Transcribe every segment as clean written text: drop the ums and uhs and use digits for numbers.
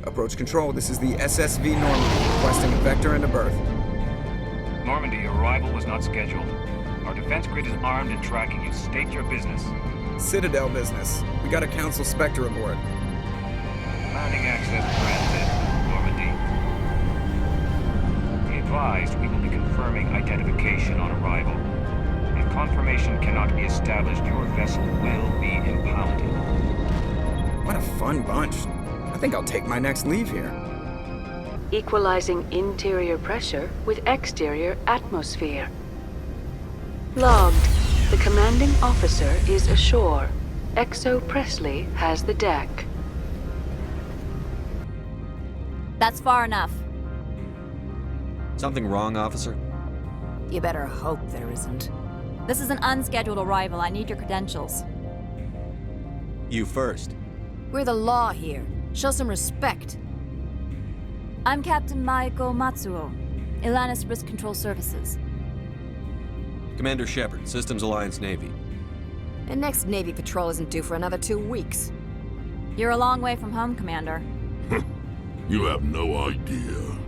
Approach control, this is the SSV Normandy, requesting a vector and a berth. Normandy, your arrival was not scheduled. Our defense grid is armed and tracking you. State your business. Citadel business. We got a Council Spectre aboard. Landing access granted, Normandy. Be advised, we will be confirming identification on arrival. If confirmation cannot be established, your vessel will be impounded. What a fun bunch. I think I'll take my next leave here. Equalizing interior pressure with exterior atmosphere. Logged. The commanding officer is ashore. Exo Presley has the deck. That's far enough. Something wrong, officer? You better hope there isn't. This is an unscheduled arrival. I need your credentials. You first. We're the law here. Show some respect. I'm Captain Maiko Matsuo, Ilanis Risk Control Services. Commander Shepard, Systems Alliance Navy. The next Navy patrol isn't due for another 2 weeks. You're a long way from home, Commander. You have no idea.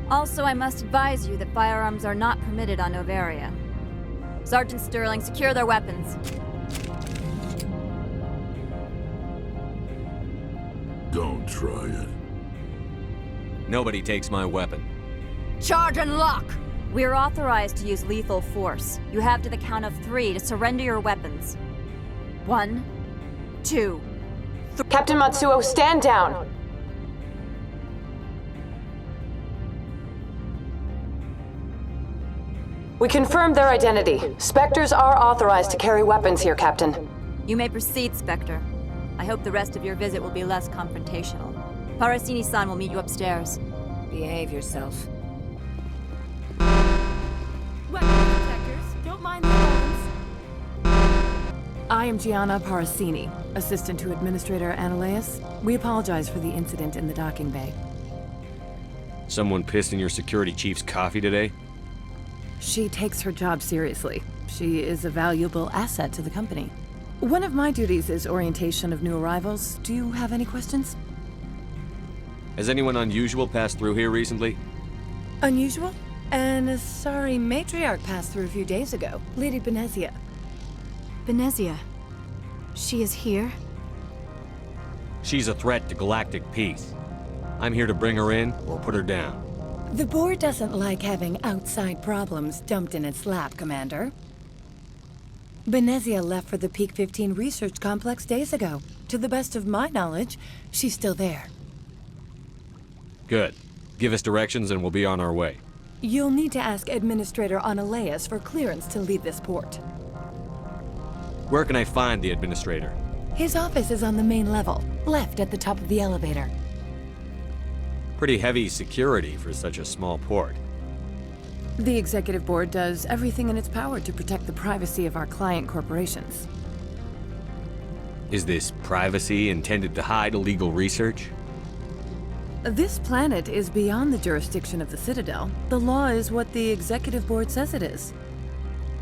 Also, I must advise you that firearms are not permitted on Noveria. Sergeant Sterling, secure their weapons. Don't try it. Nobody takes my weapon. Charge and lock! We're authorized to use lethal force. You have to the count of 3 to surrender your weapons. 1, 2, 3. Captain Matsuo, stand down! We confirmed their identity. Spectres are authorized to carry weapons here, Captain. You may proceed, Spectre. I hope the rest of your visit will be less confrontational. Parasini-san will meet you upstairs. Behave yourself. Weapon detectors, don't mind the phones. I am Gianna Parasini, assistant to Administrator Analeus. We apologize for the incident in the docking bay. Someone pissed in your security chief's coffee today? She takes her job seriously. She is a valuable asset to the company. One of my duties is orientation of new arrivals. Do you have any questions? Has anyone unusual passed through here recently? Unusual? And a sorry matriarch passed through a few days ago. Lady Benezia. Benezia? She is here? She's a threat to galactic peace. I'm here to bring her in or put her down. The board doesn't like having outside problems dumped in its lap, Commander. Benezia left for the Peak 15 research complex days ago. To the best of my knowledge, she's still there. Good. Give us directions and we'll be on our way. You'll need to ask Administrator Analeus for clearance to leave this port. Where can I find the Administrator? His office is on the main level, left at the top of the elevator. Pretty heavy security for such a small port. The Executive Board does everything in its power to protect the privacy of our client corporations. Is this privacy intended to hide illegal research? This planet is beyond the jurisdiction of the Citadel. The law is what the Executive Board says it is.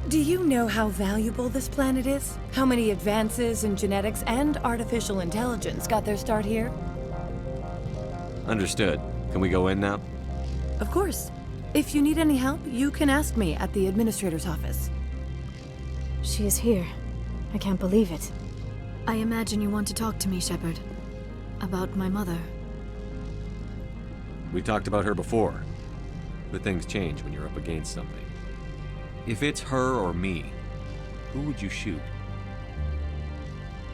Do you know how valuable this planet is? How many advances in genetics and artificial intelligence got their start here? Understood. Can we go in now? Of course. If you need any help, you can ask me at the Administrator's office. She is here. I can't believe it. I imagine you want to talk to me, Shepard. About my mother. We talked about her before, but things change when you're up against something. If it's her or me, who would you shoot?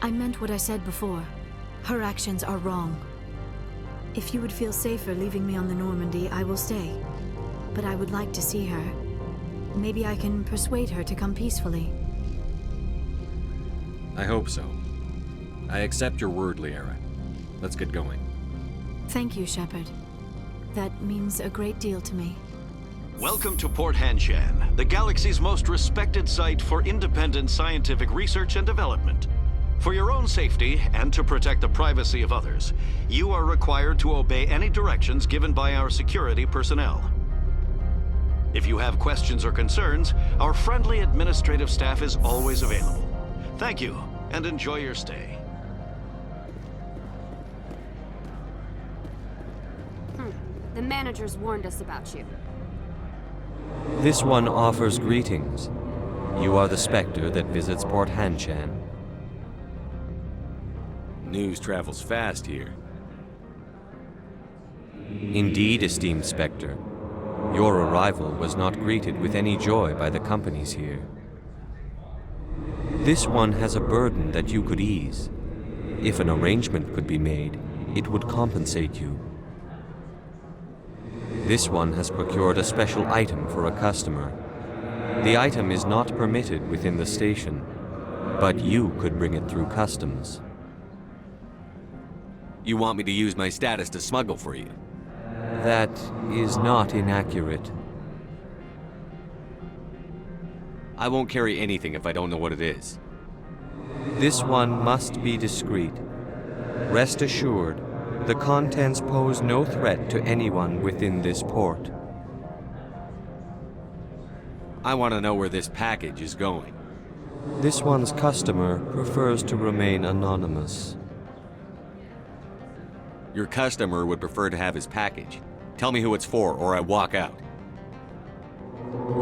I meant what I said before. Her actions are wrong. If you would feel safer leaving me on the Normandy, I will stay. But I would like to see her. Maybe I can persuade her to come peacefully. I hope so. I accept your word, Liara. Let's get going. Thank you, Shepard. That means a great deal to me. Welcome to Port Hanshan, the galaxy's most respected site for independent scientific research and development. For your own safety and to protect the privacy of others, you are required to obey any directions given by our security personnel. If you have questions or concerns, our friendly administrative staff is always available. Thank you, and enjoy your stay. managers warned us about you. This one offers greetings. You are the Spectre that visits Port Hanshan. News travels fast here. Indeed, esteemed Spectre. Your arrival was not greeted with any joy by the companies here. This one has a burden that you could ease. If an arrangement could be made, it would compensate you. This one has procured a special item for a customer. The item is not permitted within the station, but you could bring it through customs. You want me to use my status to smuggle for you? That is not inaccurate. I won't carry anything if I don't know what it is. This one must be discreet. Rest assured, the contents pose no threat to anyone within this port. I want to know where this package is going. This one's customer prefers to remain anonymous. Your customer would prefer to have his package. Tell me who it's for, or I walk out.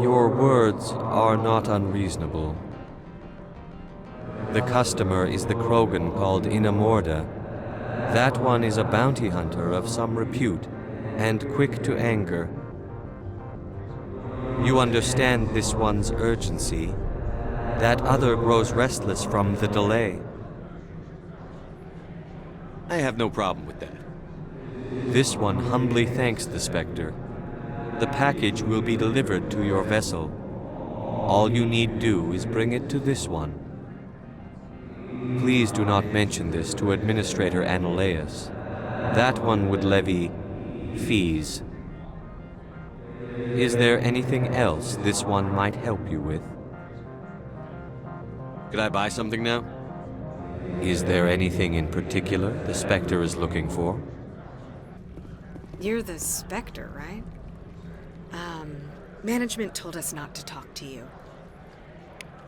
Your words are not unreasonable. The customer is the Krogan called Inamorda. That one is a bounty hunter of some repute, and quick to anger. You understand this one's urgency. That other grows restless from the delay. I have no problem with that. This one humbly thanks the Spectre. The package will be delivered to your vessel. All you need do is bring it to this one. Please do not mention this to Administrator Analeus. That one would levy fees. Is there anything else this one might help you with? Could I buy something now? Is there anything in particular the Spectre is looking for? You're the Spectre, right? Management told us not to talk to you.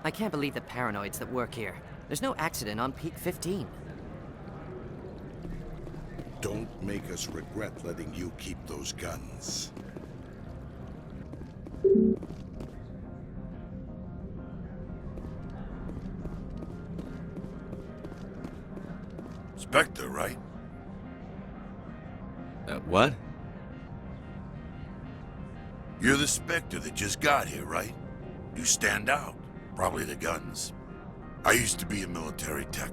I can't believe the paranoids that work here. There's no accident on Peak 15. Don't make us regret letting you keep those guns. Spectre, right? What? You're the Spectre that just got here, right? You stand out. Probably the guns. I used to be a military tech.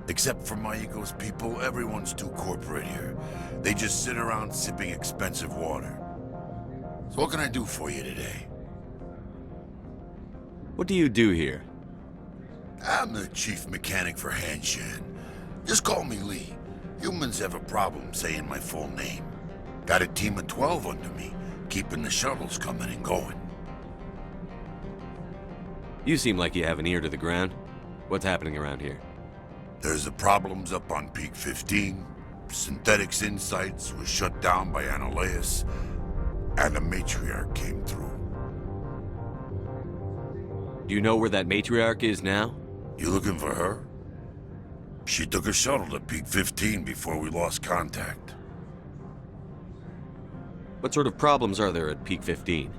Except for Maiko's people, everyone's too corporate here. They just sit around sipping expensive water. So what can I do for you today? What do you do here? I'm the chief mechanic for Hanshan. Just call me Lee. Humans have a problem saying my full name. Got a team of 12 under me, keeping the shuttles coming and going. You seem like you have an ear to the ground. What's happening around here? There's the problems up on Peak 15. Synthetics Insights was shut down by Analeus, and the Matriarch came through. Do you know where that Matriarch is now? You looking for her? She took a shuttle to Peak 15 before we lost contact. What sort of problems are there at Peak 15?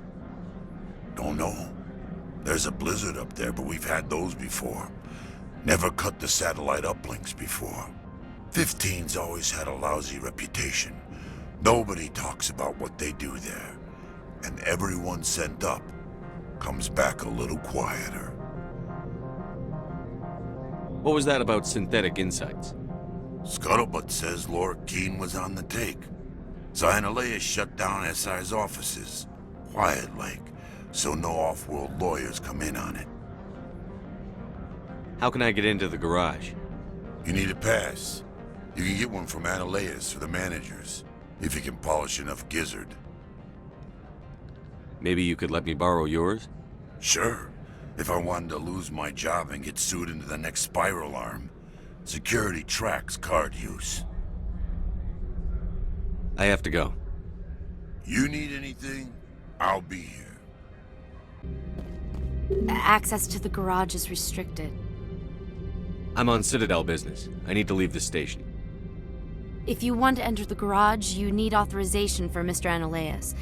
Don't know. There's a blizzard up there, but we've had those before. Never cut the satellite uplinks before. 15's always had a lousy reputation. Nobody talks about what they do there. And everyone sent up comes back a little quieter. What was that about Synthetic Insights? Scuttlebutt says Lorik Qui'in was on the take. So Analeus shut down SI's offices. Quiet-like, so no off-world lawyers come in on it. How can I get into the garage? You need a pass. You can get one from Analeus or the managers, if you can polish enough gizzard. Maybe you could let me borrow yours? Sure. If I wanted to lose my job and get sued into the next spiral arm. Security tracks card use. I have to go. You need anything? I'll be here. Access to the garage is restricted. I'm on Citadel business. I need to leave the station. If you want to enter the garage, you need authorization for Mr. Analeus.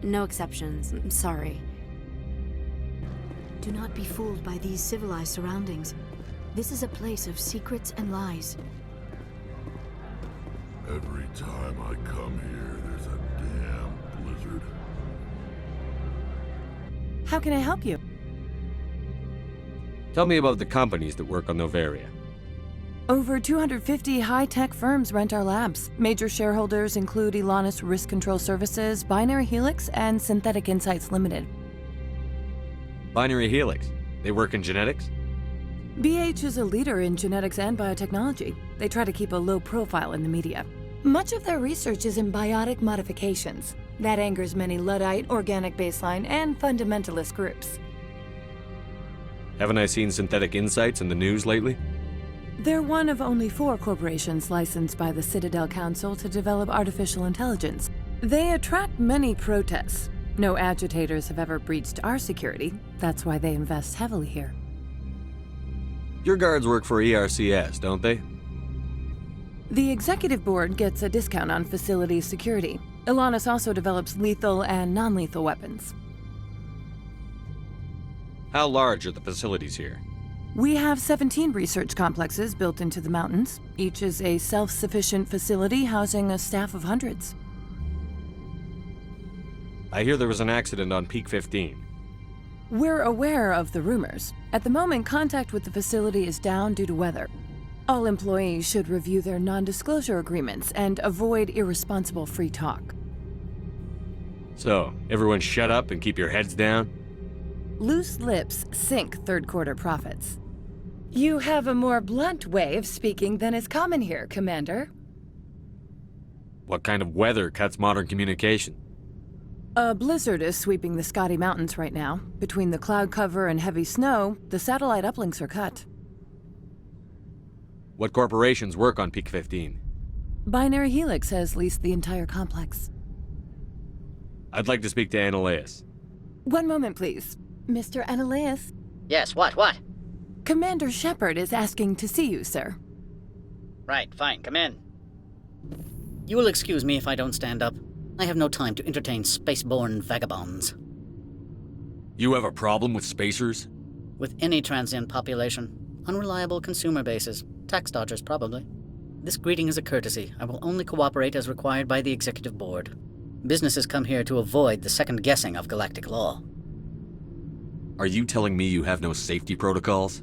No exceptions, I'm sorry. Do not be fooled by these civilized surroundings. This is a place of secrets and lies. Every time I come here, there's a damn blizzard. How can I help you? Tell me about the companies that work on Noveria. Over 250 high-tech firms rent our labs. Major shareholders include Elanus Risk Control Services, Binary Helix, and Synthetic Insights Limited. Binary Helix? They work in genetics? BH is a leader in genetics and biotechnology. They try to keep a low profile in the media. Much of their research is in biotic modifications. That angers many Luddite, organic baseline, and fundamentalist groups. Haven't I seen Synthetic Insights in the news lately? They're one of only 4 corporations licensed by the Citadel Council to develop artificial intelligence. They attract many protests. No agitators have ever breached our security. That's why they invest heavily here. Your guards work for ERCS, don't they? The executive board gets a discount on facility security. Elanus also develops lethal and non-lethal weapons. How large are the facilities here? We have 17 research complexes built into the mountains. Each is a self-sufficient facility housing a staff of hundreds. I hear there was an accident on Peak 15. We're aware of the rumors. At the moment, contact with the facility is down due to weather. All employees should review their non-disclosure agreements and avoid irresponsible free talk. So, everyone shut up and keep your heads down? Loose lips sink third-quarter profits. You have a more blunt way of speaking than is common here, Commander. What kind of weather cuts modern communication? A blizzard is sweeping the Scotty Mountains right now. Between the cloud cover and heavy snow, the satellite uplinks are cut. What corporations work on Peak 15? Binary Helix has leased the entire complex. I'd like to speak to Analeus. One moment, please. Mr. Analeus? Yes, what? Commander Shepard is asking to see you, sir. Right, fine, come in. You will excuse me if I don't stand up. I have no time to entertain spaceborne vagabonds. You have a problem with spacers? With any transient population. Unreliable consumer bases. Tax dodgers, probably. This greeting is a courtesy. I will only cooperate as required by the Executive Board. Businesses come here to avoid the second guessing of galactic law. Are you telling me you have no safety protocols?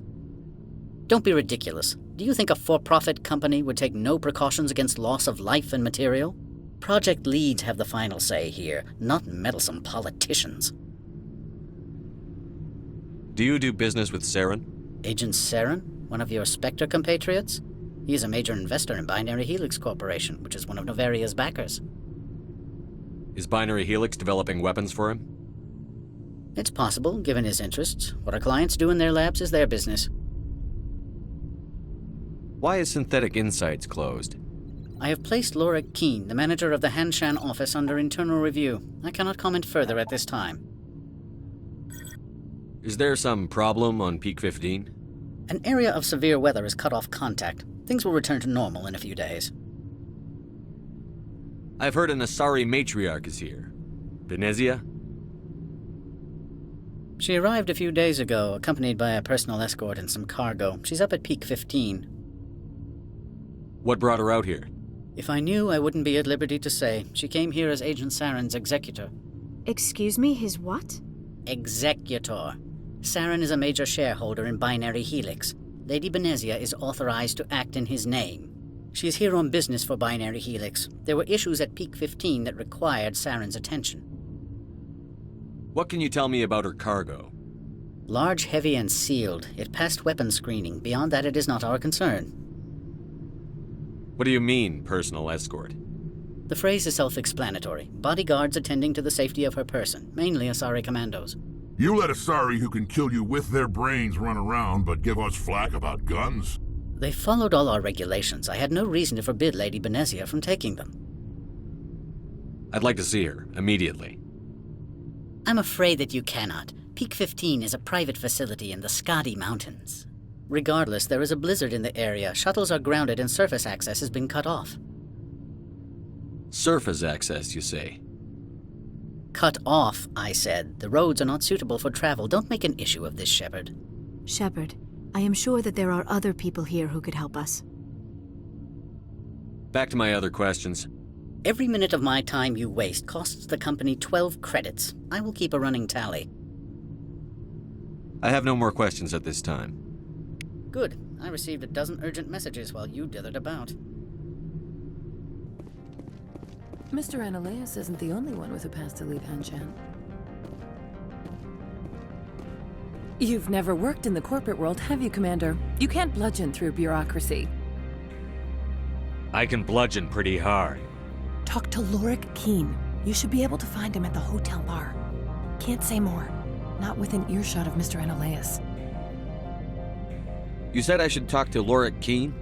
Don't be ridiculous. Do you think a for-profit company would take no precautions against loss of life and material? Project leads have the final say here, not meddlesome politicians. Do you do business with Saren? Agent Saren? One of your Spectre compatriots? He is a major investor in Binary Helix Corporation, which is one of Noveria's backers. Is Binary Helix developing weapons for him? It's possible, given his interests. What our clients do in their labs is their business. Why is Synthetic Insights closed? I have placed Lorik Qui'in, the manager of the Hanshan office, under internal review. I cannot comment further at this time. Is there some problem on Peak 15? An area of severe weather has cut off contact. Things will return to normal in a few days. I've heard an Asari Matriarch is here. Benezia? She arrived a few days ago, accompanied by a personal escort and some cargo. She's up at Peak 15. What brought her out here? If I knew, I wouldn't be at liberty to say. She came here as Agent Saren's executor. Excuse me, his what? Executor. Saren is a major shareholder in Binary Helix. Lady Benezia is authorized to act in his name. She is here on business for Binary Helix. There were issues at Peak 15 that required Saren's attention. What can you tell me about her cargo? Large, heavy, and sealed. It passed weapons screening. Beyond that, it is not our concern. What do you mean, personal escort? The phrase is self-explanatory. Bodyguards attending to the safety of her person, mainly Asari Commandos. You let Asari who can kill you with their brains run around, but give us flack about guns? They followed all our regulations. I had no reason to forbid Lady Benezia from taking them. I'd like to see her, immediately. I'm afraid that you cannot. Peak 15 is a private facility in the Scotty Mountains. Regardless, there is a blizzard in the area. Shuttles are grounded and surface access has been cut off. Surface access, you say? Cut off, I said. The roads are not suitable for travel. Don't make an issue of this, Shepard. Shepard, I am sure that there are other people here who could help us. Back to my other questions. Every minute of my time you waste costs the company 12 credits. I will keep a running tally. I have no more questions at this time. Good. I received a dozen urgent messages while you dithered about. Mr. Analeas isn't the only one with a pass to leave Hanshan. You've never worked in the corporate world, have you, Commander? You can't bludgeon through bureaucracy. I can bludgeon pretty hard. Talk to Lorik Qui'in. You should be able to find him at the hotel bar. Can't say more. Not within earshot of Mr. Analeas. You said I should talk to Lorik Qui'in?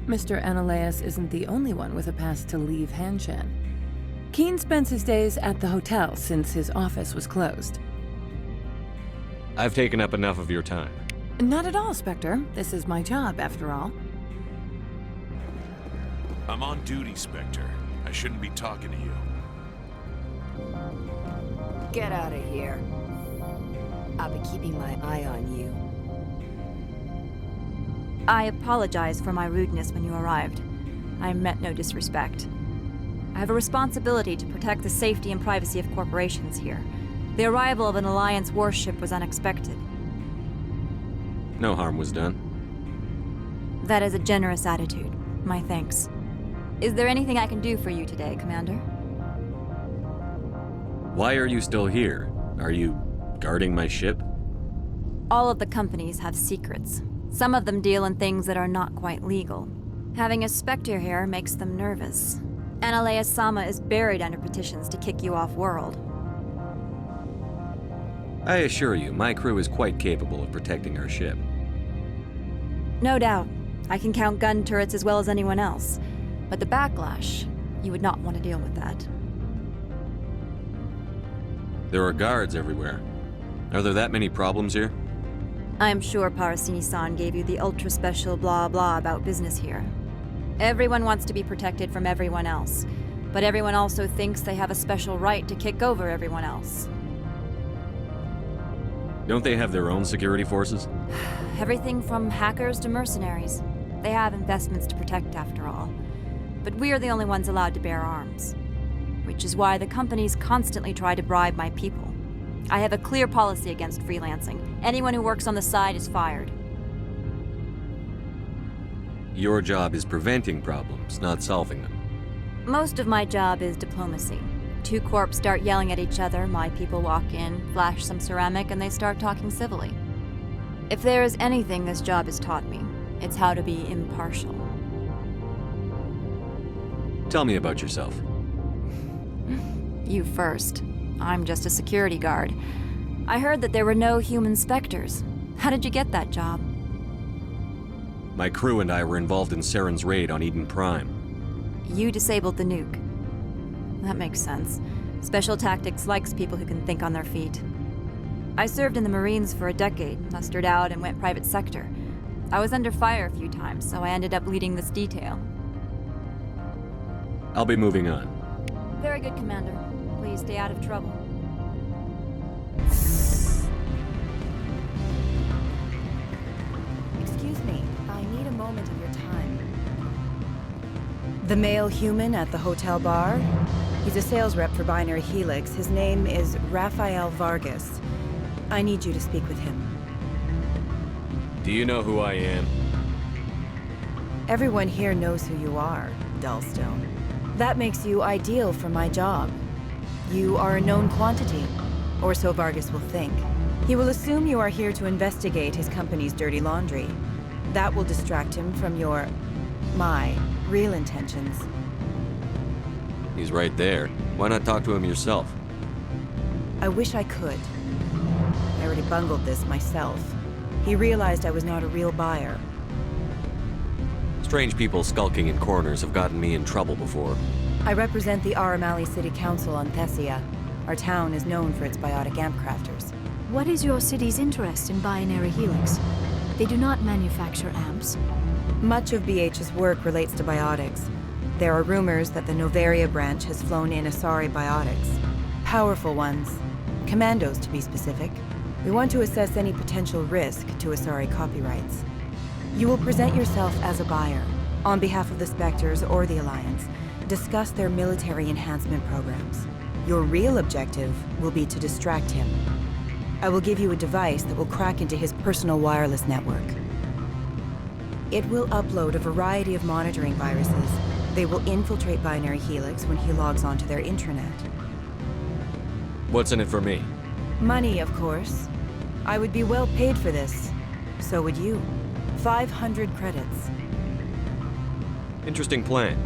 Mr. Analeas isn't the only one with a pass to leave Hanshan. Qui'in spends his days at the hotel since his office was closed. I've taken up enough of your time. Not at all, Spectre. This is my job, after all. I'm on duty, Spectre. I shouldn't be talking to you. Get out of here. I'll be keeping my eye on you. I apologize for my rudeness when you arrived. I meant no disrespect. I have a responsibility to protect the safety and privacy of corporations here. The arrival of an Alliance warship was unexpected. No harm was done. That is a generous attitude. My thanks. Is there anything I can do for you today, Commander? Why are you still here? Are you guarding my ship? All of the companies have secrets. Some of them deal in things that are not quite legal. Having a Spectre here makes them nervous. Analeas Sama is buried under petitions to kick you off-world. I assure you, my crew is quite capable of protecting our ship. No doubt. I can count gun turrets as well as anyone else. But the backlash, you would not want to deal with that. There are guards everywhere. Are there that many problems here? I am sure Parasini-san gave you the ultra-special blah-blah about business here. Everyone wants to be protected from everyone else, but everyone also thinks they have a special right to kick over everyone else. Don't they have their own security forces? Everything from hackers to mercenaries. They have investments to protect, after all. But we are the only ones allowed to bear arms. Which is why the companies constantly try to bribe my people. I have a clear policy against freelancing. Anyone who works on the side is fired. Your job is preventing problems, not solving them. Most of my job is diplomacy. Two corps start yelling at each other, my people walk in, flash some ceramic, and they start talking civilly. If there is anything this job has taught me, it's how to be impartial. Tell me about yourself. You first. I'm just a security guard. I heard that there were no human Spectres. How did you get that job? My crew and I were involved in Saren's raid on Eden Prime. You disabled the nuke. That makes sense. Special Tactics likes people who can think on their feet. I served in the Marines for a decade, mustered out, and went private sector. I was under fire a few times, so I ended up leading this detail. I'll be moving on. Very good, Commander. Please stay out of trouble. Excuse me, I need a moment of your time. The male human at the hotel bar? He's a sales rep for Binary Helix. His name is Rafael Vargas. I need you to speak with him. Do you know who I am? Everyone here knows who you are, Dullstone. That makes you ideal for my job. You are a known quantity, or so Vargas will think. He will assume you are here to investigate his company's dirty laundry. That will distract him from my real intentions. He's right there. Why not talk to him yourself? I wish I could. I already bungled this myself. He realized I was not a real buyer. Strange people skulking in corners have gotten me in trouble before. I represent the Aramali City Council on Theta. Our town is known for its biotic amp crafters. What is your city's interest in Binary Helix? They do not manufacture amps. Much of BH's work relates to biotics. There are rumors that the Noveria branch has flown in Asari biotics. Powerful ones. Commandos, to be specific. We want to assess any potential risk to Asari copyrights. You will present yourself as a buyer, on behalf of the Spectres or the Alliance. Discuss their military enhancement programs. Your real objective will be to distract him. I will give you a device that will crack into his personal wireless network. It will upload a variety of monitoring viruses. They will infiltrate Binary Helix when he logs onto their intranet. What's in it for me? Money, of course. I would be well paid for this. So would you. 500 credits. Interesting plan.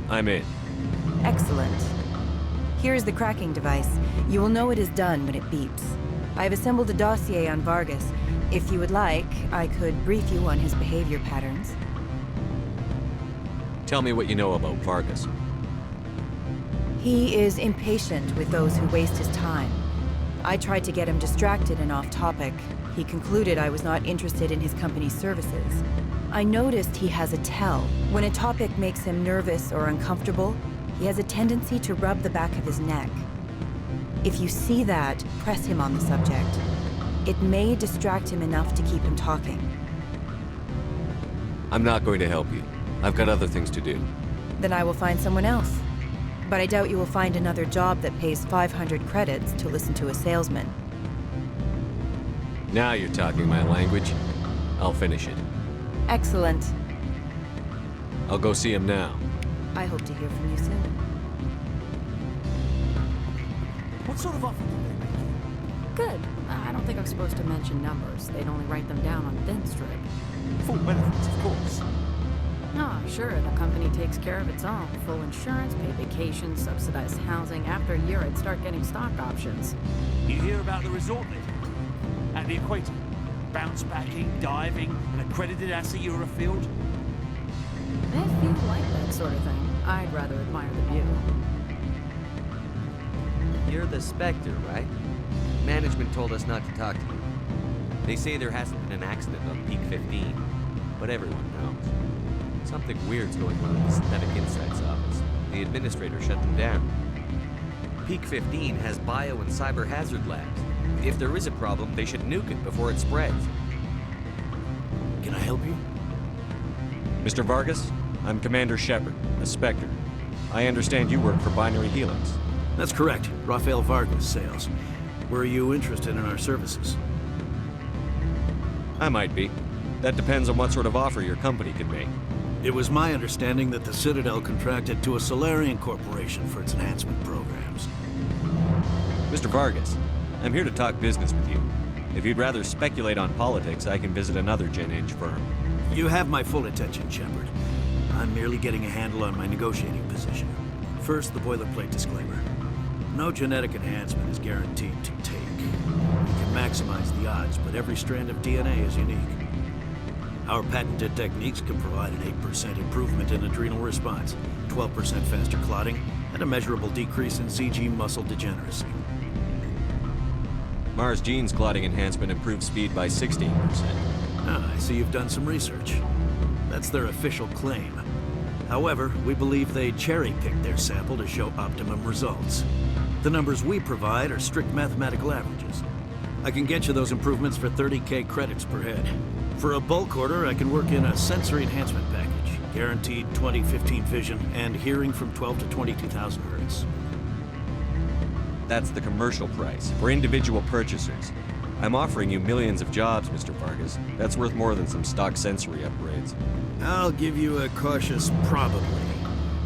I'm in. Excellent. Here's the cracking device. You will know it is done when it beeps. I've assembled a dossier on Vargas. If you would like, I could brief you on his behavior patterns. Tell me what you know about Vargas. He is impatient with those who waste his time. I tried to get him distracted and off topic. He concluded I was not interested in his company's services. I noticed he has a tell. When a topic makes him nervous or uncomfortable, he has a tendency to rub the back of his neck. If you see that, press him on the subject. It may distract him enough to keep him talking. I'm not going to help you. I've got other things to do. Then I will find someone else. But I doubt you will find another job that pays 500 credits to listen to a salesman. Now you're talking my language. I'll finish it. Excellent. I'll go see him now. I hope to hear from you soon. What sort of offer did they make you? Good. I don't think I'm supposed to mention numbers. They'd only write them down on thin strip. Full benefits, of course. Oh, sure, the company takes care of its own. Full insurance, paid vacation, subsidized housing. After a year, I'd start getting stock options. You hear about the resort then? At the equator. Bounce backing, diving, an accredited ASA Eurofield. If you like that sort of thing, I'd rather admire the view. You're the Spectre, right? Management told us not to talk to you. They say there hasn't been an accident on Peak 15, but everyone knows. Something weird's going on in the Synthetic Insights office. The administrator shut them down. Peak 15 has bio and cyber hazard labs. If there is a problem, they should nuke it before it spreads. Can I help you? Mr. Vargas, I'm Commander Shepard, a Spectre. I understand you work for Binary Helix. That's correct. Rafael Vargas, sales. Were you interested in our services? I might be. That depends on what sort of offer your company can make. It was my understanding that the Citadel contracted to a Solarian corporation for its enhancement programs. Mr. Vargas, I'm here to talk business with you. If you'd rather speculate on politics, I can visit another Gen Eng firm. You have my full attention, Shepard. I'm merely getting a handle on my negotiating position. First, the boilerplate disclaimer. No genetic enhancement is guaranteed to take. You can maximize the odds, but every strand of DNA is unique. Our patented techniques can provide an 8% improvement in adrenal response, 12% faster clotting, and a measurable decrease in CG muscle degeneracy. Mars Gene's clotting enhancement improves speed by 16%. Ah, I see you've done some research. That's their official claim. However, we believe they cherry-picked their sample to show optimum results. The numbers we provide are strict mathematical averages. I can get you those improvements for 30K credits per head. For a bulk order, I can work in a sensory enhancement package, guaranteed 20/15 vision, and hearing from 12 to 22,000 hertz. That's the commercial price, for individual purchasers. I'm offering you millions of jobs, Mr. Vargas. That's worth more than some stock sensory upgrades. I'll give you a cautious probably.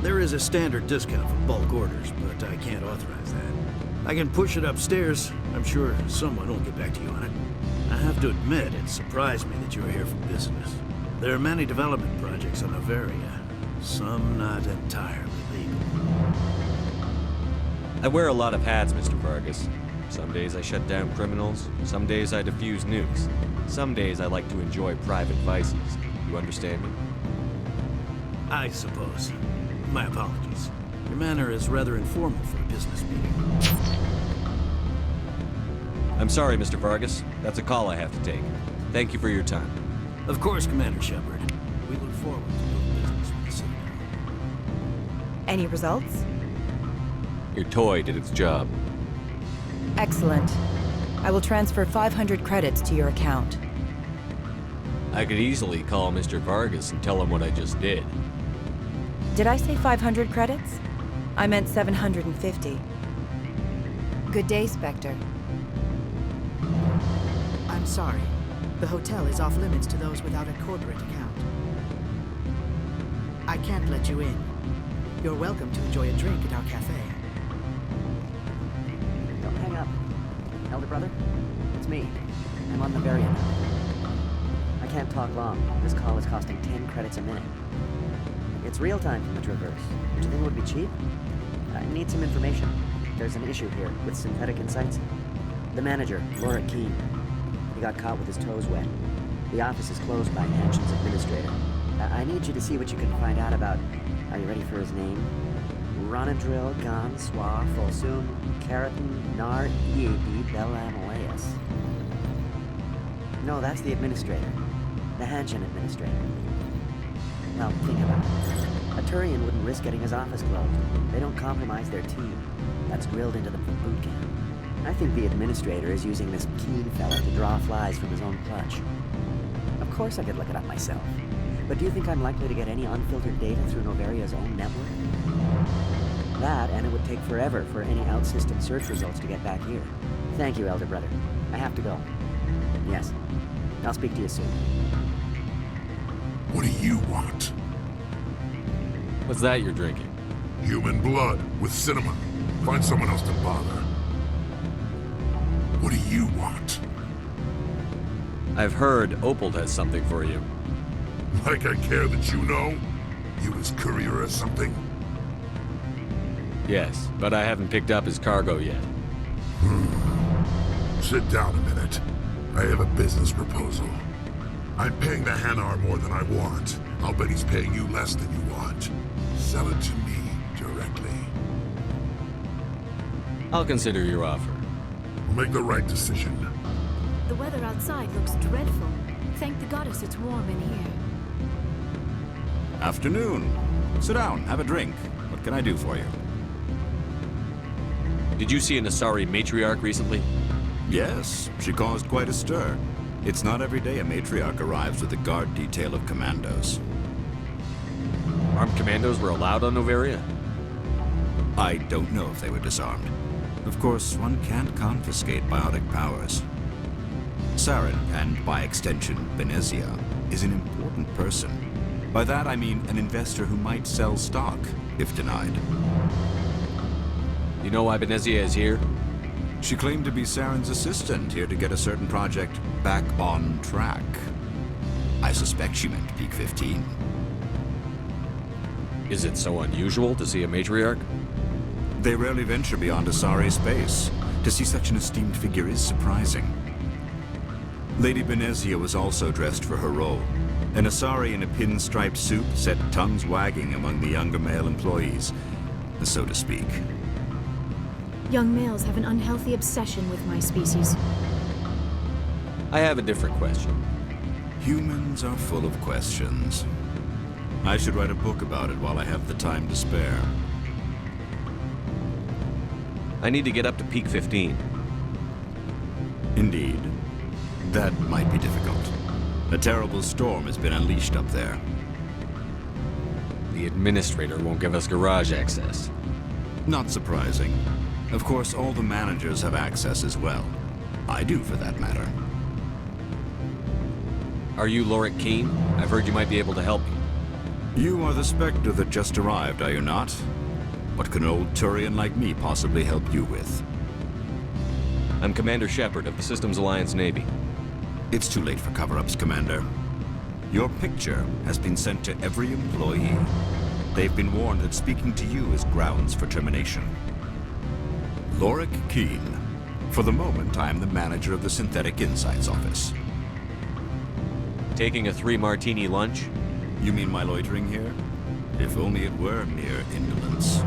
There is a standard discount for bulk orders, but I can't authorize that. I can push it upstairs. I'm sure someone will get back to you on it. I have to admit, it surprised me that you were here for business. There are many development projects on Noveria, some not entirely legal. I wear a lot of hats, Mr. Vargas. Some days I shut down criminals, some days I defuse nukes. Some days I like to enjoy private vices. You understand me? I suppose. My apologies. Your manner is rather informal for a business meeting. I'm sorry, Mr. Vargas. That's a call I have to take. Thank you for your time. Of course, Commander Shepard. We look forward to doing business with the Citadel. Any results? Your toy did its job. Excellent. I will transfer 500 credits to your account. I could easily call Mr. Vargas and tell him what I just did. Did I say 500 credits? I meant 750. Good day, Spectre. I'm sorry. The hotel is off limits to those without a corporate account. I can't let you in. You're welcome to enjoy a drink at our cafe. Don't hang up. Elder brother, it's me. I'm on Noveria now. I can't talk long. This call is costing 10 credits a minute. It's real time from the Traverse. Would you think it would be cheap? I need some information. There's an issue here with synthetic insights. The manager, Lorik Qui'in, he got caught with his toes wet. The office is closed by Hanshan's administrator. I need you to see what you can find out about... Are you ready for his name? Ronadril Gan Swa Folsum Keratin Nar Eab Belamaleus. No, that's the administrator. The Hanshan administrator. Well, think about it. A Turian wouldn't risk getting his office closed. They don't compromise their team. That's drilled into them from boot camp. I think the administrator is using this Qui'in fella to draw flies from his own clutch. Of course I could look it up myself. But do you think I'm likely to get any unfiltered data through Noveria's own network? That, and it would take forever for any out-system search results to get back here. Thank you, Elder Brother. I have to go. Yes. I'll speak to you soon. What do you want? What's that you're drinking? Human blood with cinnamon. Find someone else to bother. What do you want? I've heard Opal has something for you. Like I care that you know? You his courier or something? Yes, but I haven't picked up his cargo yet. Sit down a minute. I have a business proposal. I'm paying the Hanar more than I want. I'll bet he's paying you less than you want. Sell it to me directly. I'll consider your offer. We'll make the right decision. The weather outside looks dreadful. Thank the goddess it's warm in here. Afternoon. Sit down, have a drink. What can I do for you? Did you see an Asari matriarch recently? Yes, she caused quite a stir. It's not every day a matriarch arrives with a guard detail of commandos. Armed commandos were allowed on Noveria? I don't know if they were disarmed. Of course, one can't confiscate biotic powers. Saren, and by extension Benezia, is an important person. By that I mean an investor who might sell stock, if denied. You know why Benezia is here? She claimed to be Saren's assistant, here to get a certain project back on track. I suspect she meant Peak 15. Is it so unusual to see a matriarch? They rarely venture beyond Asari space. To see such an esteemed figure is surprising. Lady Benezia was also dressed for her role. An Asari in a pinstriped suit set tongues wagging among the younger male employees, so to speak. Young males have an unhealthy obsession with my species. I have a different question. Humans are full of questions. I should write a book about it while I have the time to spare. I need to get up to Peak 15. Indeed. That might be difficult. A terrible storm has been unleashed up there. The administrator won't give us garage access. Not surprising. Of course, all the managers have access as well. I do, for that matter. Are you Lorik Qui'in? I've heard you might be able to help me. You are the Spectre that just arrived, are you not? What can an old Turian like me possibly help you with? I'm Commander Shepard of the Systems Alliance Navy. It's too late for cover-ups, Commander. Your picture has been sent to every employee. They've been warned that speaking to you is grounds for termination. Lorik Qui'in. For the moment, I am the manager of the Synthetic Insights Office. Taking a 3-martini lunch? You mean my loitering here? If only it were mere indolence.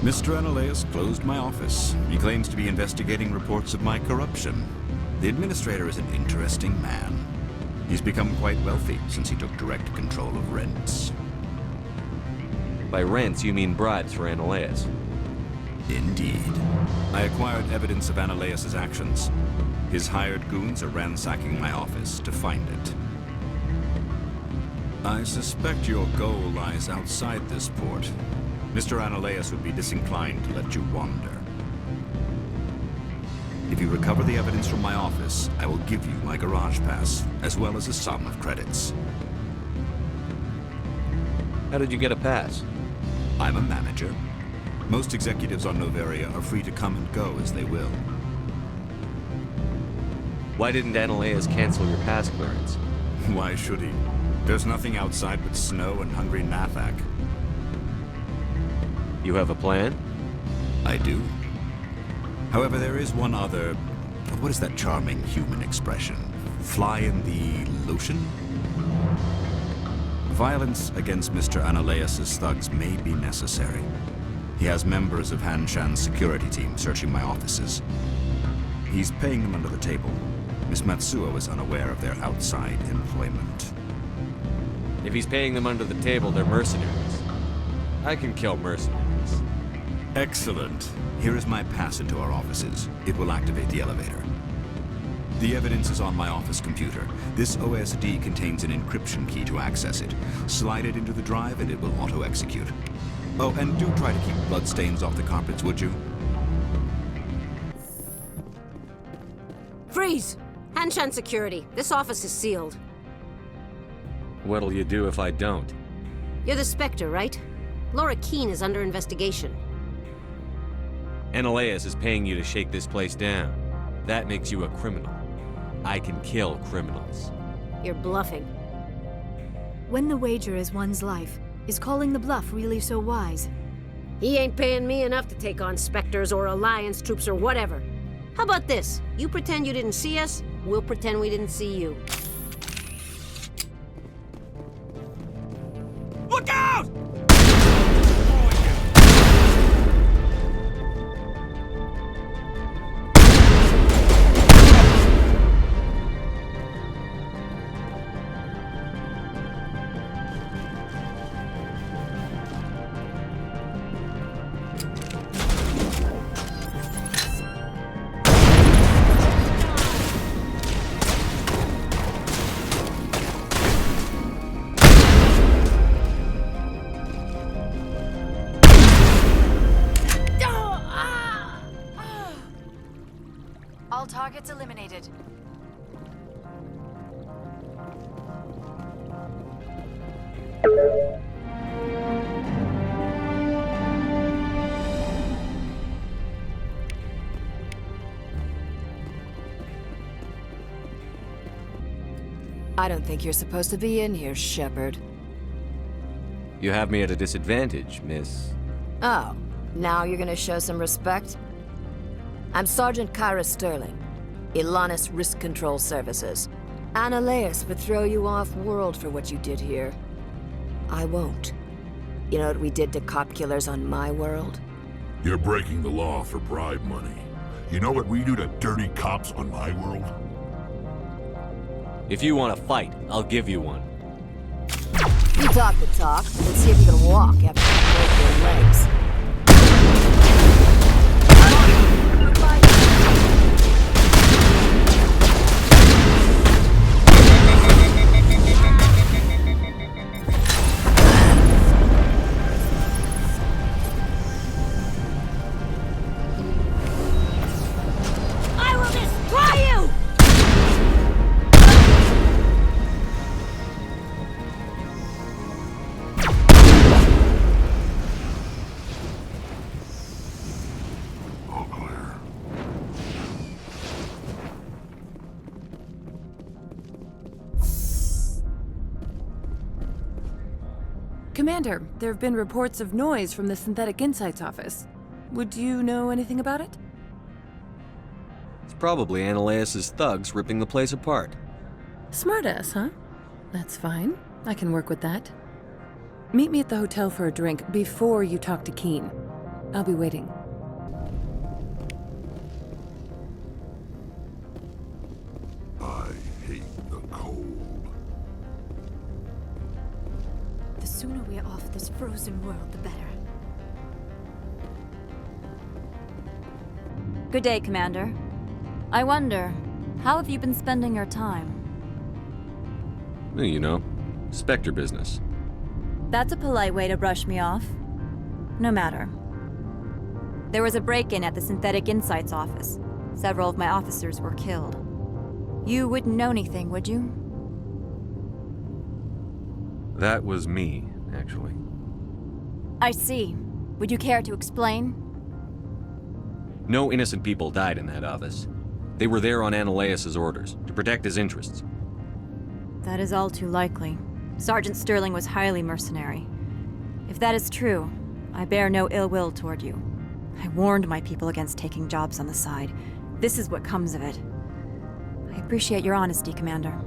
Mr. Analeus closed my office. He claims to be investigating reports of my corruption. The administrator is an interesting man. He's become quite wealthy since he took direct control of rents. By rents, you mean bribes for Analeas. Indeed. I acquired evidence of Analeas' actions. His hired goons are ransacking my office to find it. I suspect your goal lies outside this port. Mr. Analeas would be disinclined to let you wander. If you recover the evidence from my office, I will give you my garage pass, as well as a sum of credits. How did you get a pass? I'm a manager. Most executives on Noveria are free to come and go as they will. Why didn't Analeas cancel your pass clearance? Why should he? There's nothing outside but snow and hungry Nathak. You have a plan? I do. However, there is one other... What is that charming human expression? Fly in the lotion? Violence against Mr. Analeas' thugs may be necessary. He has members of Hanshan's security team searching my offices. He's paying them under the table. Miss Matsuo is unaware of their outside employment. If he's paying them under the table, they're mercenaries. I can kill mercenaries. Excellent. Here is my pass into our offices. It will activate the elevator. The evidence is on my office computer. This OSD contains an encryption key to access it. Slide it into the drive and it will auto-execute. Oh, and do try to keep bloodstains off the carpets, would you? Freeze! Hanshan security. This office is sealed. What'll you do if I don't? You're the Spectre, right? Lorik Qui'in is under investigation. Analeas is paying you to shake this place down. That makes you a criminal. I can kill criminals. You're bluffing. When the wager is one's life, is calling the bluff really so wise? He ain't paying me enough to take on Spectres or Alliance troops or whatever. How about this? You pretend you didn't see us, we'll pretend we didn't see you. Look out! All targets eliminated. I don't think you're supposed to be in here, Shepard. You have me at a disadvantage, miss. Oh, now you're gonna show some respect? I'm Sergeant Kyra Sterling, Ilanis Risk Control Services. Analeas would throw you off-world for what you did here. I won't. You know what we did to cop killers on my world? You're breaking the law for bribe money. You know what we do to dirty cops on my world? If you want to fight, I'll give you one. You talk the talk. Let's see if you can walk after you break your legs. Commander, there have been reports of noise from the Synthetic Insights office. Would you know anything about it? It's probably Analeas' thugs ripping the place apart. Smartass, huh? That's fine. I can work with that. Meet me at the hotel for a drink before you talk to Qui'in. I'll be waiting. I hate the cold. The sooner we we're off this frozen world, the better. Good day, Commander. I wonder, how have you been spending your time? You know, Spectre business. That's a polite way to brush me off. No matter. There was a break-in at the Synthetic Insights office. Several of my officers were killed. You wouldn't know anything, would you? That was me, actually. I see. Would you care to explain? No innocent people died in that office. They were there on Ananias' orders, to protect his interests. That is all too likely. Sergeant Sterling was highly mercenary. If that is true, I bear no ill will toward you. I warned my people against taking jobs on the side. This is what comes of it. I appreciate your honesty, Commander.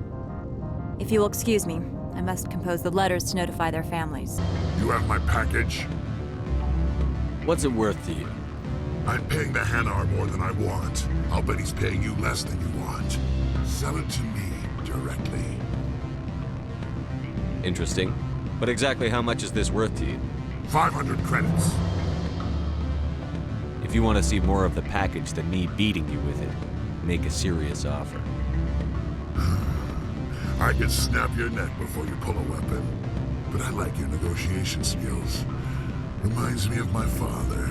If you will excuse me, I must compose the letters to notify their families. You have my package? What's it worth to you? I'm paying the Hanar more than I want. I'll bet he's paying you less than you want. Sell it to me directly. Interesting. But exactly how much is this worth to you? 500 credits. If you want to see more of the package than me beating you with it, make a serious offer. I could snap your neck before you pull a weapon. But I like your negotiation skills. Reminds me of my father.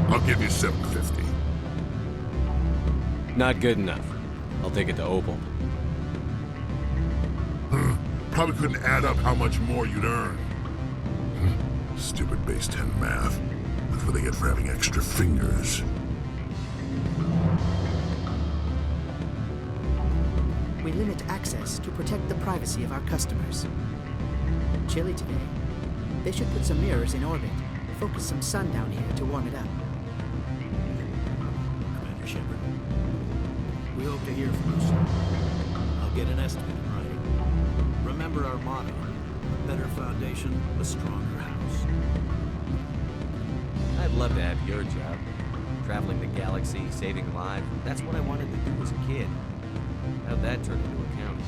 I'll give you $750. Not good enough. I'll take it to Opal. Probably couldn't add up how much more you'd earn. Stupid base 10 math. That's what they get for having extra fingers. We limit access to protect the privacy of our customers. Chilly today. They should put some mirrors in orbit. Focus some sun down here to warm it up. Commander Shepard, we hope to hear from you soon. I'll get an estimate in writing. Remember our motto, a better foundation, a stronger house. I'd love to have your job. Traveling the galaxy, saving lives. That's what I wanted to do as a kid. How'd that turn into accounting?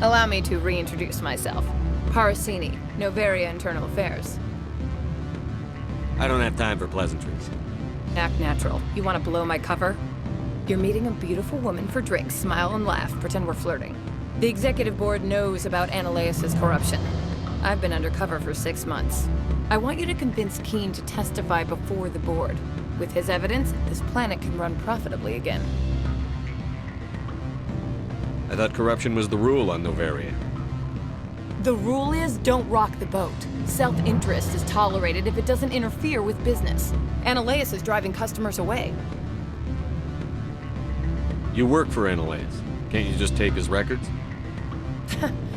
Allow me to reintroduce myself. Parasini, Noveria Internal Affairs. I don't have time for pleasantries. Act natural. You want to blow my cover? You're meeting a beautiful woman for drinks, smile and laugh, pretend we're flirting. The executive board knows about Ananias' corruption. I've been undercover for 6 months. I want you to convince Qui'in to testify before the board. With his evidence, this planet can run profitably again. I thought corruption was the rule on Noveria. The rule is, don't rock the boat. Self-interest is tolerated if it doesn't interfere with business. Ananias is driving customers away. You work for Ananias. Can't you just take his records?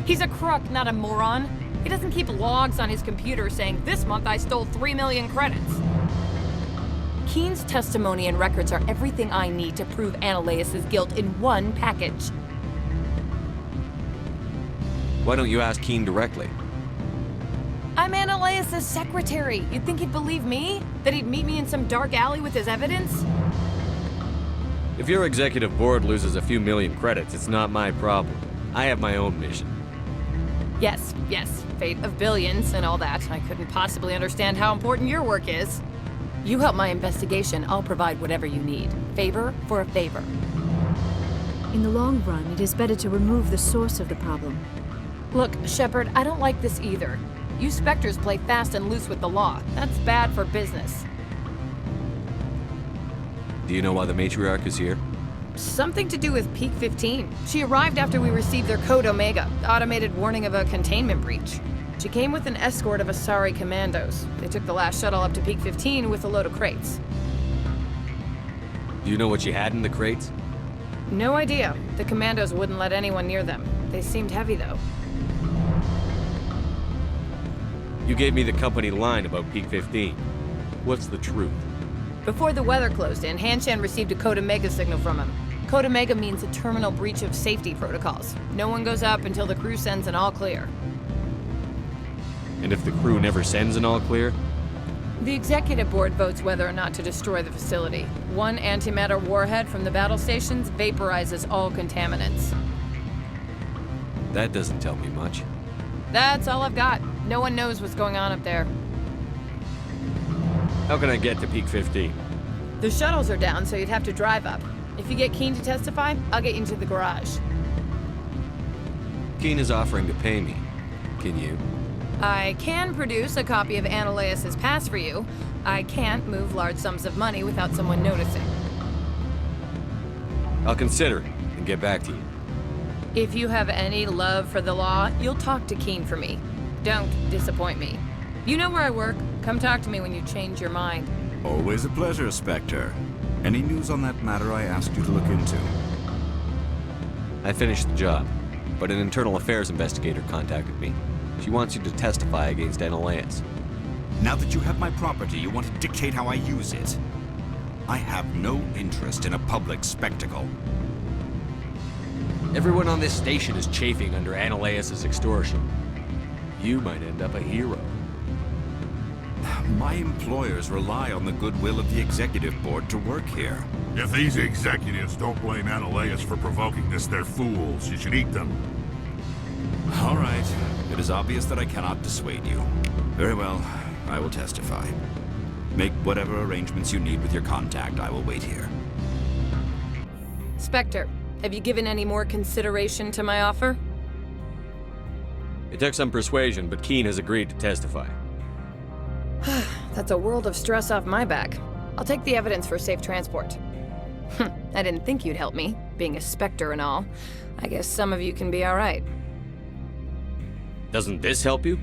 He's a crook, not a moron. He doesn't keep logs on his computer saying, this month I stole 3 million credits. Qui'in's testimony and records are everything I need to prove Ananias' guilt in one package. Why don't you ask Qui'in directly? I'm Ananias' secretary. You'd think he'd believe me? That he'd meet me in some dark alley with his evidence? If your executive board loses a few million credits, it's not my problem. I have my own mission. Yes, fate of billions and all that. I couldn't possibly understand how important your work is. You help my investigation, I'll provide whatever you need. Favor for a favor. In the long run, it is better to remove the source of the problem. Look, Shepard, I don't like this either. You Spectres play fast and loose with the law. That's bad for business. Do you know why the Matriarch is here? Something to do with Peak 15. She arrived after we received their Code Omega, automated warning of a containment breach. She came with an escort of Asari Commandos. They took the last shuttle up to Peak 15 with a load of crates. Do you know what she had in the crates? No idea. The Commandos wouldn't let anyone near them. They seemed heavy, though. You gave me the company line about Peak 15. What's the truth? Before the weather closed in, Hanshan received a Code Omega signal from him. Code Omega means a terminal breach of safety protocols. No one goes up until the crew sends an all clear. And if the crew never sends an all clear? The executive board votes whether or not to destroy the facility. One antimatter warhead from the battle stations vaporizes all contaminants. That doesn't tell me much. That's all I've got. No one knows what's going on up there. How can I get to Peak 15? The shuttles are down, so you'd have to drive up. If you get Qui'in to testify, I'll get you into the garage. Qui'in is offering to pay me. Can you? I can produce a copy of Analeas' pass for you. I can't move large sums of money without someone noticing. I'll consider it and get back to you. If you have any love for the law, you'll talk to Qui'in for me. Don't disappoint me. You know where I work. Come talk to me when you change your mind. Always a pleasure, Spectre. Any news on that matter I asked you to look into? I finished the job, but an internal affairs investigator contacted me. She wants you to testify against Analeas. Now that you have my property, you want to dictate how I use it. I have no interest in a public spectacle. Everyone on this station is chafing under Analeas' extortion. You might end up a hero. My employers rely on the goodwill of the executive board to work here. If these executives don't blame Analeas for provoking this, they're fools. You should eat them. All right. It is obvious that I cannot dissuade you. Very well. I will testify. Make whatever arrangements you need with your contact. I will wait here. Spectre, have you given any more consideration to my offer? It took some persuasion, but Qui'in has agreed to testify. That's a world of stress off my back. I'll take the evidence for safe transport. I didn't think you'd help me, being a Spectre and all. I guess some of you can be alright. Doesn't this help you?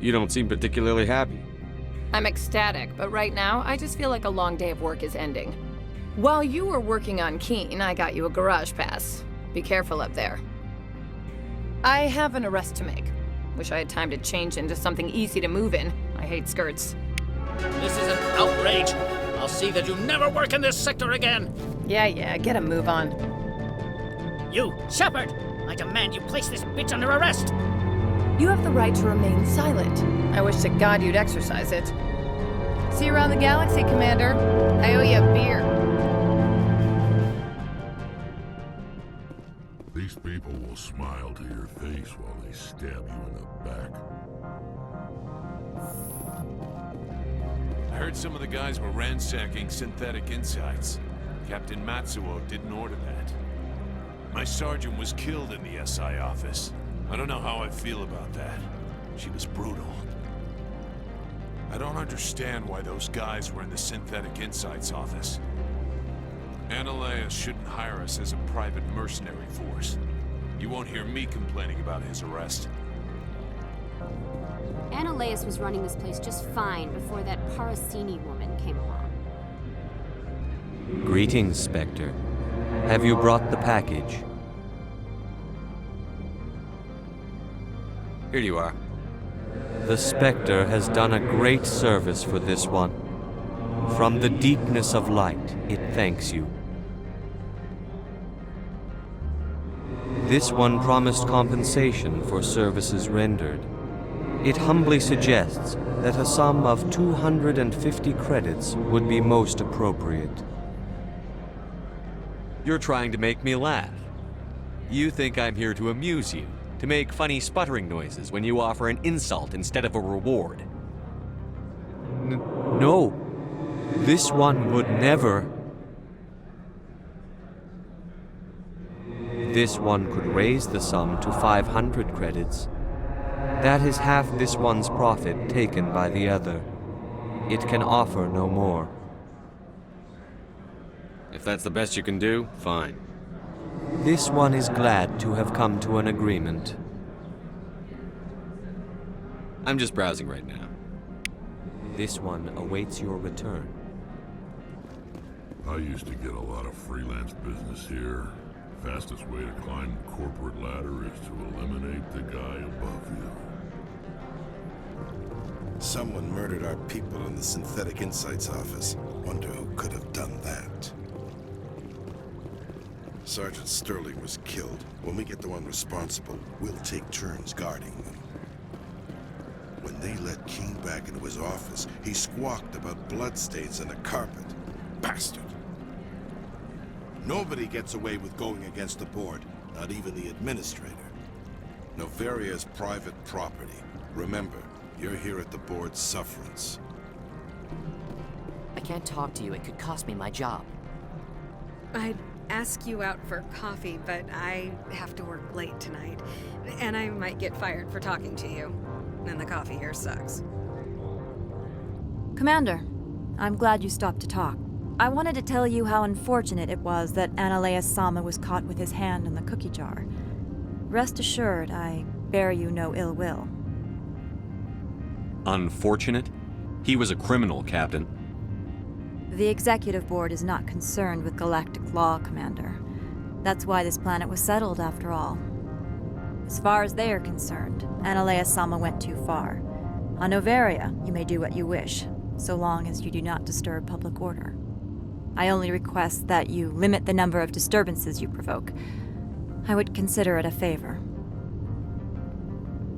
You don't seem particularly happy. I'm ecstatic, but right now, I just feel like a long day of work is ending. While you were working on Qui'in, I got you a garage pass. Be careful up there. I have an arrest to make. Wish I had time to change into something easy to move in. I hate skirts. This is an outrage. I'll see that you never work in this sector again. Yeah, get a move on. You, Shepard! I demand you place this bitch under arrest! You have the right to remain silent. I wish to God you'd exercise it. See you around the galaxy, Commander. I owe you a beer. These people will smile to your face while they stab you in the back. I heard some of the guys were ransacking synthetic insides. Captain Matsuo didn't order that. My sergeant was killed in the SI office. I don't know how I feel about that. She was brutal. I don't understand why those guys were in the synthetic insights office. Analeas shouldn't hire us as a private mercenary force. You won't hear me complaining about his arrest. Analeas was running this place just fine before that Parasini woman came along. Greetings, Spectre. Have you brought the package? Here you are. The Spectre has done a great service for this one. From the deepness of light, it thanks you. This one promised compensation for services rendered. It humbly suggests that a sum of 250 credits would be most appropriate. You're trying to make me laugh. You think I'm here to amuse you, to make funny sputtering noises when you offer an insult instead of a reward. No. This one would never. This one could raise the sum to 500 credits. That is half this one's profit taken by the other. It can offer no more. If that's the best you can do, fine. This one is glad to have come to an agreement. I'm just browsing right now. This one awaits your return. I used to get a lot of freelance business here. Fastest way to climb the corporate ladder is to eliminate the guy above you. Someone murdered our people in the Synthetic Insights office. Wonder who could have done that. Sergeant Sterling was killed. When we get the one responsible, we'll take turns guarding them. When they let Qui'in back into his office, he squawked about bloodstains in the carpet. Bastard! Nobody gets away with going against the board, not even the administrator. Noveria is private property. Remember, you're here at the board's sufferance. I can't talk to you. It could cost me my job. I'd ask you out for coffee, but I have to work late tonight. And I might get fired for talking to you. And the coffee here sucks. Commander, I'm glad you stopped to talk. I wanted to tell you how unfortunate it was that Analeus Sama was caught with his hand in the cookie jar. Rest assured, I bear you no ill will. Unfortunate? He was a criminal, Captain. The Executive Board is not concerned with galactic law, Commander. That's why this planet was settled, after all. As far as they are concerned, Analeus Sama went too far. On Noveria, you may do what you wish, so long as you do not disturb public order. I only request that you limit the number of disturbances you provoke. I would consider it a favor.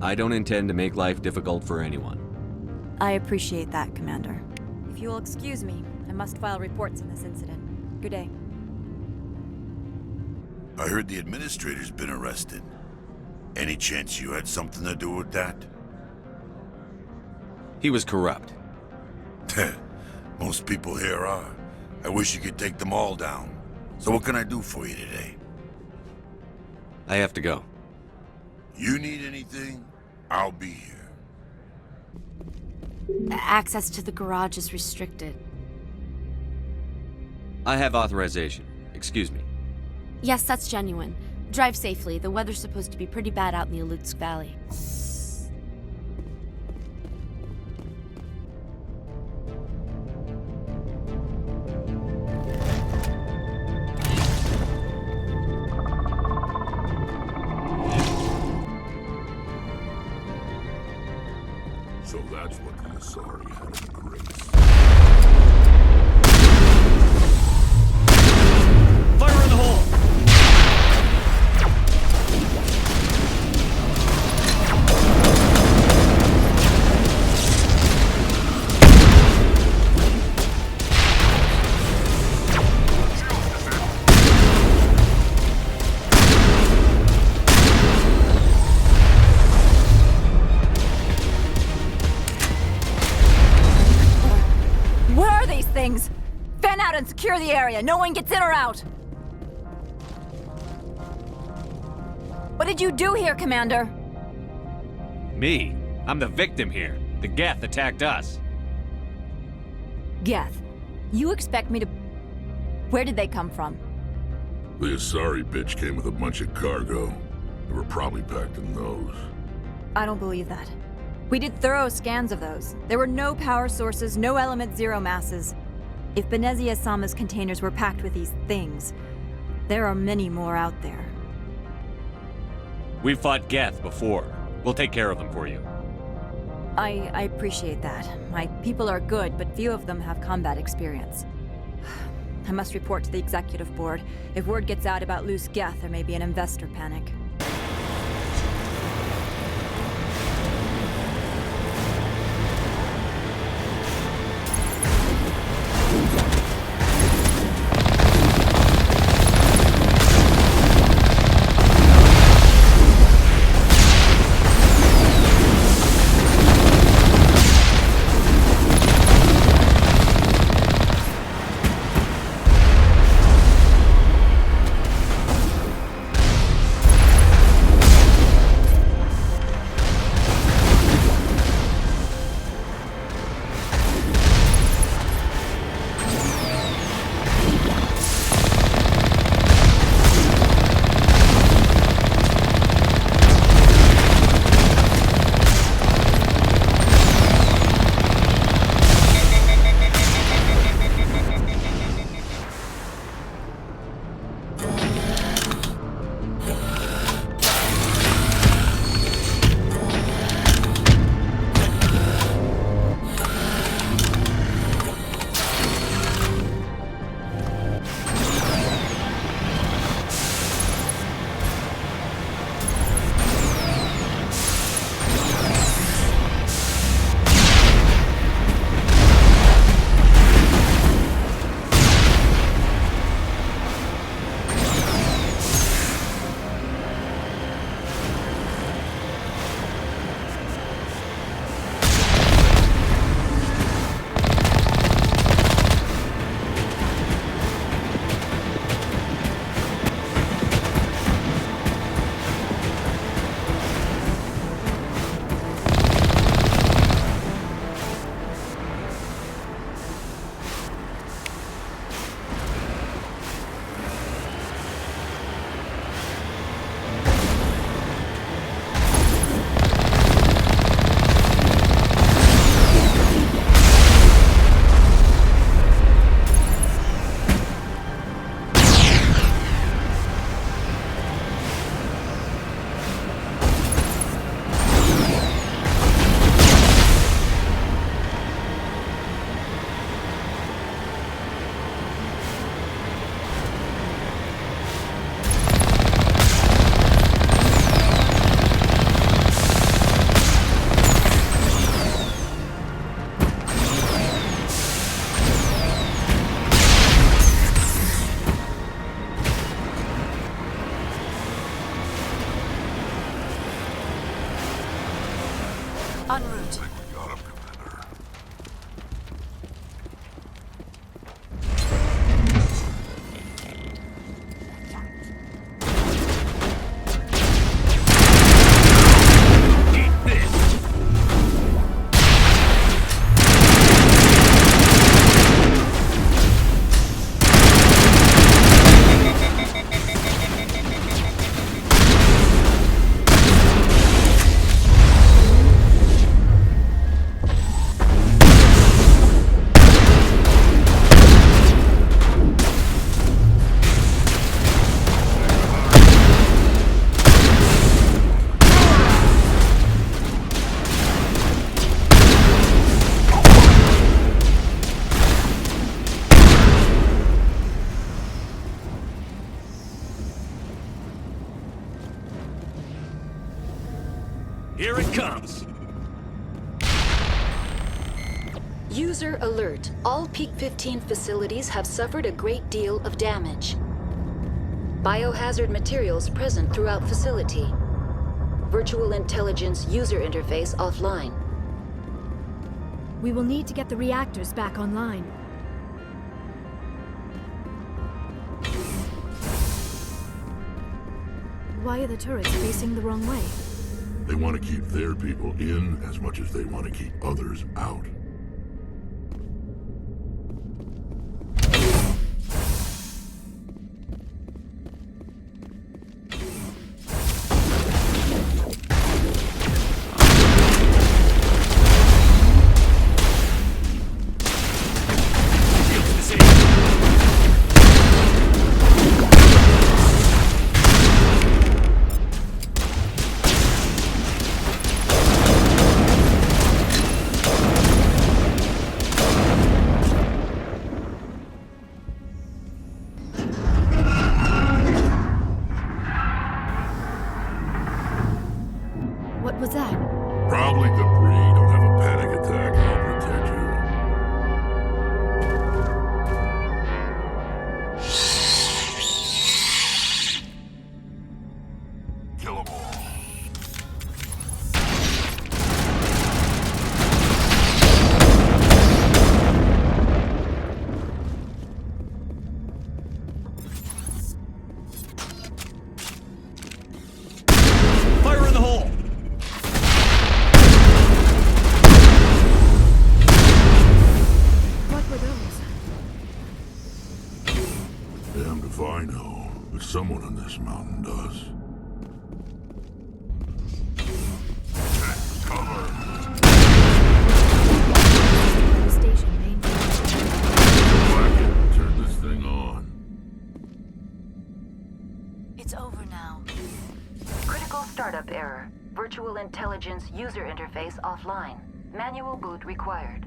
I don't intend to make life difficult for anyone. I appreciate that, Commander. If you will excuse me, I must file reports on this incident. Good day. I heard the administrator's been arrested. Any chance you had something to do with that? He was corrupt. Most people here are. I wish you could take them all down. So what can I do for you today? I have to go. You need anything? I'll be here. Access to the garage is restricted. I have authorization. Excuse me. Yes, that's genuine. Drive safely. The weather's supposed to be pretty bad out in the Aleutsk Valley. So that's what the Asari had in grace. Fire in the hole! Things! Fan out and secure the area! No one gets in or out! What did you do here, Commander? Me? I'm the victim here. The Geth attacked us. Geth, you expect me to... Where did they come from? The Asari bitch came with a bunch of cargo. They were probably packed in those. I don't believe that. We did thorough scans of those. There were no power sources, no element zero masses. If Benezia Sama's containers were packed with these things, there are many more out there. We've fought Geth before. We'll take care of them for you. I appreciate that. My people are good, but few of them have combat experience. I must report to the Executive Board. If word gets out about loose Geth, there may be an investor panic. Here it comes! User alert. All Peak 15 facilities have suffered a great deal of damage. Biohazard materials present throughout facility. Virtual intelligence user interface offline. We will need to get the reactors back online. Why are the turrets facing the wrong way? They want to keep their people in as much as they want to keep others out. What was that? Probably debris. Don't have a panic attack. I'll protect you. Kill them all. Fire in the hole! What were those? Damned if I know, but someone on this mountain does. Take cover! Station main. Whack it and turn this thing on. It's over now. Critical startup error. Virtual intelligence user interface offline. Manual boot required.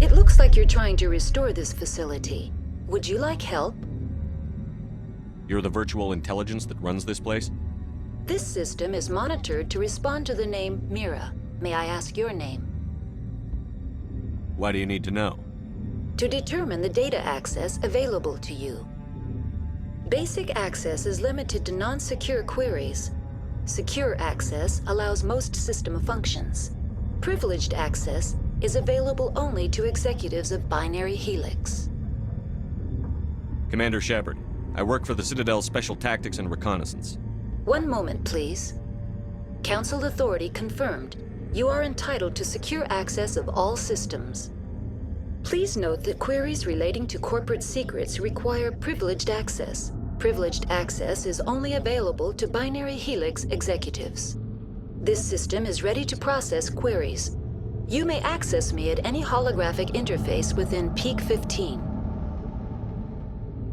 It looks like you're trying to restore this facility. Would you like help? You're the virtual intelligence that runs this place? This system is monitored to respond to the name Mira. May I ask your name? Why do you need to know? To determine the data access available to you. Basic access is limited to non-secure queries. Secure access allows most system functions. Privileged access is available only to executives of Binary Helix. Commander Shepard, I work for the Citadel Special Tactics and Reconnaissance. One moment, please. Council authority confirmed. You are entitled to secure access of all systems. Please note that queries relating to corporate secrets require privileged access. Privileged access is only available to Binary Helix executives. This system is ready to process queries. You may access me at any holographic interface within Peak 15.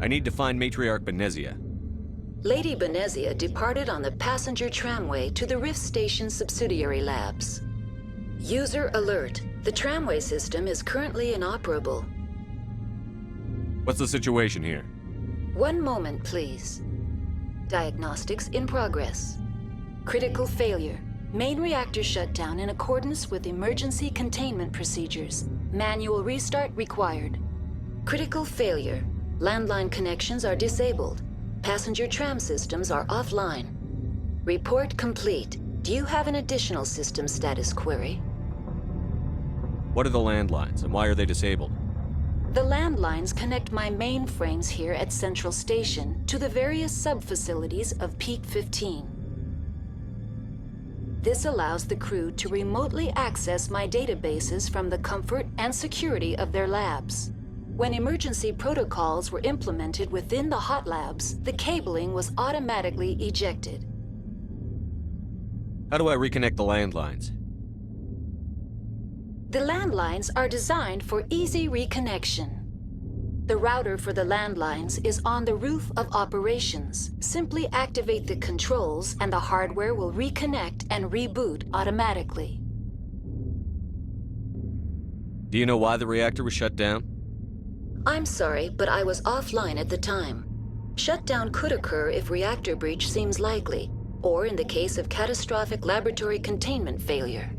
I need to find Matriarch Benezia. Lady Benezia departed on the passenger tramway to the Rift Station subsidiary labs. User alert. The tramway system is currently inoperable. What's the situation here? One moment, please. Diagnostics in progress. Critical failure. Main reactor shut down in accordance with emergency containment procedures. Manual restart required. Critical failure. Landline connections are disabled. Passenger tram systems are offline. Report complete. Do you have an additional system status query? What are the landlines, and why are they disabled? The landlines connect my mainframes here at Central Station to the various sub-facilities of Peak 15. This allows the crew to remotely access my databases from the comfort and security of their labs. When emergency protocols were implemented within the hot labs, the cabling was automatically ejected. How do I reconnect the landlines? The landlines are designed for easy reconnection. The router for the landlines is on the roof of operations. Simply activate the controls and the hardware will reconnect and reboot automatically. Do you know why the reactor was shut down? I'm sorry, but I was offline at the time. Shutdown could occur if reactor breach seems likely, or in the case of catastrophic laboratory containment failure.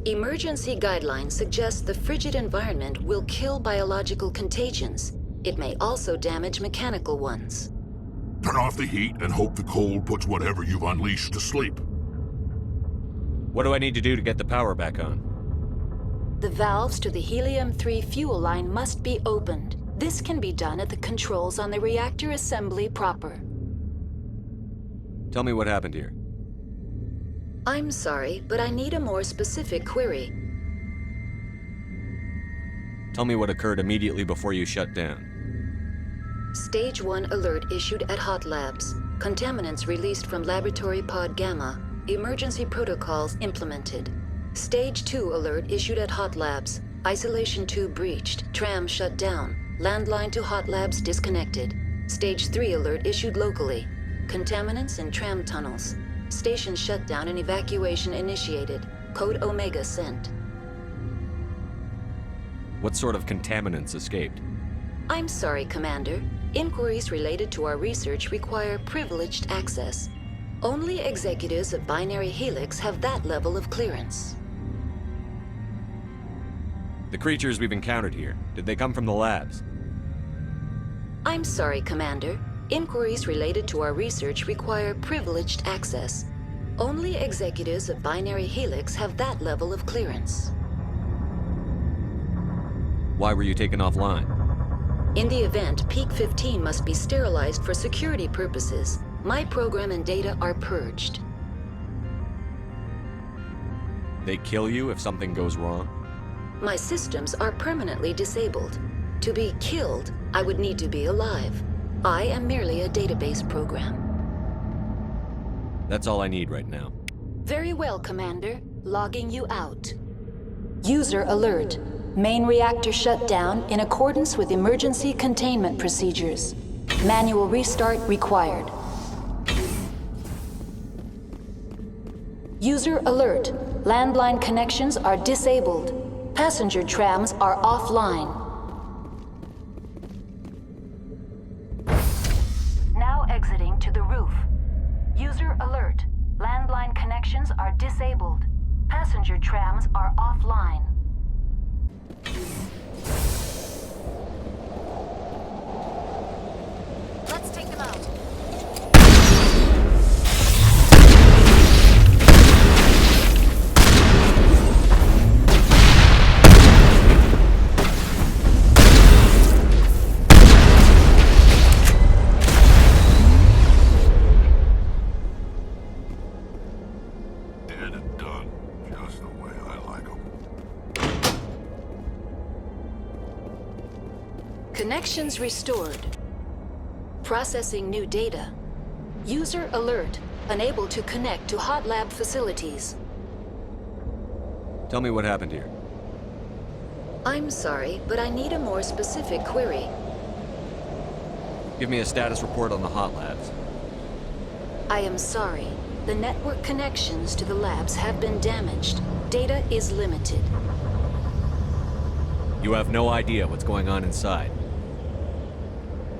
Emergency guidelines suggest the frigid environment will kill biological contagions. It may also damage mechanical ones. Turn off the heat and hope the cold puts whatever you've unleashed to sleep. What do I need to do to get the power back on? The valves to the helium-3 fuel line must be opened. This can be done at the controls on the reactor assembly proper. Tell me what happened here. I'm sorry, but I need a more specific query. Tell me what occurred immediately before you shut down. Stage 1 alert issued at Hot Labs. Contaminants released from Laboratory Pod Gamma. Emergency protocols implemented. Stage 2 alert issued at Hot Labs. Isolation tube breached. Tram shut down. Landline to Hot Labs disconnected. Stage 3 alert issued locally. Contaminants in tram tunnels. Station shutdown and evacuation initiated. Code Omega sent. What sort of contaminants escaped? I'm sorry, Commander. Inquiries related to our research require privileged access. Only executives of Binary Helix have that level of clearance. The creatures we've encountered here, did they come from the labs? I'm sorry, Commander. Inquiries related to our research require privileged access. Only executives of Binary Helix have that level of clearance. Why were you taken offline? In the event, Peak 15 must be sterilized for security purposes. My program and data are purged. They kill you if something goes wrong? My systems are permanently disabled. To be killed, I would need to be alive. I am merely a database program. That's all I need right now. Very well, Commander. Logging you out. User alert. Main reactor shut down in accordance with emergency containment procedures. Manual restart required. User alert. Landline connections are disabled. Passenger trams are offline. Now exiting to the roof. User alert. Landline connections are disabled. Passenger trams are offline. Let's take them out. Dead and done, just the way I like them. Connections restored. Processing new data. User alert. Unable to connect to hot lab facilities. Tell me what happened here. I'm sorry, but I need a more specific query. Give me a status report on the hot labs. I am sorry. The network connections to the labs have been damaged. Data is limited. You have no idea what's going on inside.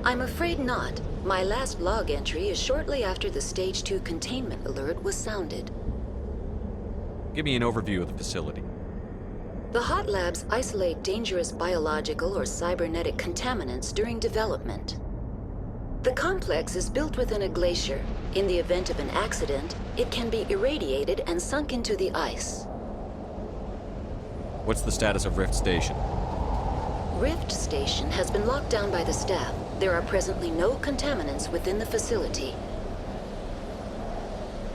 I'm afraid not. My last log entry is shortly after the Stage 2 containment alert was sounded. Give me an overview of the facility. The hot labs isolate dangerous biological or cybernetic contaminants during development. The complex is built within a glacier. In the event of an accident, it can be irradiated and sunk into the ice. What's the status of Rift Station? Rift Station has been locked down by the staff. There are presently no contaminants within the facility.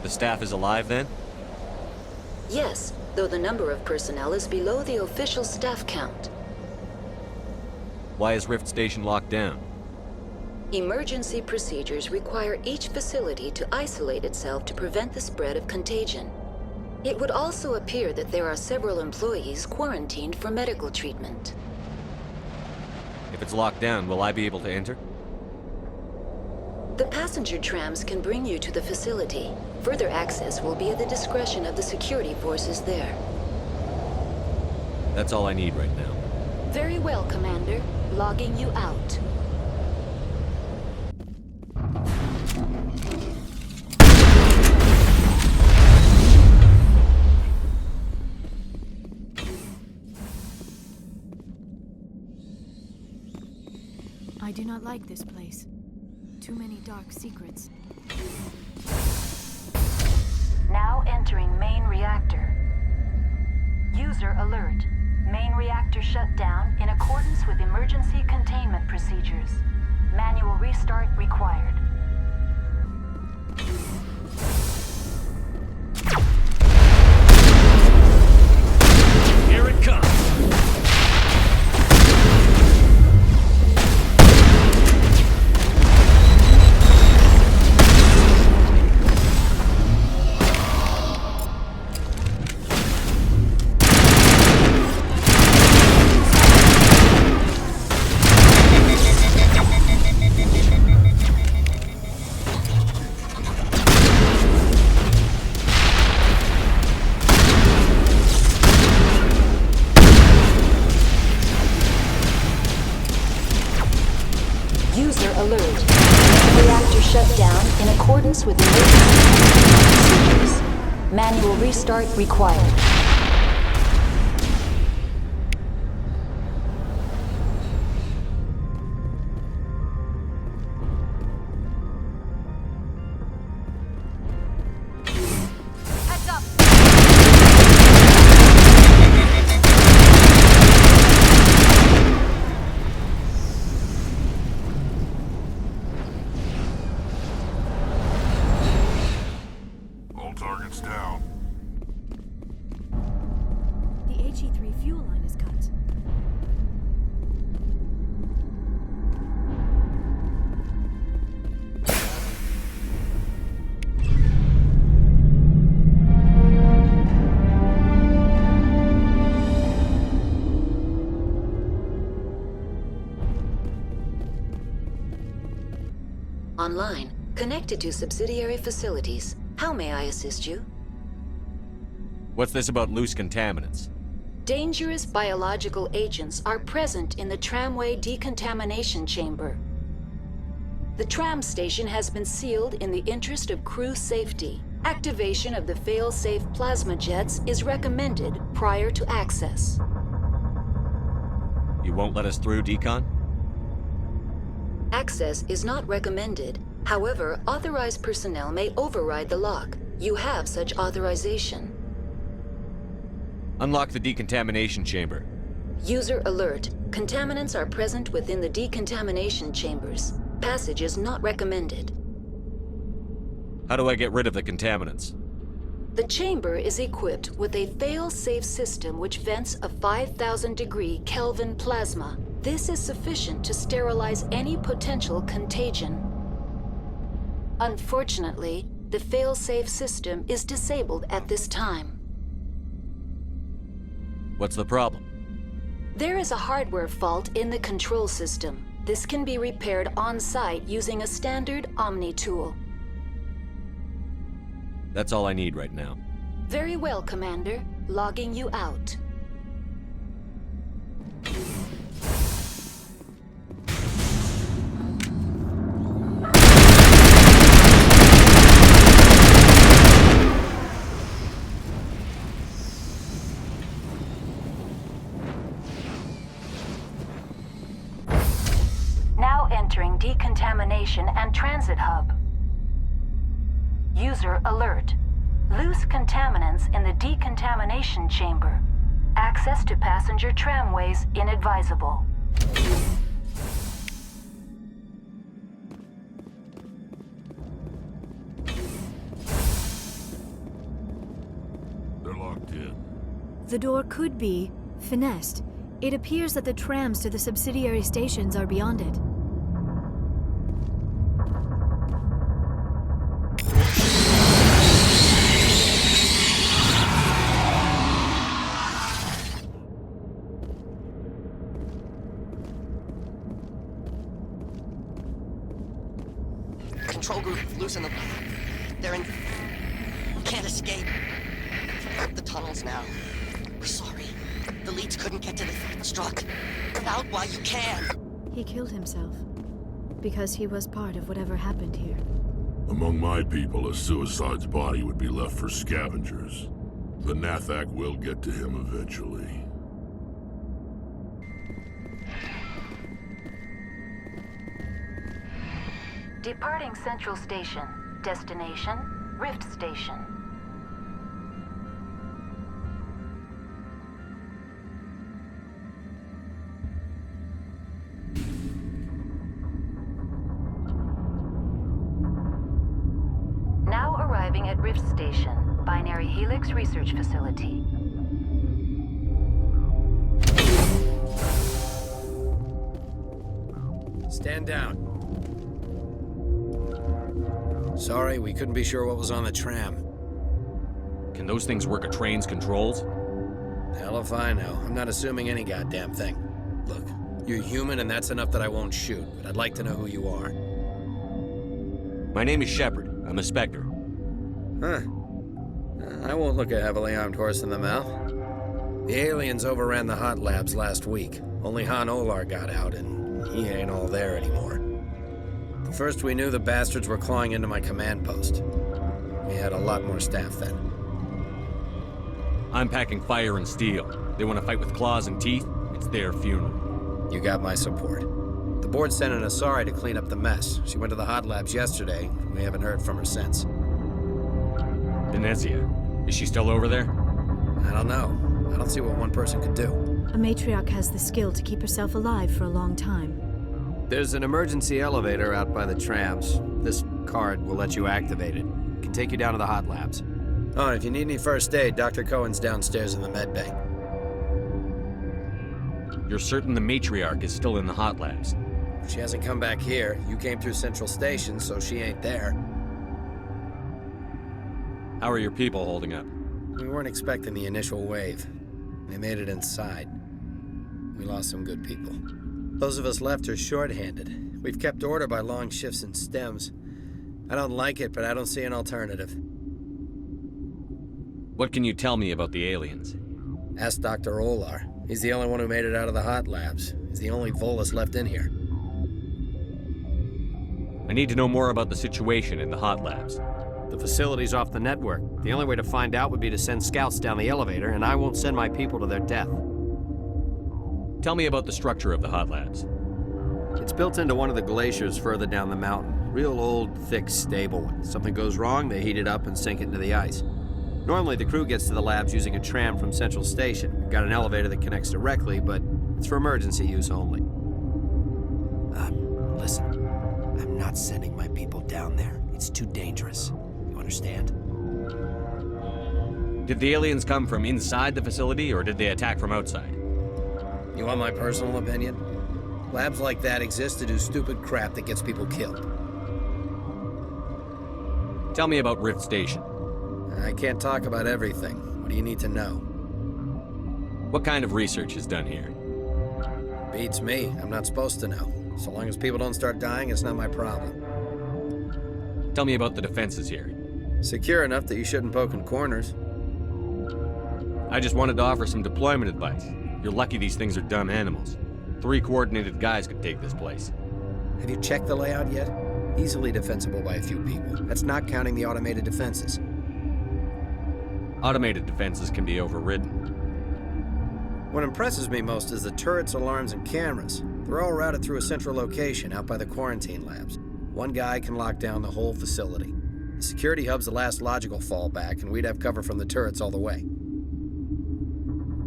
The staff is alive then? Yes, though the number of personnel is below the official staff count. Why is Rift Station locked down? Emergency procedures require each facility to isolate itself to prevent the spread of contagion. It would also appear that there are several employees quarantined for medical treatment. If it's locked down, will I be able to enter? The passenger trams can bring you to the facility. Further access will be at the discretion of the security forces there. That's all I need right now. Very well, Commander. Logging you out. I do not like this place. Too many dark secrets. Now entering main reactor. User alert. Main reactor shut down in accordance with emergency containment procedures. Manual restart required. Here it comes! User alert. Reactor shut down in accordance with emergency procedures. Manual restart required. Heads up! All targets down. The HE3 fuel line is cut. Online. Connected to subsidiary facilities. How may I assist you? What's this about loose contaminants? Dangerous biological agents are present in the tramway decontamination chamber. The tram station has been sealed in the interest of crew safety. Activation of the fail-safe plasma jets is recommended prior to access. You won't let us through, Decon? Access is not recommended. However, authorized personnel may override the lock. You have such authorization. Unlock the decontamination chamber. User alert. Contaminants are present within the decontamination chambers. Passage is not recommended. How do I get rid of the contaminants? The chamber is equipped with a fail-safe system which vents a 5,000-degree Kelvin plasma. This is sufficient to sterilize any potential contagion. Unfortunately, the fail-safe system is disabled at this time. What's the problem? There is a hardware fault in the control system. This can be repaired on-site using a standard Omni tool. That's all I need right now. Very well, Commander. Logging you out. Now entering decontamination and transit hub. User alert. Loose contaminants in the decontamination chamber. Access to passenger tramways inadvisable. They're locked it? The door could be finessed. It appears that the trams to the subsidiary stations are beyond it. Control group, loosen them. They're in... Can't escape. The tunnels now. We're sorry. The leads couldn't get to the struct. Get out while you can. He killed himself. Because he was part of whatever happened here. Among my people, a suicide's body would be left for scavengers. The Nathak will get to him eventually. Departing Central Station. Destination, Rift Station. Now arriving at Rift Station, Binary Helix Research Facility. Stand down. Sorry, we couldn't be sure what was on the tram. Can those things work a train's controls? Hell if I know. I'm not assuming any goddamn thing. Look, you're human and that's enough that I won't shoot, but I'd like to know who you are. My name is Shepard. I'm a Spectre. Huh. I won't look a heavily armed horse in the mouth. The aliens overran the hot labs last week. Only Han Olar got out, and he ain't all there anymore. The first we knew, the bastards were clawing into my command post. We had a lot more staff then. I'm packing fire and steel. They want to fight with claws and teeth? It's their funeral. You got my support. The board sent an Asari to clean up the mess. She went to the hot labs yesterday. We haven't heard from her since. Benezia. Is she still over there? I don't know. I don't see what one person could do. A matriarch has the skill to keep herself alive for a long time. There's an emergency elevator out by the trams. This card will let you activate it. It can take you down to the hot labs. Oh, and if you need any first aid, Dr. Cohen's downstairs in the med bay. You're certain the Matriarch is still in the hot labs? She hasn't come back here. You came through Central Station, so she ain't there. How are your people holding up? We weren't expecting the initial wave. They made it inside. We lost some good people. Those of us left are short-handed. We've kept order by long shifts and stems. I don't like it, but I don't see an alternative. What can you tell me about the aliens? Ask Dr. Olar. He's the only one who made it out of the hot labs. He's the only Volus left in here. I need to know more about the situation in the hot labs. The facility's off the network. The only way to find out would be to send scouts down the elevator, and I won't send my people to their death. Tell me about the structure of the hot labs. It's built into one of the glaciers further down the mountain. Real old, thick, stable one. Something goes wrong, they heat it up and sink it into the ice. Normally, the crew gets to the labs using a tram from Central Station. We've got an elevator that connects directly, but it's for emergency use only. Listen. I'm not sending my people down there. It's too dangerous. You understand? Did the aliens come from inside the facility, or did they attack from outside? You want my personal opinion? Labs like that exist to do stupid crap that gets people killed. Tell me about Rift Station. I can't talk about everything. What do you need to know? What kind of research is done here? Beats me. I'm not supposed to know. So long as people don't start dying, it's not my problem. Tell me about the defenses here. Secure enough that you shouldn't poke in corners. I just wanted to offer some deployment advice. You're lucky these things are dumb animals. 3 coordinated guys could take this place. Have you checked the layout yet? Easily defensible by a few people. That's not counting the automated defenses. Automated defenses can be overridden. What impresses me most is the turrets, alarms, and cameras. They're all routed through a central location out by the quarantine labs. One guy can lock down the whole facility. The security hub's the last logical fallback, and we'd have cover from the turrets all the way.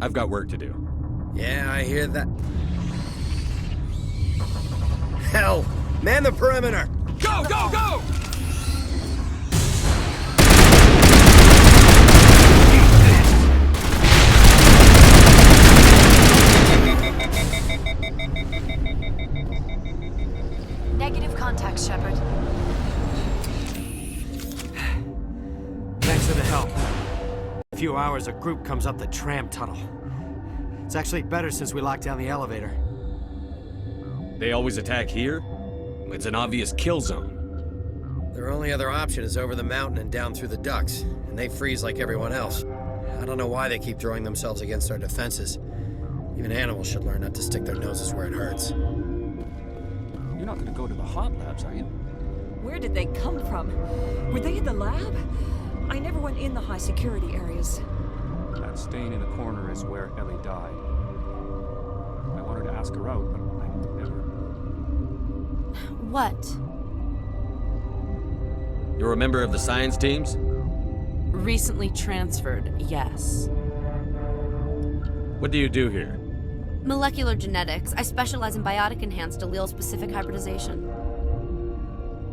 I've got work to do. Yeah, I hear that. Hell! Man the perimeter! Go, go, go! Thanks, Shepard. Thanks for the help. In a few hours, a group comes up the tram tunnel. It's actually better since we locked down the elevator. They always attack here? It's an obvious kill zone. Their only other option is over the mountain and down through the ducts, and they freeze like everyone else. I don't know why they keep throwing themselves against our defenses. Even animals should learn not to stick their noses where it hurts. You're not gonna go to the hot labs, are you? Where did they come from? Were they in the lab? I never went in the high security areas. That stain in the corner is where Ellie died. I wanted to ask her out, but I never. What? You're a member of the science teams? Recently transferred, yes. What do you do here? Molecular genetics. I specialize in biotic-enhanced allele-specific hybridization.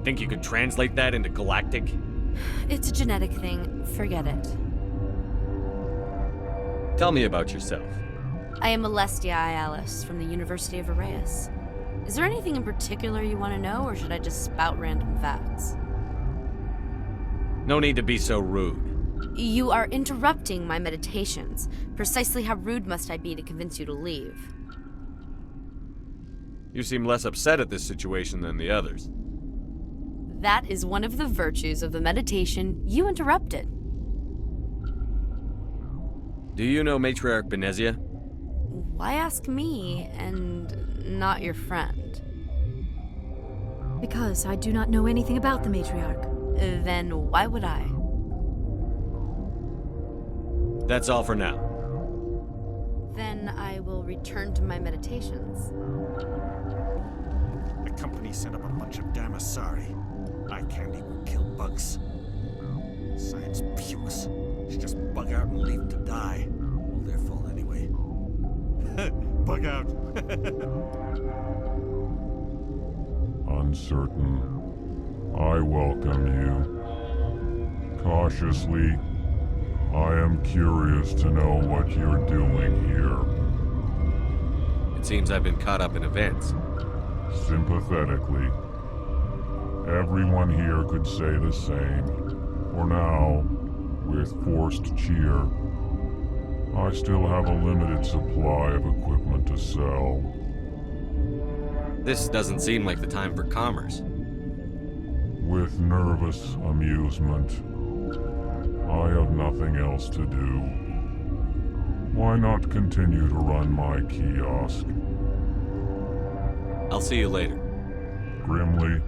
Think you could translate that into galactic? It's a genetic thing. Forget it. Tell me about yourself. I am Alestia Ialis from the University of Arraeus. Is there anything in particular you want to know, or should I just spout random facts? No need to be so rude. You are interrupting my meditations. Precisely how rude must I be to convince you to leave? You seem less upset at this situation than the others. That is one of the virtues of the meditation you interrupted. Do you know Matriarch Benezia? Why ask me and not your friend? Because I do not know anything about the Matriarch. Then why would I? That's all for now. Then I will return to my meditations. The company sent up a bunch of Damasari. I can't even kill bugs. Science pulis. Should just bug out and leave to die. All their fault anyway. Bug out. Uncertain. I welcome you. Cautiously, I am curious to know what you're doing here. It seems I've been caught up in events. Sympathetically. Everyone here could say the same. For now, with forced cheer, I still have a limited supply of equipment to sell. This doesn't seem like the time for commerce. With nervous amusement. I have nothing else to do. Why not continue to run my kiosk? I'll see you later. Grimly,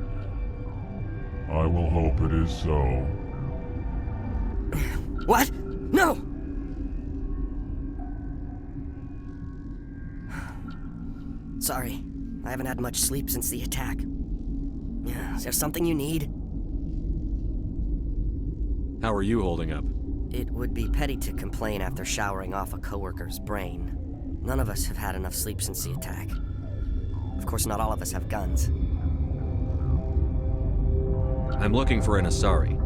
I will hope it is so. What? No! Sorry, I haven't had much sleep since the attack. Is there something you need? How are you holding up? It would be petty to complain after showering off a coworker's brain. None of us have had enough sleep since the attack. Of course, not all of us have guns. I'm looking for an Asari.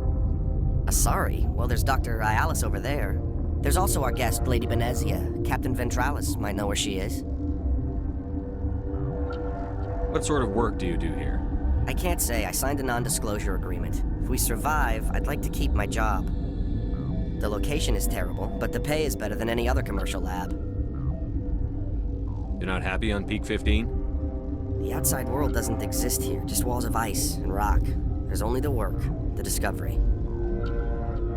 Asari? Well, there's Dr. Ialis over there. There's also our guest, Lady Benezia. Captain Ventralis might know where she is. What sort of work do you do here? I can't say. I signed a non-disclosure agreement. If we survive, I'd like to keep my job. The location is terrible, but the pay is better than any other commercial lab. You're not happy on Peak 15? The outside world doesn't exist here, just walls of ice and rock. There's only the work, the discovery.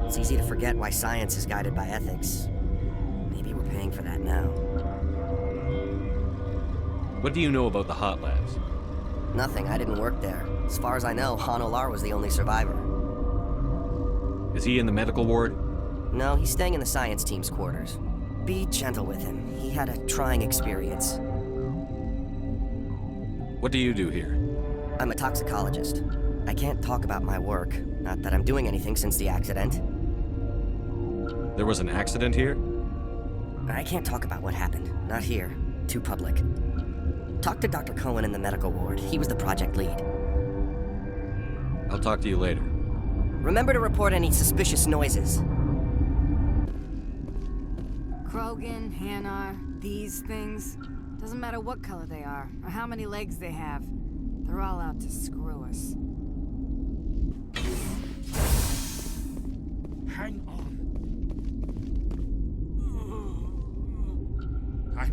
It's easy to forget why science is guided by ethics. Maybe we're paying for that now. What do you know about the hot labs? Nothing. I didn't work there. As far as I know, Han Olar was the only survivor. Is he in the medical ward? No, he's staying in the science team's quarters. Be gentle with him. He had a trying experience. What do you do here? I'm a toxicologist. I can't talk about my work. Not that I'm doing anything since the accident. There was an accident here? I can't talk about what happened. Not here. Too public. Talk to Dr. Qui'in in the medical ward. He was the project lead. I'll talk to you later. Remember to report any suspicious noises. Krogan, Hanar, these things. Doesn't matter what color they are, or how many legs they have. They're all out to screw us.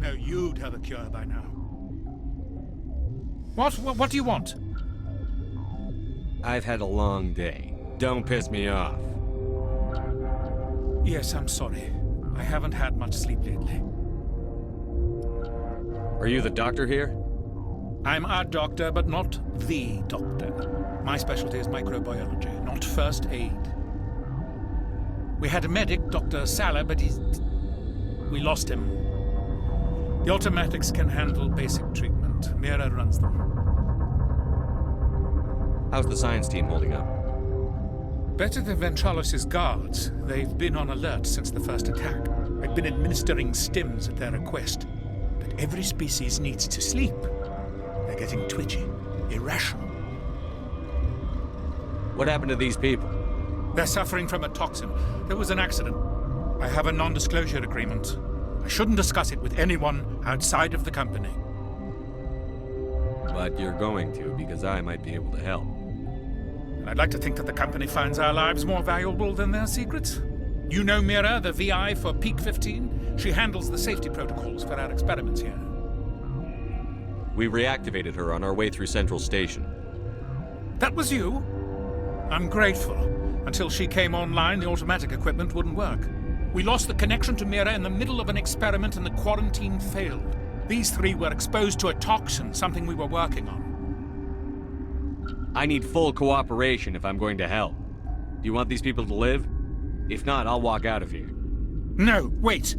No, you'd have a cure by now. What do you want? I've had a long day. Don't piss me off. Yes, I'm sorry. I haven't had much sleep lately. Are you the doctor here? I'm a doctor, but not the doctor. My specialty is microbiology, not first aid. We had a medic, Dr. Salah, but we lost him. The automatics can handle basic treatment. Mira runs them. How's the science team holding up? Better than Ventralos' guards. They've been on alert since the first attack. I've been administering stims at their request. But every species needs to sleep. They're getting twitchy, irrational. What happened to these people? They're suffering from a toxin. There was an accident. I have a non-disclosure agreement. I shouldn't discuss it with anyone outside of the company. But you're going to, because I might be able to help. I'd like to think that the company finds our lives more valuable than their secrets. You know Mira, the VI for Peak 15? She handles the safety protocols for our experiments here. We reactivated her on our way through Central Station. That was you? I'm grateful. Until she came online, the automatic equipment wouldn't work. We lost the connection to Mira in the middle of an experiment and the quarantine failed. These three were exposed to a toxin, something we were working on. I need full cooperation if I'm going to help. Do you want these people to live? If not, I'll walk out of here. No, wait!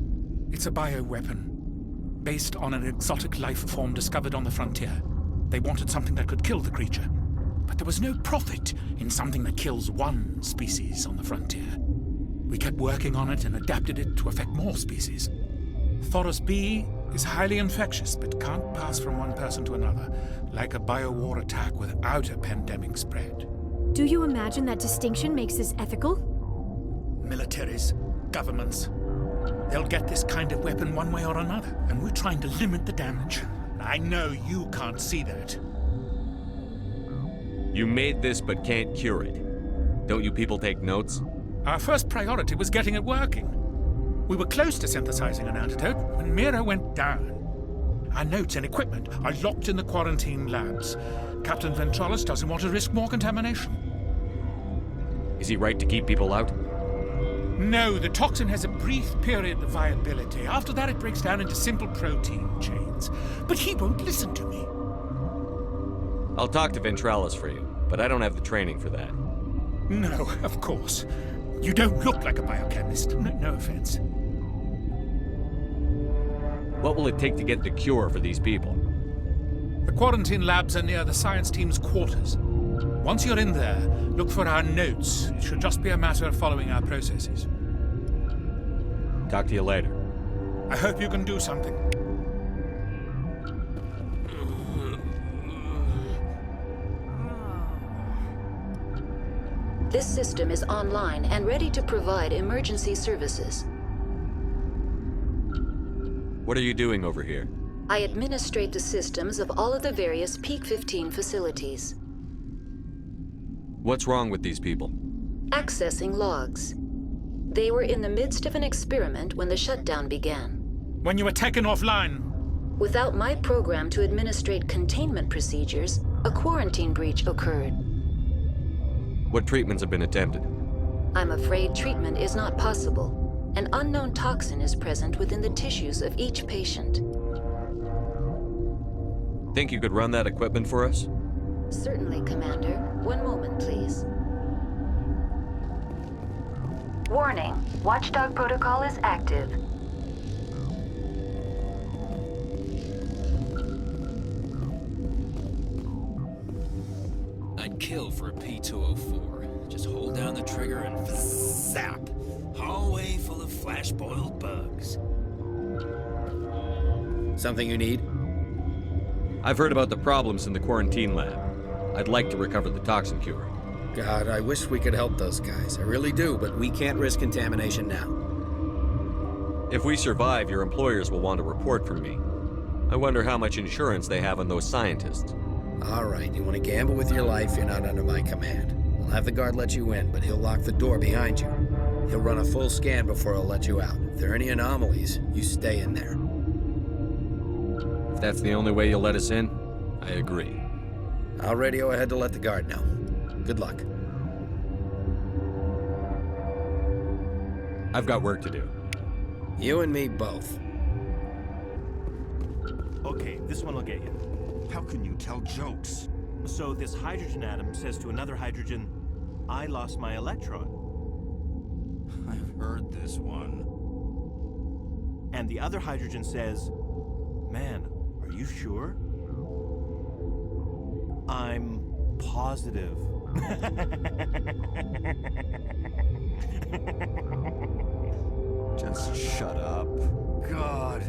It's a bioweapon, based on an exotic life form discovered on the frontier. They wanted something that could kill the creature. But there was no profit in something that kills one species on the frontier. We kept working on it and adapted it to affect more species. Thoros B is highly infectious, but can't pass from one person to another, like a biowar attack without a pandemic spread. Do you imagine that distinction makes this ethical? Militaries, governments, they'll get this kind of weapon one way or another, and we're trying to limit the damage. I know you can't see that. You made this but can't cure it. Don't you people take notes? Our first priority was getting it working. We were close to synthesizing an antidote when Mira went down. Our notes and equipment are locked in the quarantine labs. Captain Ventralos doesn't want to risk more contamination. Is he right to keep people out? No, the toxin has a brief period of viability. After that, it breaks down into simple protein chains. But he won't listen to me. I'll talk to Ventralos for you, but I don't have the training for that. No, of course. You don't look like a biochemist. No offense. What will it take to get the cure for these people? The quarantine labs are near the science team's quarters. Once you're in there, look for our notes. It should just be a matter of following our processes. Talk to you later. I hope you can do something. This system is online and ready to provide emergency services. What are you doing over here? I administrate the systems of all of the various Peak 15 facilities. What's wrong with these people? Accessing logs. They were in the midst of an experiment when the shutdown began. When you were taken offline? Without my program to administrate containment procedures, a quarantine breach occurred. What treatments have been attempted? I'm afraid treatment is not possible. An unknown toxin is present within the tissues of each patient. Think you could run that equipment for us? Certainly, Commander. One moment, please. Warning. Watchdog protocol is active. I'd kill for a P-204. Just hold down the trigger and zap! Hallway full of flash-boiled bugs. Something you need? I've heard about the problems in the quarantine lab. I'd like to recover the toxin cure. God, I wish we could help those guys. I really do, but we can't risk contamination now. If we survive, your employers will want a report from me. I wonder how much insurance they have on those scientists. All right, you want to gamble with your life, you're not under my command. I'll have the guard let you in, but he'll lock the door behind you. He'll run a full scan before he'll let you out. If there are any anomalies, you stay in there. that's the only way you'll let us in, I agree. I'll radio ahead to let the guard know. Good luck. I've got work to do. You and me both. Okay, this one will get you. How can you tell jokes? So this hydrogen atom says to another hydrogen, I lost my electron. I've heard this one. And the other hydrogen says, man, are you sure? I'm positive. Just shut up. God.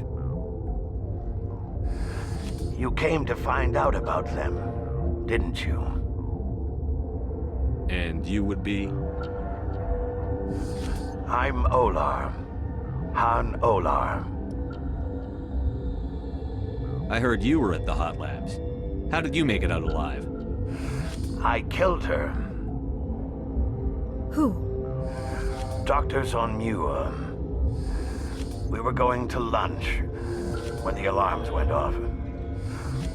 You came to find out about them, didn't you? And you would be? I'm Olar. Han Olar. I heard you were at the hot labs. How did you make it out alive? I killed her. Who? Doctors on Muir. We were going to lunch when the alarms went off.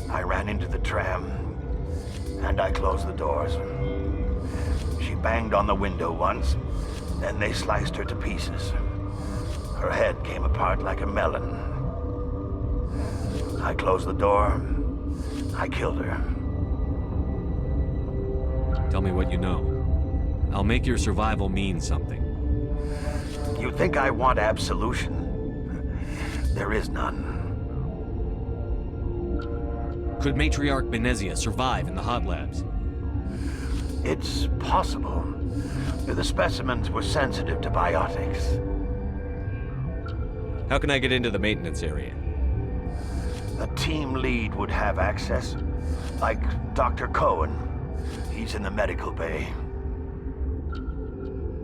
I ran into the tram, and I closed the doors. She banged on the window once, then they sliced her to pieces. Her head came apart like a melon. I closed the door. I killed her. Tell me what you know. I'll make your survival mean something. You think I want absolution? There is none. Could Matriarch Benezia survive in the hot labs? It's possible. The specimens were sensitive to biotics. How can I get into the maintenance area? A team lead would have access, like Dr. Cohen. He's in the medical bay.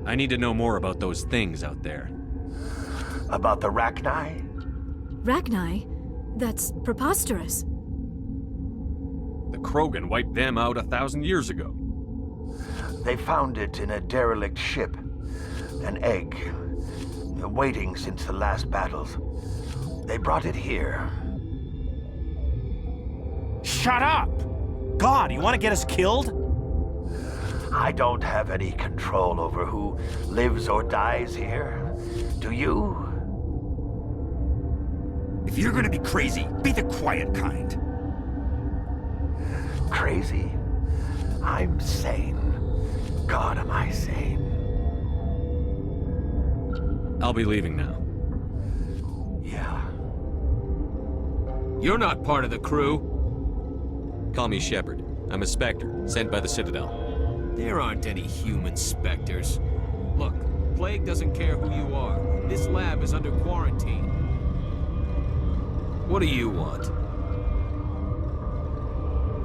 I need to know more about those things out there. About the Rachni? Rachni? That's preposterous. The Krogan wiped them out 1,000 years ago. They found it in a derelict ship. An egg. Waiting since the last battles. They brought it here. Shut up! God, you want to get us killed? I don't have any control over who lives or dies here. Do you? If you're gonna be crazy, be the quiet kind. Crazy? I'm sane. God, am I sane? I'll be leaving now. Yeah. You're not part of the crew. Call me Shepard. I'm a Spectre, sent by the Citadel. There aren't any human specters. Look, Plague doesn't care who you are. This lab is under quarantine. What do you want?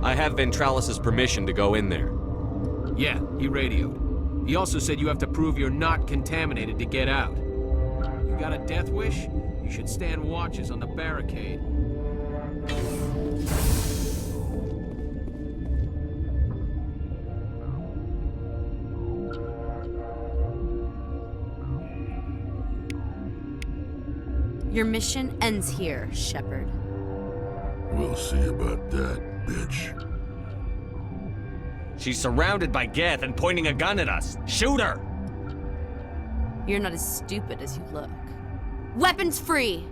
I have Ventralis's permission to go in there. Yeah, he radioed. He also said you have to prove you're not contaminated to get out. You got a death wish? You should stand watches on the barricade. Your mission ends here, Shepard. We'll see about that, bitch. She's surrounded by Geth and pointing a gun at us. Shoot her! You're not as stupid as you look. Weapons free!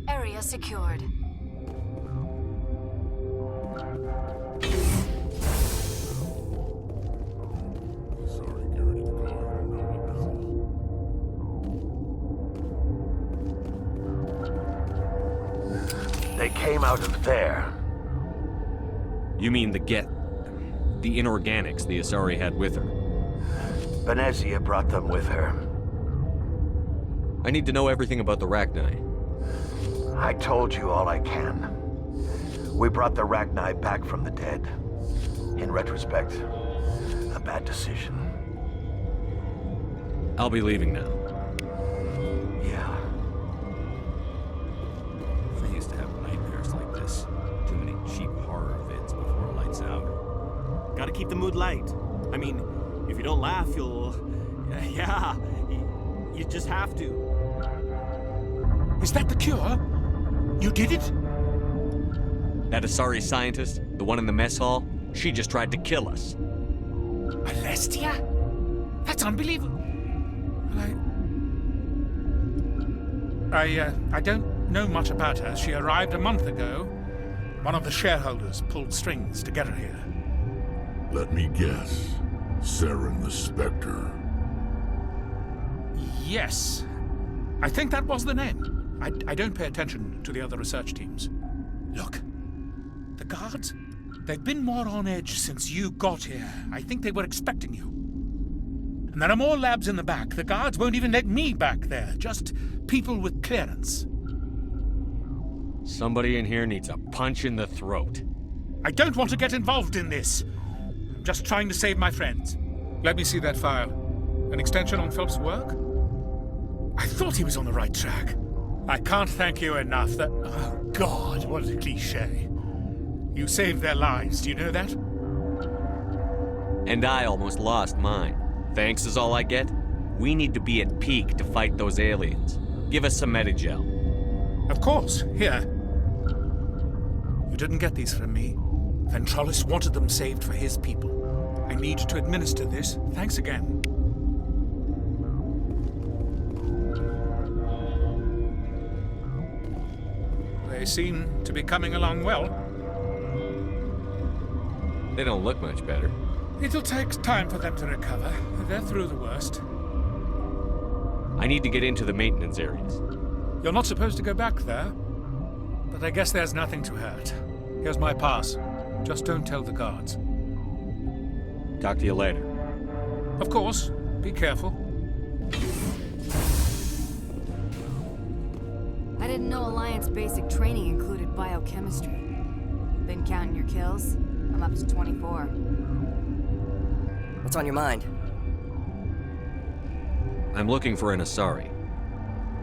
Area secured. They came out of there. You mean the Geth... the inorganics the Asari had with her? Benezia brought them with her. I need to know everything about the Rachni. I told you all I can. We brought the Rachni back from the dead. In retrospect, a bad decision. I'll be leaving now. Yeah. I used to have nightmares like this. Too many cheap horror vids before it lights out. Gotta keep the mood light. I mean, if you don't laugh, you'll... Yeah, you just have to. Is that the cure? You did it? That Asari scientist, the one in the mess hall, she just tried to kill us. Alestia? That's unbelievable. I don't know much about her. She arrived a month ago. One of the shareholders pulled strings to get her here. Let me guess. Saren the Spectre. Yes. I think that was the name. I don't pay attention to the other research teams. Look. The guards? They've been more on edge since you got here. I think they were expecting you. And there are more labs in the back. The guards won't even let me back there. Just people with clearance. Somebody in here needs a punch in the throat. I don't want to get involved in this. I'm just trying to save my friends. Let me see that file. An extension on Phelps' work? I thought he was on the right track. I can't thank you enough that... Oh, God, what a cliché. You saved their lives, do you know that? And I almost lost mine. Thanks is all I get? We need to be at peak to fight those aliens. Give us some Medigel. Of course, here. You didn't get these from me. Ventralis wanted them saved for his people. I need to administer this. Thanks again. They seem to be coming along well. They don't look much better. It'll take time for them to recover. They're through the worst. I need to get into the maintenance areas. You're not supposed to go back there. But I guess there's nothing to hurt. Here's my pass. Just don't tell the guards. Talk to you later. Of course. Be careful. I didn't know Alliance basic training included biochemistry. Been counting your kills? I'm up to 24. What's on your mind? I'm looking for an Asari.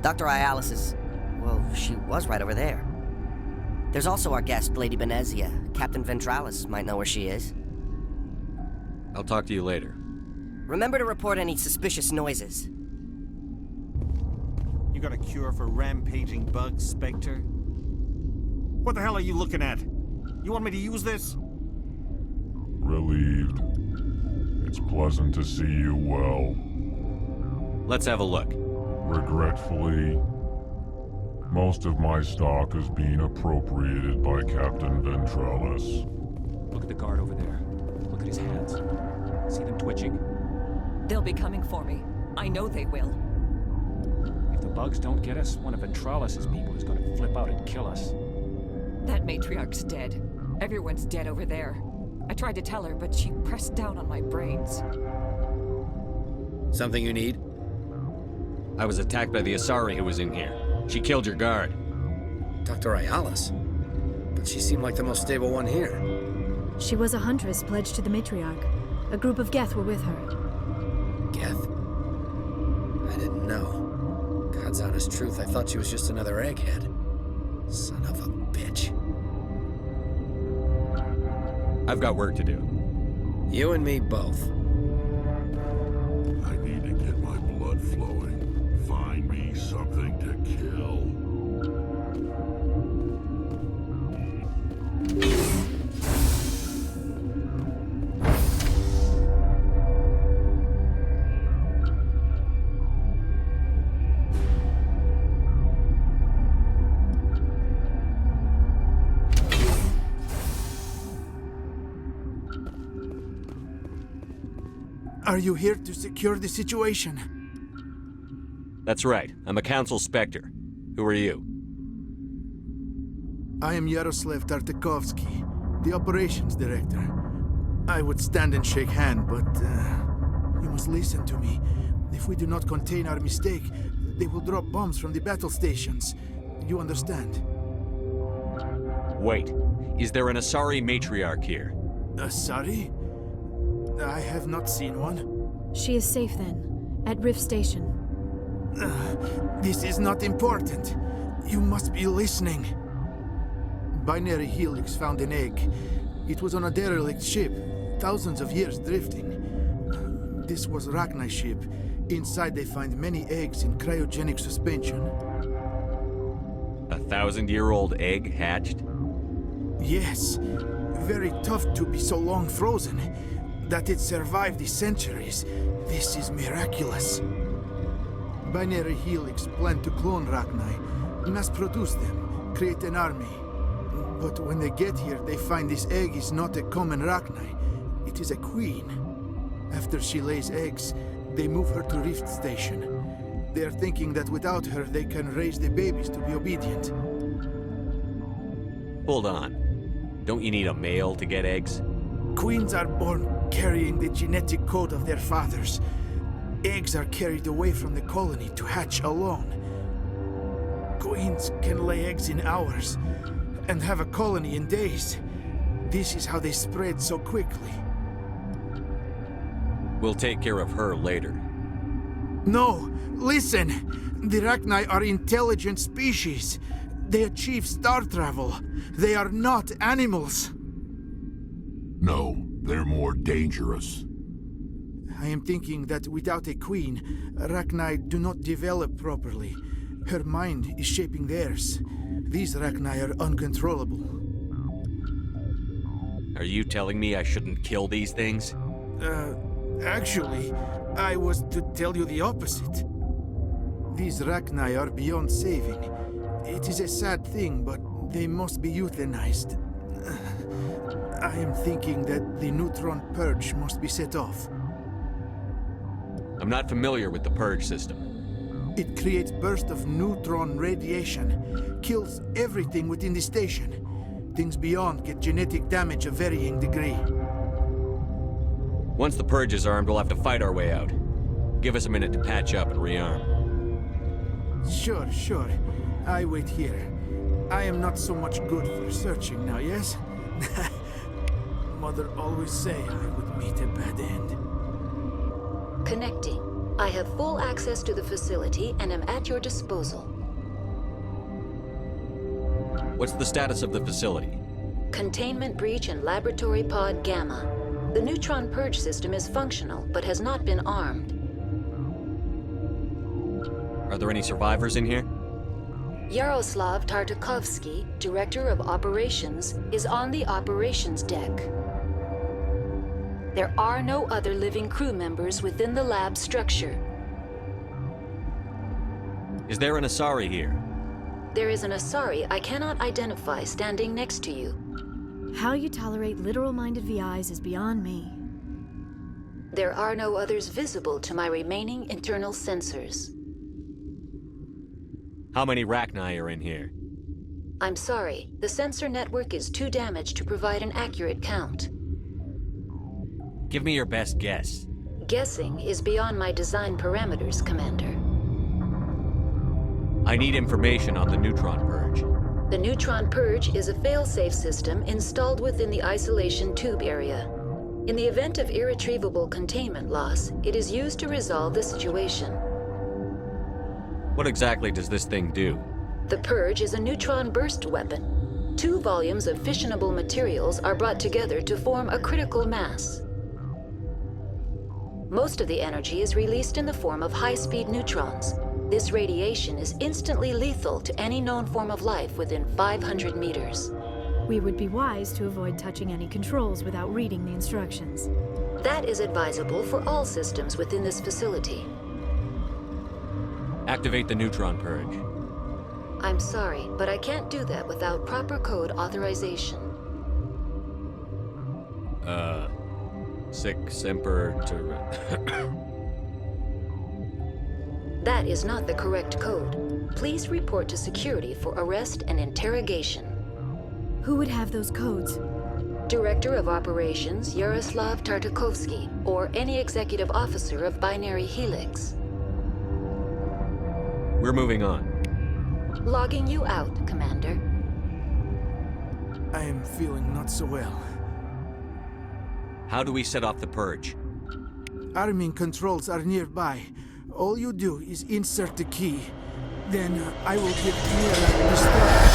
Dr. Ayalis is... well, she was right over there. There's also our guest, Lady Benezia. Captain Ventralis might know where she is. I'll talk to you later. Remember to report any suspicious noises. You got a cure for rampaging bugs, Spectre? What the hell are you looking at? You want me to use this? Relieved. It's pleasant to see you well. Let's have a look. Regretfully, most of my stock has been appropriated by Captain Ventralis. Look at the guard over there. Look at his hands. See them twitching? They'll be coming for me. I know they will. If the bugs don't get us, one of Ventralis' people is going to flip out and kill us. That matriarch's dead. Everyone's dead over there. I tried to tell her, but she pressed down on my brains. Something you need? I was attacked by the Asari who was in here. She killed your guard. Dr. Ayalis? But she seemed like the most stable one here. She was a huntress pledged to the Matriarch. A group of Geth were with her. Geth? I didn't know. God's honest truth, I thought she was just another egghead. Son of a bitch. I've got work to do. You and me both. I need to get my blood flowing. Find me something to kill. Are you here to secure the situation? That's right. I'm a Council Spectre. Who are you? I am Yaroslav Tartakovsky, the Operations Director. I would stand and shake hand, but you must listen to me. If we do not contain our mistake, they will drop bombs from the battle stations. You understand? Wait. Is there an Asari matriarch here? Asari? I have not seen one. She is safe then. At Rift Station. This is not important. You must be listening. Binary Helix found an egg. It was on a derelict ship, thousands of years drifting. This was Rachni's ship. Inside they find many eggs in cryogenic suspension. 1,000-year-old egg hatched? Yes. Very tough to be so long frozen. That it survived the centuries. This is miraculous. Binary Helix planned to clone Rachni, mass-produce them, create an army. But when they get here, they find this egg is not a common Rachni. It is a queen. After she lays eggs, they move her to Rift Station. They are thinking that without her, they can raise the babies to be obedient. Hold on. Don't you need a male to get eggs? Queens are born carrying the genetic code of their fathers. Eggs are carried away from the colony to hatch alone. Queens can lay eggs in hours and have a colony in days. This is how they spread so quickly. We'll take care of her later. No! Listen! The Rachni are intelligent species. They achieve star travel. They are not animals. No, they're more dangerous. I am thinking that without a queen, Rachni do not develop properly. Her mind is shaping theirs. These Rachni are uncontrollable. Are you telling me I shouldn't kill these things? Actually, I was to tell you the opposite. These Rachni are beyond saving. It is a sad thing, but they must be euthanized. I am thinking that the neutron purge must be set off. I'm not familiar with the purge system. It creates bursts of neutron radiation, kills everything within the station. Things beyond get genetic damage of varying degree. Once the purge is armed, we'll have to fight our way out. Give us a minute to patch up and rearm. Sure. I wait here. I am not so much good for searching now, yes? Mother always say I would meet a bad end. Connecting. I have full access to the facility and am at your disposal. What's the status of the facility? Containment breach in Laboratory Pod Gamma. The neutron purge system is functional, but has not been armed. Are there any survivors in here? Yaroslav Tartakovsky, Director of Operations, is on the operations deck. There are no other living crew members within the lab structure. Is there an Asari here? There is an Asari I cannot identify standing next to you. How you tolerate literal-minded VIs is beyond me. There are no others visible to my remaining internal sensors. How many Rachni are in here? I'm sorry, the sensor network is too damaged to provide an accurate count. Give me your best guess. Guessing is beyond my design parameters, Commander. I need information on the neutron purge. The neutron purge is a fail-safe system installed within the isolation tube area. In the event of irretrievable containment loss, it is used to resolve the situation. What exactly does this thing do? The purge is a neutron burst weapon. 2 volumes of fissionable materials are brought together to form a critical mass. Most of the energy is released in the form of high-speed neutrons. This radiation is instantly lethal to any known form of life within 500 meters. We would be wise to avoid touching any controls without reading the instructions. That is advisable for all systems within this facility. Activate the neutron purge. I'm sorry, but I can't do that without proper code authorization. Sic semper That is not the correct code. Please report to security for arrest and interrogation. Who would have those codes? Director of Operations, Yaroslav Tartakovsky, or any executive officer of Binary Helix. We're moving on. Logging you out, Commander. I am feeling not so well. How do we set off the purge? Arming controls are nearby. All you do is insert the key. Then I will give Mira the start.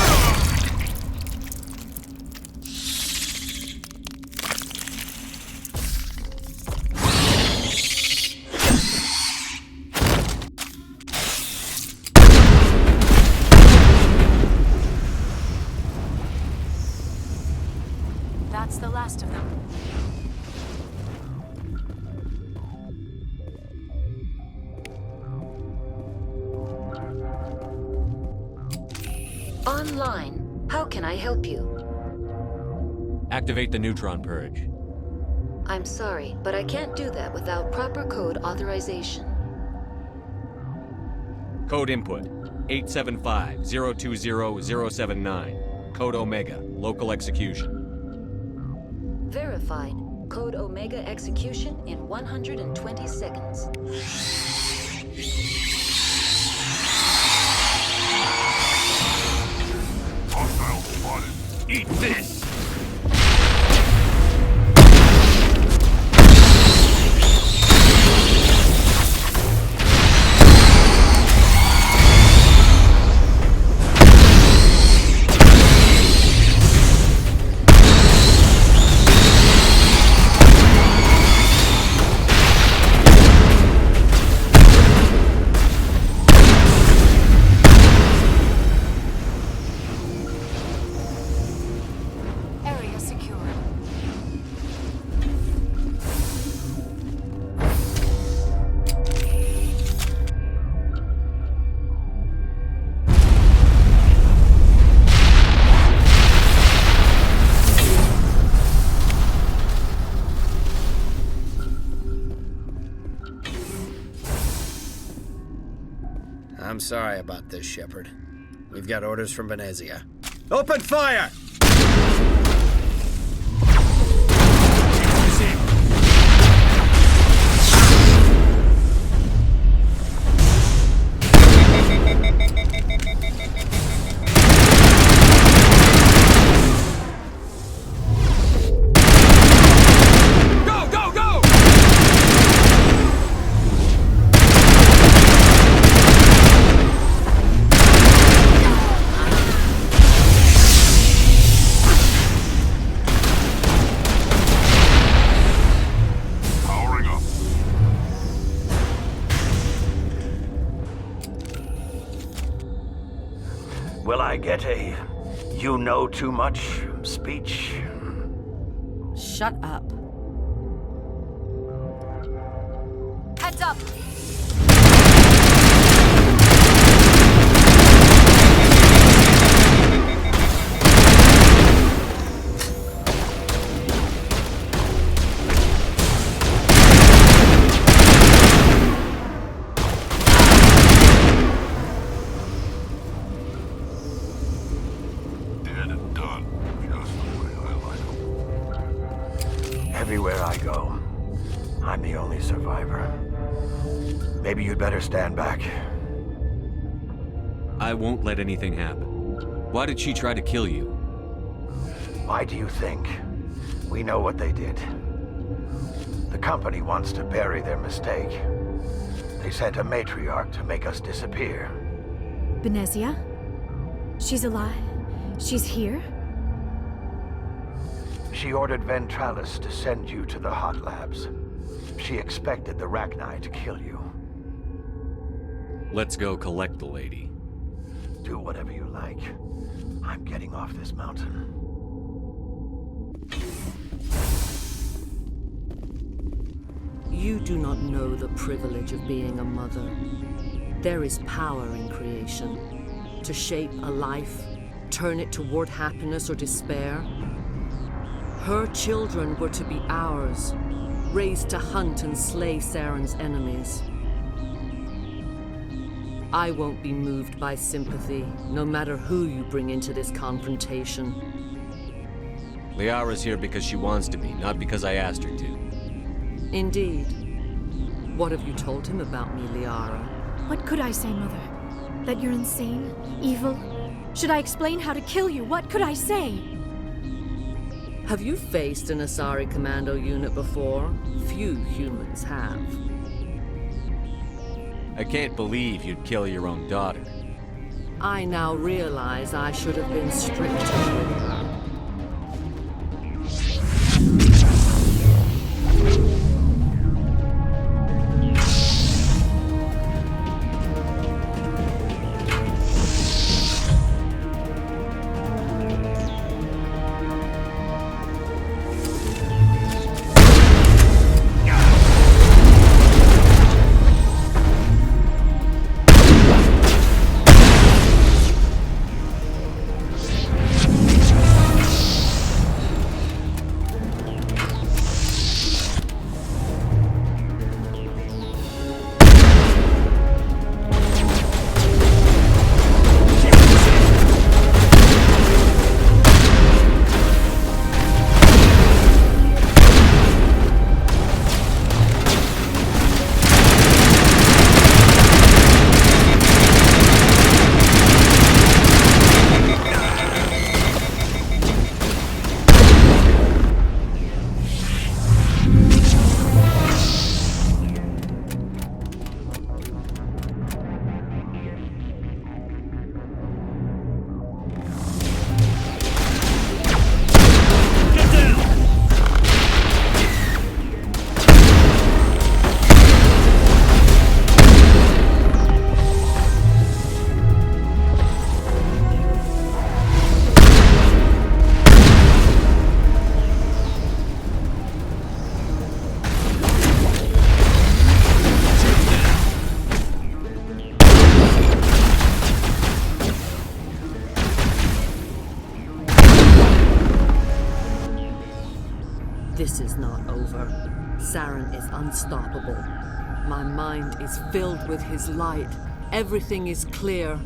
That's the last of them. Online. How can I help you? Activate the neutron purge. I'm sorry, but I can't do that without proper code authorization. Code input 875-020-079. Code Omega. Local execution. Verified. Code Omega execution in 120 seconds. Hostile spotted. Eat this! I'm sorry about this, Shepard. We've got orders from Benezia. Open fire! Will I get a "you know too much" speech? Shut up. Heads up! Everywhere I go, I'm the only survivor. Maybe you'd better stand back. I won't let anything happen. Why did she try to kill you? Why do you think? We know what they did. The company wants to bury their mistake. They sent a matriarch to make us disappear. Benezia? She's alive? She's here? She ordered Ventralis to send you to the hot labs. She expected the Rachni to kill you. Let's go collect the lady. Do whatever you like. I'm getting off this mountain. You do not know the privilege of being a mother. There is power in creation. To shape a life, turn it toward happiness or despair. Her children were to be ours, raised to hunt and slay Saren's enemies. I won't be moved by sympathy, no matter who you bring into this confrontation. Liara's here because she wants to be, not because I asked her to. Indeed. What have you told him about me, Liara? What could I say, Mother? That you're insane? Evil? Should I explain how to kill you? What could I say? Have you faced an Asari commando unit before? Few humans have. I can't believe you'd kill your own daughter. I now realize I should have been stricter with her. This is not over. Saren is unstoppable. My mind is filled with his light. Everything is clear.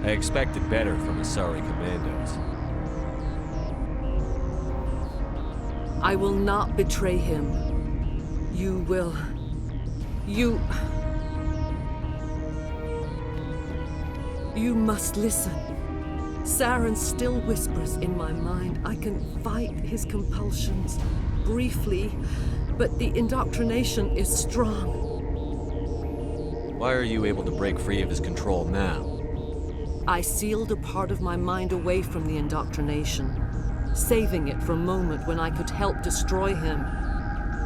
I expected better from Asari Commandos. I will not betray him. You will... You must listen. Saren still whispers in my mind. I can fight his compulsions briefly, but the indoctrination is strong. Why are you able to break free of his control now? I sealed a part of my mind away from the indoctrination, saving it for a moment when I could help destroy him.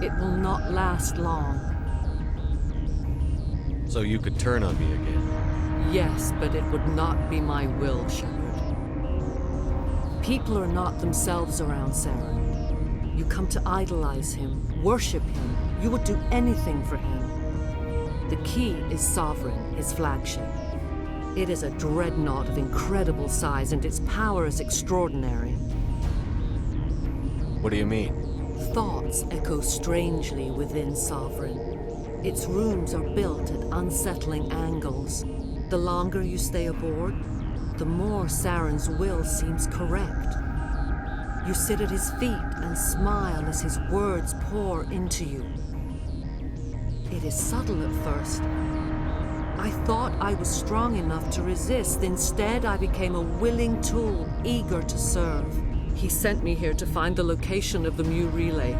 It will not last long. So you could turn on me again? Yes, but it would not be my will, Shepard. People are not themselves around Saren. You come to idolize him, worship him. You would do anything for him. The key is Sovereign, his flagship. It is a dreadnought of incredible size, and its power is extraordinary. What do you mean? Thoughts echo strangely within Sovereign. Its rooms are built at unsettling angles. The longer you stay aboard, the more Saren's will seems correct. You sit at his feet and smile as his words pour into you. It is subtle at first. I thought I was strong enough to resist. Instead, I became a willing tool, eager to serve. He sent me here to find the location of the Mu relay.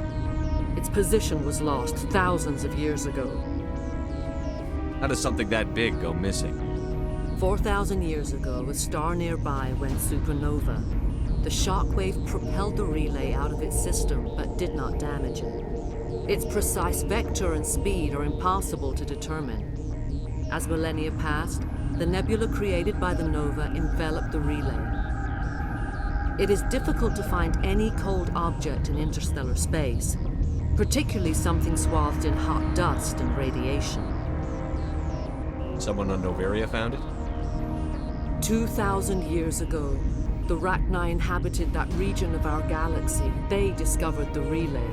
Its position was lost thousands of years ago. How does something that big go missing? 4,000 years ago, a star nearby went supernova. The shockwave propelled the relay out of its system, but did not damage it. Its precise vector and speed are impossible to determine. As millennia passed, the nebula created by the nova enveloped the relay. It is difficult to find any cold object in interstellar space, particularly something swathed in hot dust and radiation. Someone on Noveria found it? 2,000 years ago, the Rachni inhabited that region of our galaxy. They discovered the relay.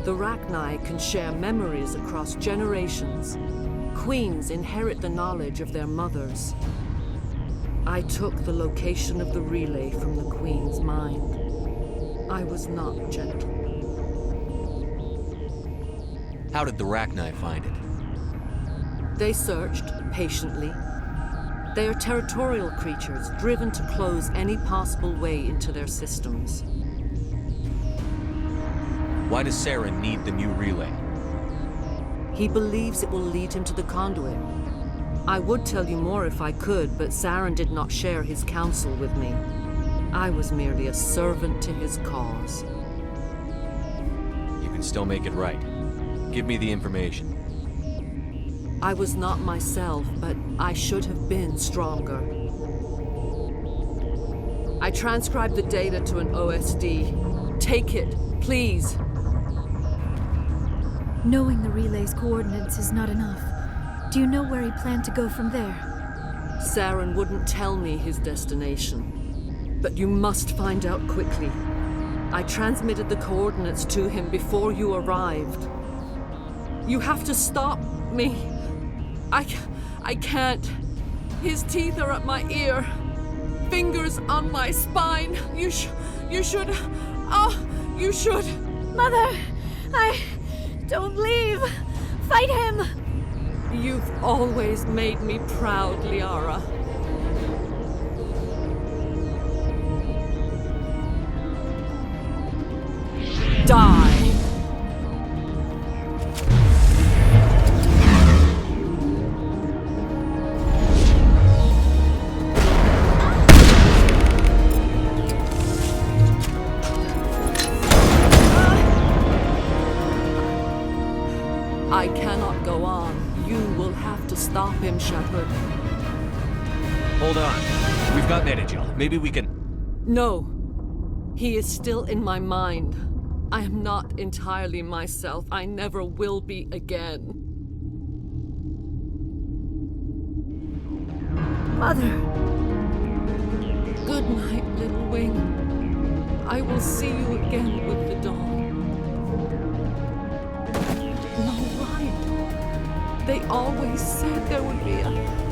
The Rachni can share memories across generations. Queens inherit the knowledge of their mothers. I took the location of the relay from the Queen's mind. I was not gentle. How did the Rachni find it? They searched patiently. They are territorial creatures, driven to close any possible way into their systems. Why does Saren need the Mu relay? He believes it will lead him to the conduit. I would tell you more if I could, but Saren did not share his counsel with me. I was merely a servant to his cause. You can still make it right. Give me the information. I was not myself, but I should have been stronger. I transcribed the data to an OSD. Take it, please. Knowing the relay's coordinates is not enough. Do you know where he planned to go from there? Saren wouldn't tell me his destination. But you must find out quickly. I transmitted the coordinates to him before you arrived. You have to stop me. I can't. His teeth are at my ear. Fingers on my spine. You should. You should. Mother, don't leave. Fight him. You've always made me proud, Liara. Die. I cannot go on. You will have to stop him, Shepard. Hold on. We've got Benezia. Maybe we can... No. He is still in my mind. I am not entirely myself. I never will be again. Mother. Good night, little wing. I will see you again with the dawn. No, right. They always said there would be a...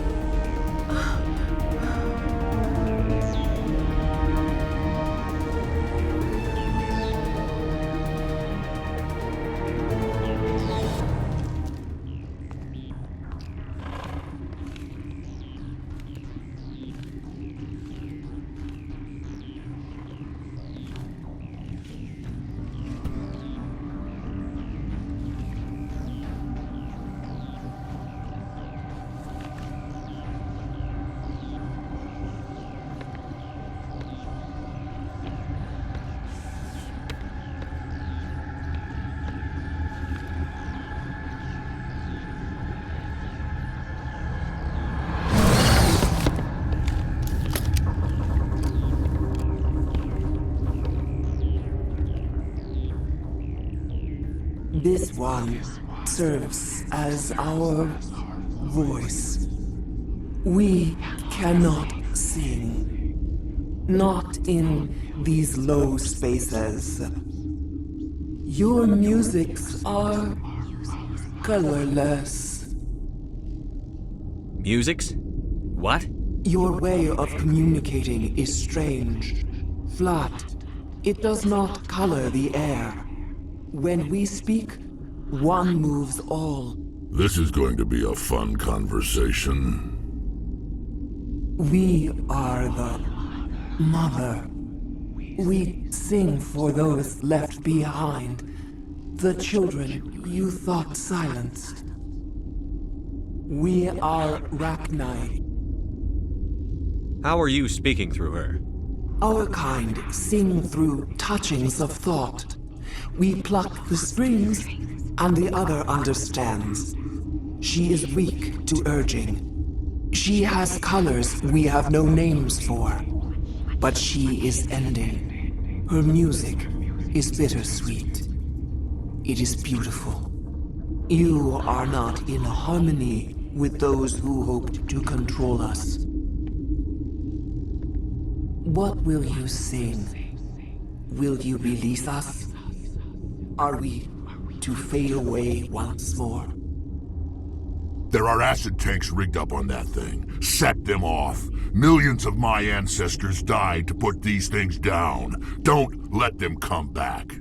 This one serves as our voice. We cannot sing. Not in these low spaces. Your musics are colorless. Musics? What? Your way of communicating is strange. Flat. It does not color the air. When we speak, one moves all. This is going to be a fun conversation. We are the mother. We sing for those left behind. The children you thought silenced. We are Rachni. How are you speaking through her? Our kind sing through touchings of thought. We pluck the strings, and the other understands. She is weak to urging. She has colors we have no names for. But she is ending. Her music is bittersweet. It is beautiful. You are not in harmony with those who hoped to control us. What will you sing? Will you release us? Are we to fade away once more? There are acid tanks rigged up on that thing. Set them off. Millions of my ancestors died to put these things down. Don't let them come back.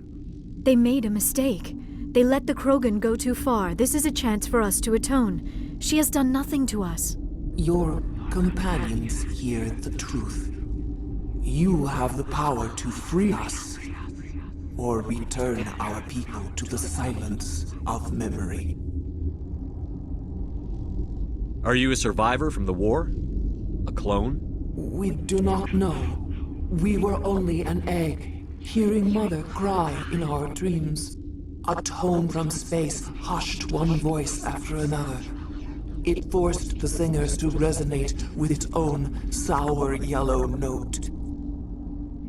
They made a mistake. They let the Krogan go too far. This is a chance for us to atone. She has done nothing to us. Your companions hear the truth. You have the power to free us, or return our people to the silence of memory. Are you a survivor from the war? A clone? We do not know. We were only an egg, hearing Mother cry in our dreams. A tone from space hushed one voice after another. It forced the singers to resonate with its own sour yellow note.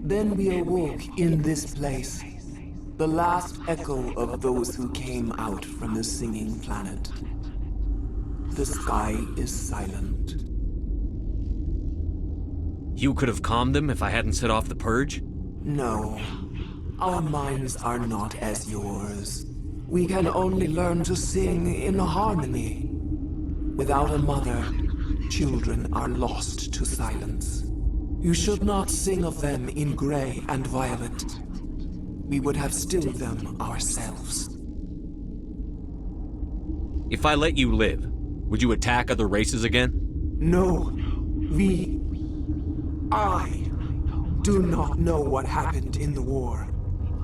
Then we awoke in this place, the last echo of those who came out from the singing planet. The sky is silent. You could have calmed them if I hadn't set off the purge? No. Our minds are not as yours. We can only learn to sing in harmony. Without a mother, children are lost to silence. You should not sing of them in gray and violet. We would have stilled them ourselves. If I let you live, would you attack other races again? No. I do not know what happened in the war.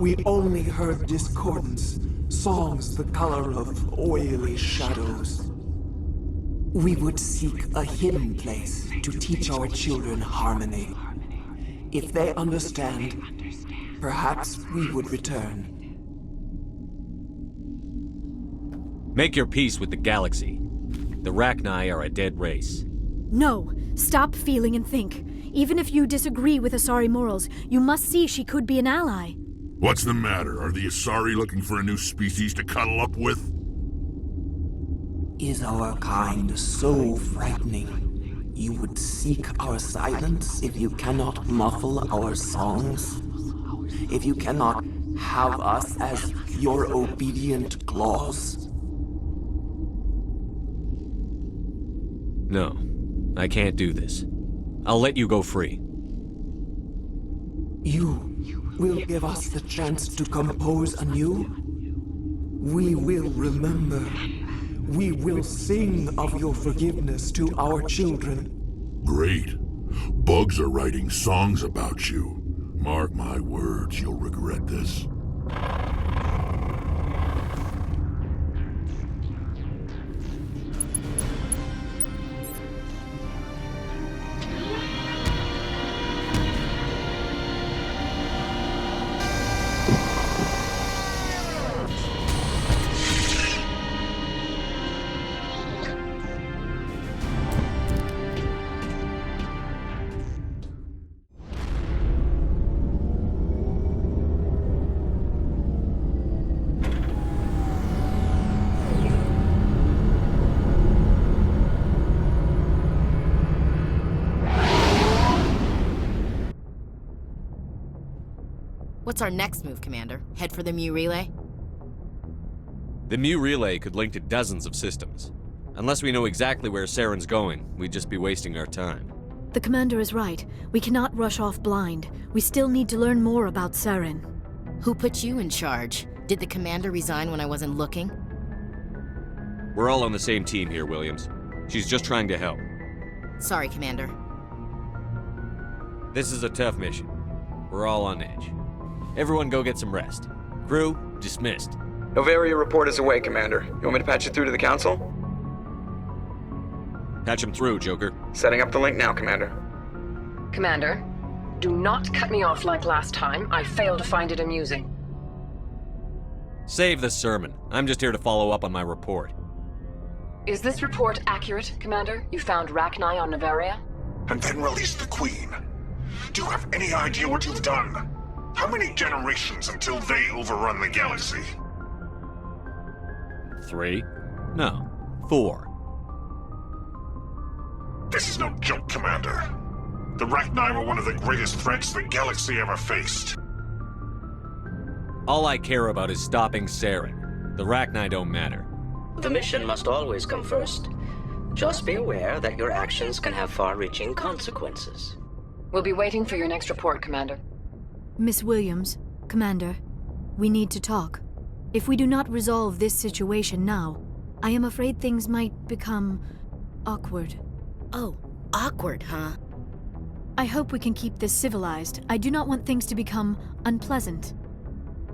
We only heard discordance, songs the color of oily shadows. We would seek a hidden place to teach our children harmony. If they understand, perhaps we would return. Make your peace with the galaxy. The Rachni are a dead race. No! Stop feeling and think. Even if you disagree with Asari morals, you must see she could be an ally. What's the matter? Are the Asari looking for a new species to cuddle up with? Is our kind so frightening? You would seek our silence if you cannot muffle our songs? If you cannot have us as your obedient claws? No, I can't do this. I'll let you go free. You will give us the chance to compose anew? We will remember. We will sing of your forgiveness to our children. Great. Bugs are writing songs about you. Mark my words, you'll regret this. What's our next move, Commander? Head for the Mu Relay? The Mu Relay could link to dozens of systems. Unless we know exactly where Saren's going, we'd just be wasting our time. The Commander is right. We cannot rush off blind. We still need to learn more about Saren. Who put you in charge? Did the Commander resign when I wasn't looking? We're all on the same team here, Williams. She's just trying to help. Sorry, Commander. This is a tough mission. We're all on edge. Everyone go get some rest. Crew, dismissed. Noveria report is away, Commander. You want me to patch it through to the Council? Patch him through, Joker. Setting up the link now, Commander. Commander, do not cut me off like last time. I fail to find it amusing. Save the sermon. I'm just here to follow up on my report. Is this report accurate, Commander? You found Rachni on Noveria? And then release the Queen. Do you have any idea what you've done? How many generations until they overrun the galaxy? 3? No, 4. This is no joke, Commander. The Rachni were one of the greatest threats the galaxy ever faced. All I care about is stopping Saren. The Rachni don't matter. The mission must always come first. Just be aware that your actions can have far-reaching consequences. We'll be waiting for your next report, Commander. Miss Williams, Commander, we need to talk. If we do not resolve this situation now, I am afraid things might become awkward. Oh, awkward, huh? I hope we can keep this civilized. I do not want things to become unpleasant.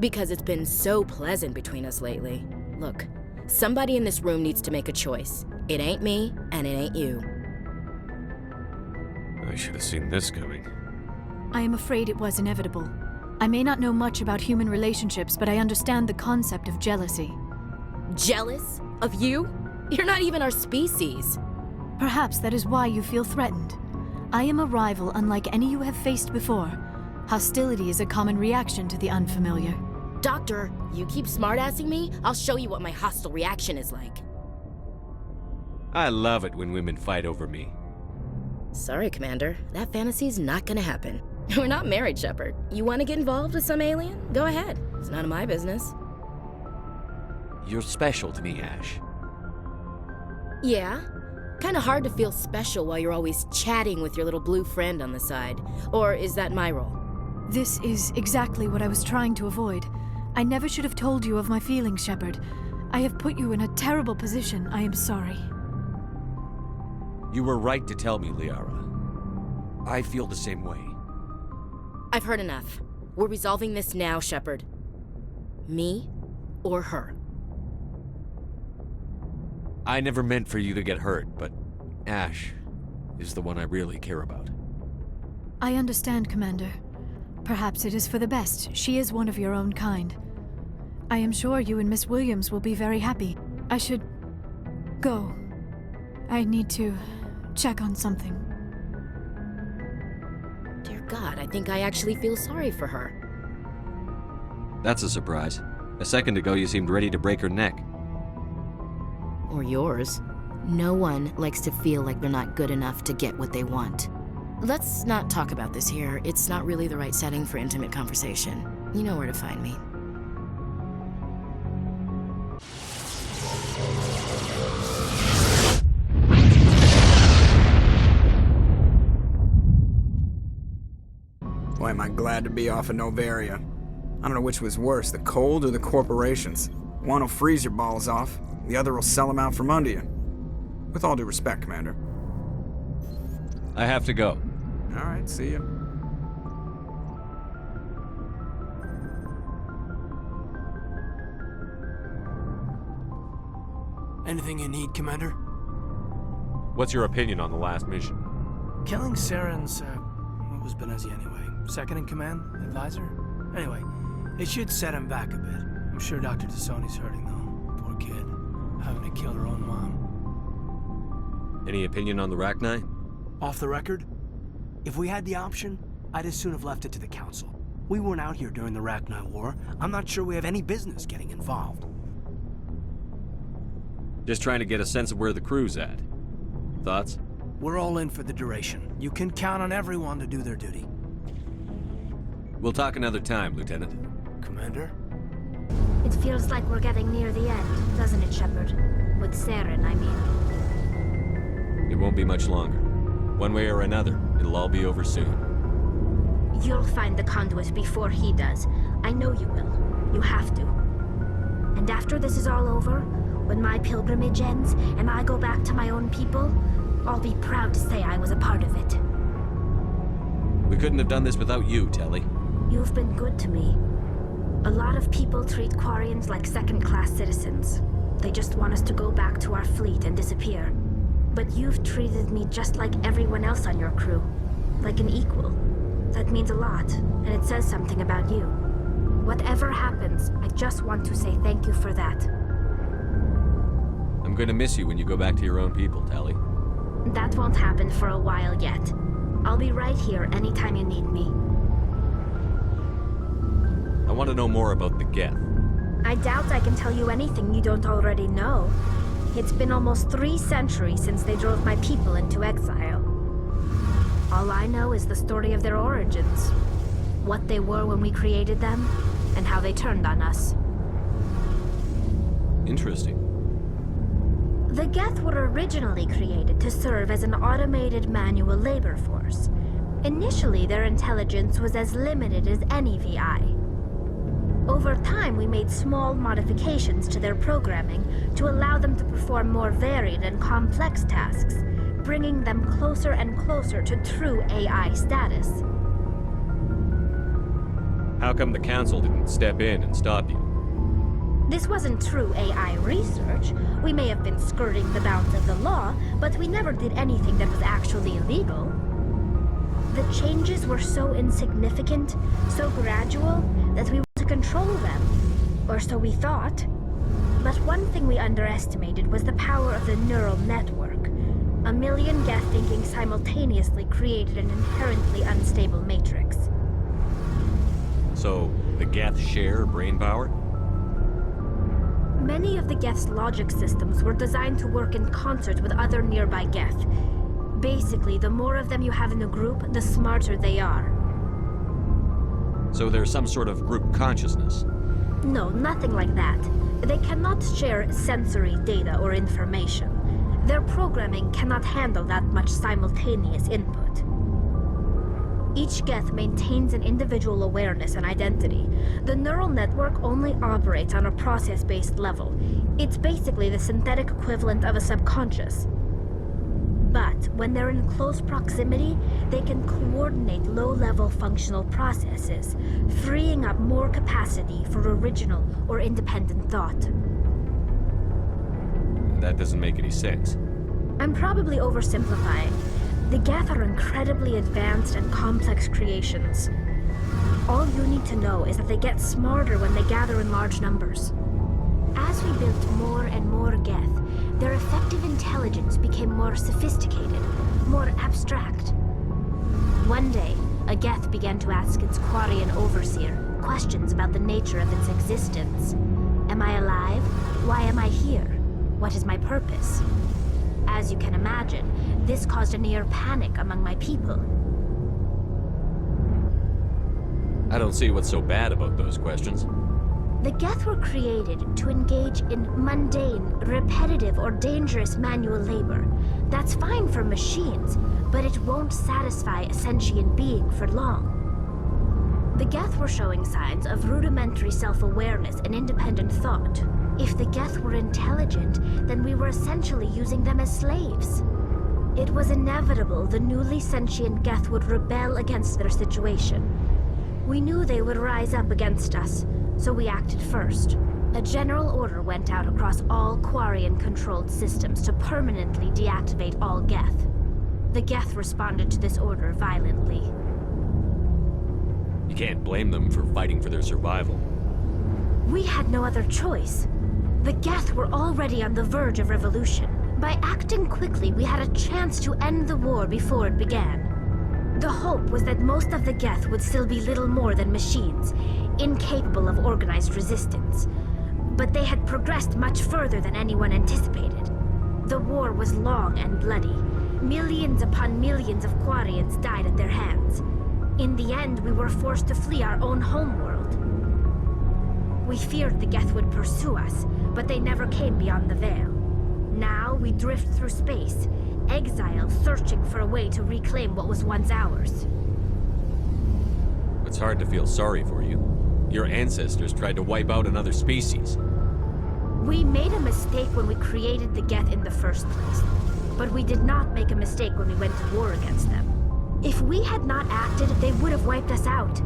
Because it's been so pleasant between us lately. Look, somebody in this room needs to make a choice. It ain't me, and it ain't you. I should have seen this coming. I am afraid it was inevitable. I may not know much about human relationships, but I understand the concept of jealousy. Jealous? Of you? You're not even our species. Perhaps that is why you feel threatened. I am a rival unlike any you have faced before. Hostility is a common reaction to the unfamiliar. Doctor, you keep smartassing me, I'll show you what my hostile reaction is like. I love it when women fight over me. Sorry, Commander. That fantasy's not gonna happen. We're not married, Shepard. You want to get involved with some alien? Go ahead. It's none of my business. You're special to me, Ash. Yeah? Kinda hard to feel special while you're always chatting with your little blue friend on the side. Or is that my role? This is exactly what I was trying to avoid. I never should have told you of my feelings, Shepard. I have put you in a terrible position. I am sorry. You were right to tell me, Liara. I feel the same way. I've heard enough. We're resolving this now, Shepard. Me or her. I never meant for you to get hurt, but Ash is the one I really care about. I understand, Commander. Perhaps it is for the best. She is one of your own kind. I am sure you and Miss Williams will be very happy. I should go. I need to check on something. Dear God, I think I actually feel sorry for her. That's a surprise. A second ago, you seemed ready to break her neck. Or yours. No one likes to feel like they're not good enough to get what they want. Let's not talk about this here. It's not really the right setting for intimate conversation. You know where to find me. Boy, am I glad to be off of Noveria. I don't know which was worse, the cold or the corporations. One will freeze your balls off, the other will sell them out from under you. With all due respect, Commander. I have to go. All right, see ya. Anything you need, Commander? What's your opinion on the last mission? Killing Saren's, what was Benezia anyway? Second in command? Advisor? Anyway, it should set him back a bit. I'm sure Dr. Tassoni's hurting, though. Poor kid. Having to kill her own mom. Any opinion on the Rachni? Off the record? If we had the option, I'd as soon have left it to the Council. We weren't out here during the Rachni War. I'm not sure we have any business getting involved. Just trying to get a sense of where the crew's at. Thoughts? We're all in for the duration. You can count on everyone to do their duty. We'll talk another time, Lieutenant. Commander? It feels like we're getting near the end, doesn't it, Shepard? With Saren, I mean. It won't be much longer. One way or another, it'll all be over soon. You'll find the conduit before he does. I know you will. You have to. And after this is all over, when my pilgrimage ends and I go back to my own people, I'll be proud to say I was a part of it. We couldn't have done this without you, Telly. You've been good to me. A lot of people treat Quarians like second-class citizens. They just want us to go back to our fleet and disappear. But you've treated me just like everyone else on your crew. Like an equal. That means a lot, and it says something about you. Whatever happens, I just want to say thank you for that. I'm gonna miss you when you go back to your own people, Telly. That won't happen for a while yet. I'll be right here anytime you need me. I want to know more about the Geth. I doubt I can tell you anything you don't already know. It's been almost 3 centuries since they drove my people into exile. All I know is the story of their origins. What they were when we created them, and how they turned on us. Interesting. The Geth were originally created to serve as an automated manual labor force. Initially, their intelligence was as limited as any VI. Over time, we made small modifications to their programming to allow them to perform more varied and complex tasks, bringing them closer and closer to true AI status. How come the Council didn't step in and stop you? This wasn't true AI research. We may have been skirting the bounds of the law, but we never did anything that was actually illegal. The changes were so insignificant, so gradual, that we were to control them. Or so we thought. But one thing we underestimated was the power of the neural network. A million Geth thinking simultaneously created an inherently unstable matrix. So, the Geth share brain power? Many of the Geth's logic systems were designed to work in concert with other nearby Geth. Basically, the more of them you have in a group, the smarter they are. So there's some sort of group consciousness? No, nothing like that. They cannot share sensory data or information. Their programming cannot handle that much simultaneous input. Each Geth maintains an individual awareness and identity. The neural network only operates on a process-based level. It's basically the synthetic equivalent of a subconscious. But when they're in close proximity, they can coordinate low-level functional processes, freeing up more capacity for original or independent thought. That doesn't make any sense. I'm probably oversimplifying. The Geth are incredibly advanced and complex creations. All you need to know is that they get smarter when they gather in large numbers. As we built more and more Geth, their effective intelligence became more sophisticated, more abstract. One day, a Geth began to ask its Quarian overseer questions about the nature of its existence. Am I alive? Why am I here? What is my purpose? As you can imagine, this caused a near panic among my people. I don't see what's so bad about those questions. The Geth were created to engage in mundane, repetitive, or dangerous manual labor. That's fine for machines, but it won't satisfy a sentient being for long. The Geth were showing signs of rudimentary self-awareness and independent thought. If the Geth were intelligent, then we were essentially using them as slaves. It was inevitable the newly sentient Geth would rebel against their situation. We knew they would rise up against us, so we acted first. A general order went out across all Quarian-controlled systems to permanently deactivate all Geth. The Geth responded to this order violently. You can't blame them for fighting for their survival. We had no other choice. The Geth were already on the verge of revolution. By acting quickly, we had a chance to end the war before it began. The hope was that most of the Geth would still be little more than machines, incapable of organized resistance. But they had progressed much further than anyone anticipated. The war was long and bloody. Millions upon millions of Quarians died at their hands. In the end, we were forced to flee our own homeworld. We feared the Geth would pursue us, but they never came beyond the Veil. Now we drift through space, exiled, searching for a way to reclaim what was once ours. It's hard to feel sorry for you. Your ancestors tried to wipe out another species. We made a mistake when we created the Geth in the first place, but we did not make a mistake when we went to war against them. If we had not acted, they would have wiped us out.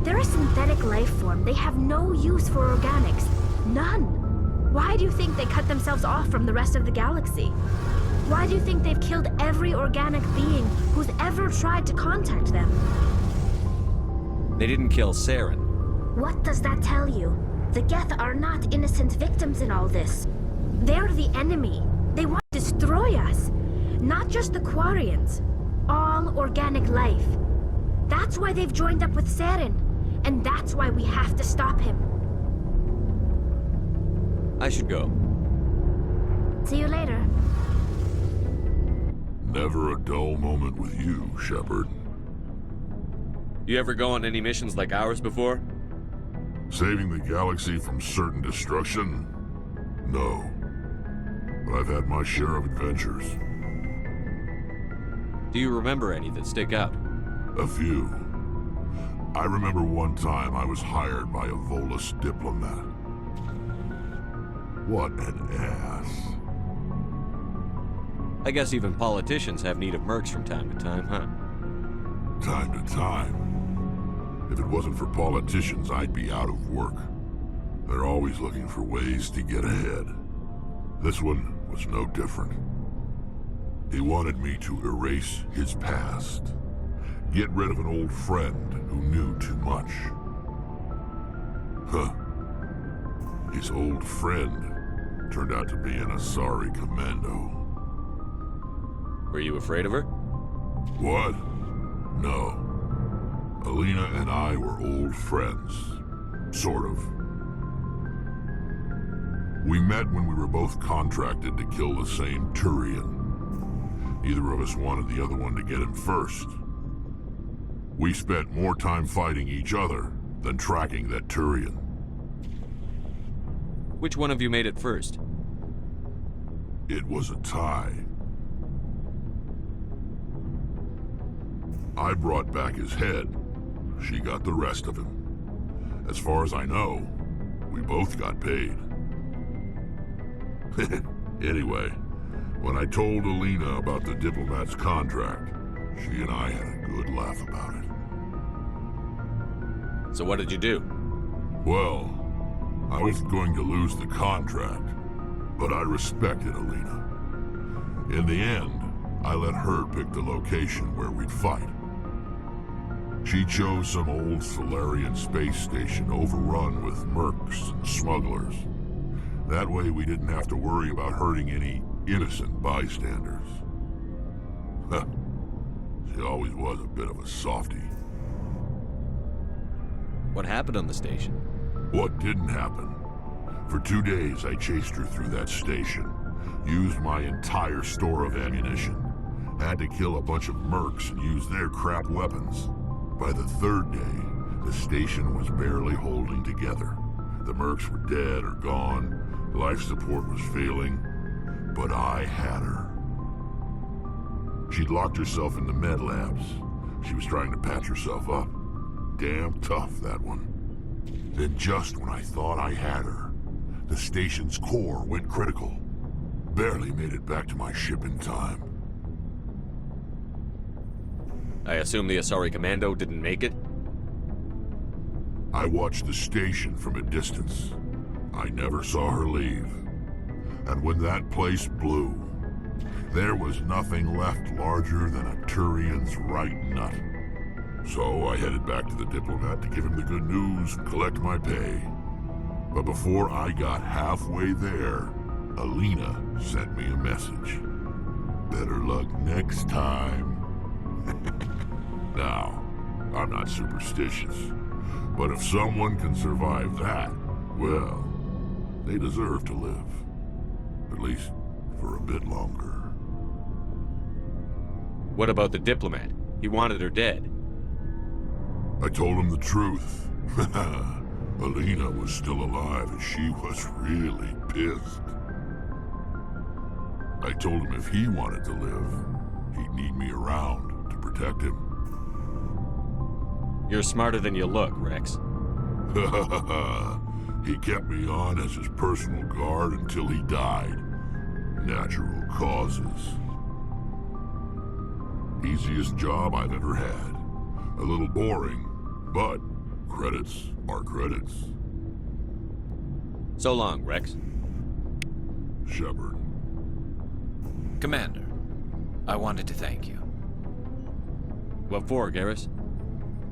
They're a synthetic life form. They have no use for organics. None. Why do you think they cut themselves off from the rest of the galaxy? Why do you think they've killed every organic being who's ever tried to contact them? They didn't kill Saren. What does that tell you? The Geth are not innocent victims in all this. They're the enemy. They want to destroy us. Not just the Quarians. All organic life. That's why they've joined up with Saren. And that's why we have to stop him. I should go. See you later. Never a dull moment with you, Shepard. You ever go on any missions like ours before? Saving the galaxy from certain destruction? No. But I've had my share of adventures. Do you remember any that stick out? A few. I remember one time I was hired by a Volus diplomat. What an ass. I guess even politicians have need of mercs from time to time, huh? Time to time. If it wasn't for politicians, I'd be out of work. They're always looking for ways to get ahead. This one was no different. He wanted me to erase his past. Get rid of an old friend who knew too much. Huh. His old friend turned out to be an Asari Commando. Were you afraid of her? What? No. Alina and I were old friends. Sort of. We met when we were both contracted to kill the same Turian. Neither of us wanted the other one to get him first. We spent more time fighting each other than tracking that Turian. Which one of you made it first? It was a tie. I brought back his head. She got the rest of him. As far as I know, we both got paid. Anyway, when I told Alina about the diplomat's contract, she and I had a good laugh about it. So what did you do? Well, I was going to lose the contract, but I respected Alina. In the end, I let her pick the location where we'd fight. She chose some old Solarian space station overrun with mercs and smugglers. That way we didn't have to worry about hurting any innocent bystanders. Huh. She always was a bit of a softie. What happened on the station? What didn't happen? For 2 days I chased her through that station. Used my entire store of ammunition. Had to kill a bunch of mercs and use their crap weapons. By the 3rd day, the station was barely holding together. The mercs were dead or gone. Life support was failing. But I had her. She'd locked herself in the med labs. She was trying to patch herself up. Damn tough, that one. Then just when I thought I had her, the station's core went critical. Barely made it back to my ship in time. I assume the Asari Commando didn't make it? I watched the station from a distance. I never saw her leave. And when that place blew, there was nothing left larger than a Turian's right nut. So I headed back to the diplomat to give him the good news and collect my pay. But before I got halfway there, Alina sent me a message. Better luck next time. Now, I'm not superstitious, but if someone can survive that, well, they deserve to live. At least for a bit longer. What about the diplomat? He wanted her dead. I told him the truth. Alina was still alive and she was really pissed. I told him if he wanted to live, he'd need me around to protect him. You're smarter than you look, Rex. He kept me on as his personal guard until he died. Natural causes. Easiest job I've ever had. A little boring, but credits are credits. So long, Rex. Shepard. Commander, I wanted to thank you. What for, Garrus?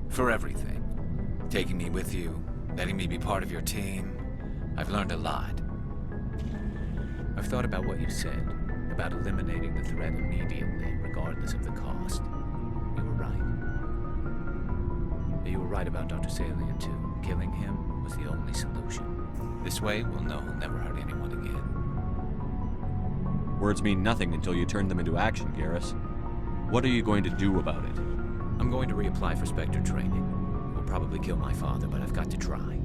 For everything. Taking me with you, letting me be part of your team. I've learned a lot. I've thought about what you said, about eliminating the threat immediately, regardless of the cost. You were right. You were right about Dr. Salient, too. Killing him was the only solution. This way, we'll know he'll never hurt anyone again. Words mean nothing until you turn them into action, Garrus. What are you going to do about it? I'm going to reapply for Spectre training. Will probably kill my father, but I've got to try.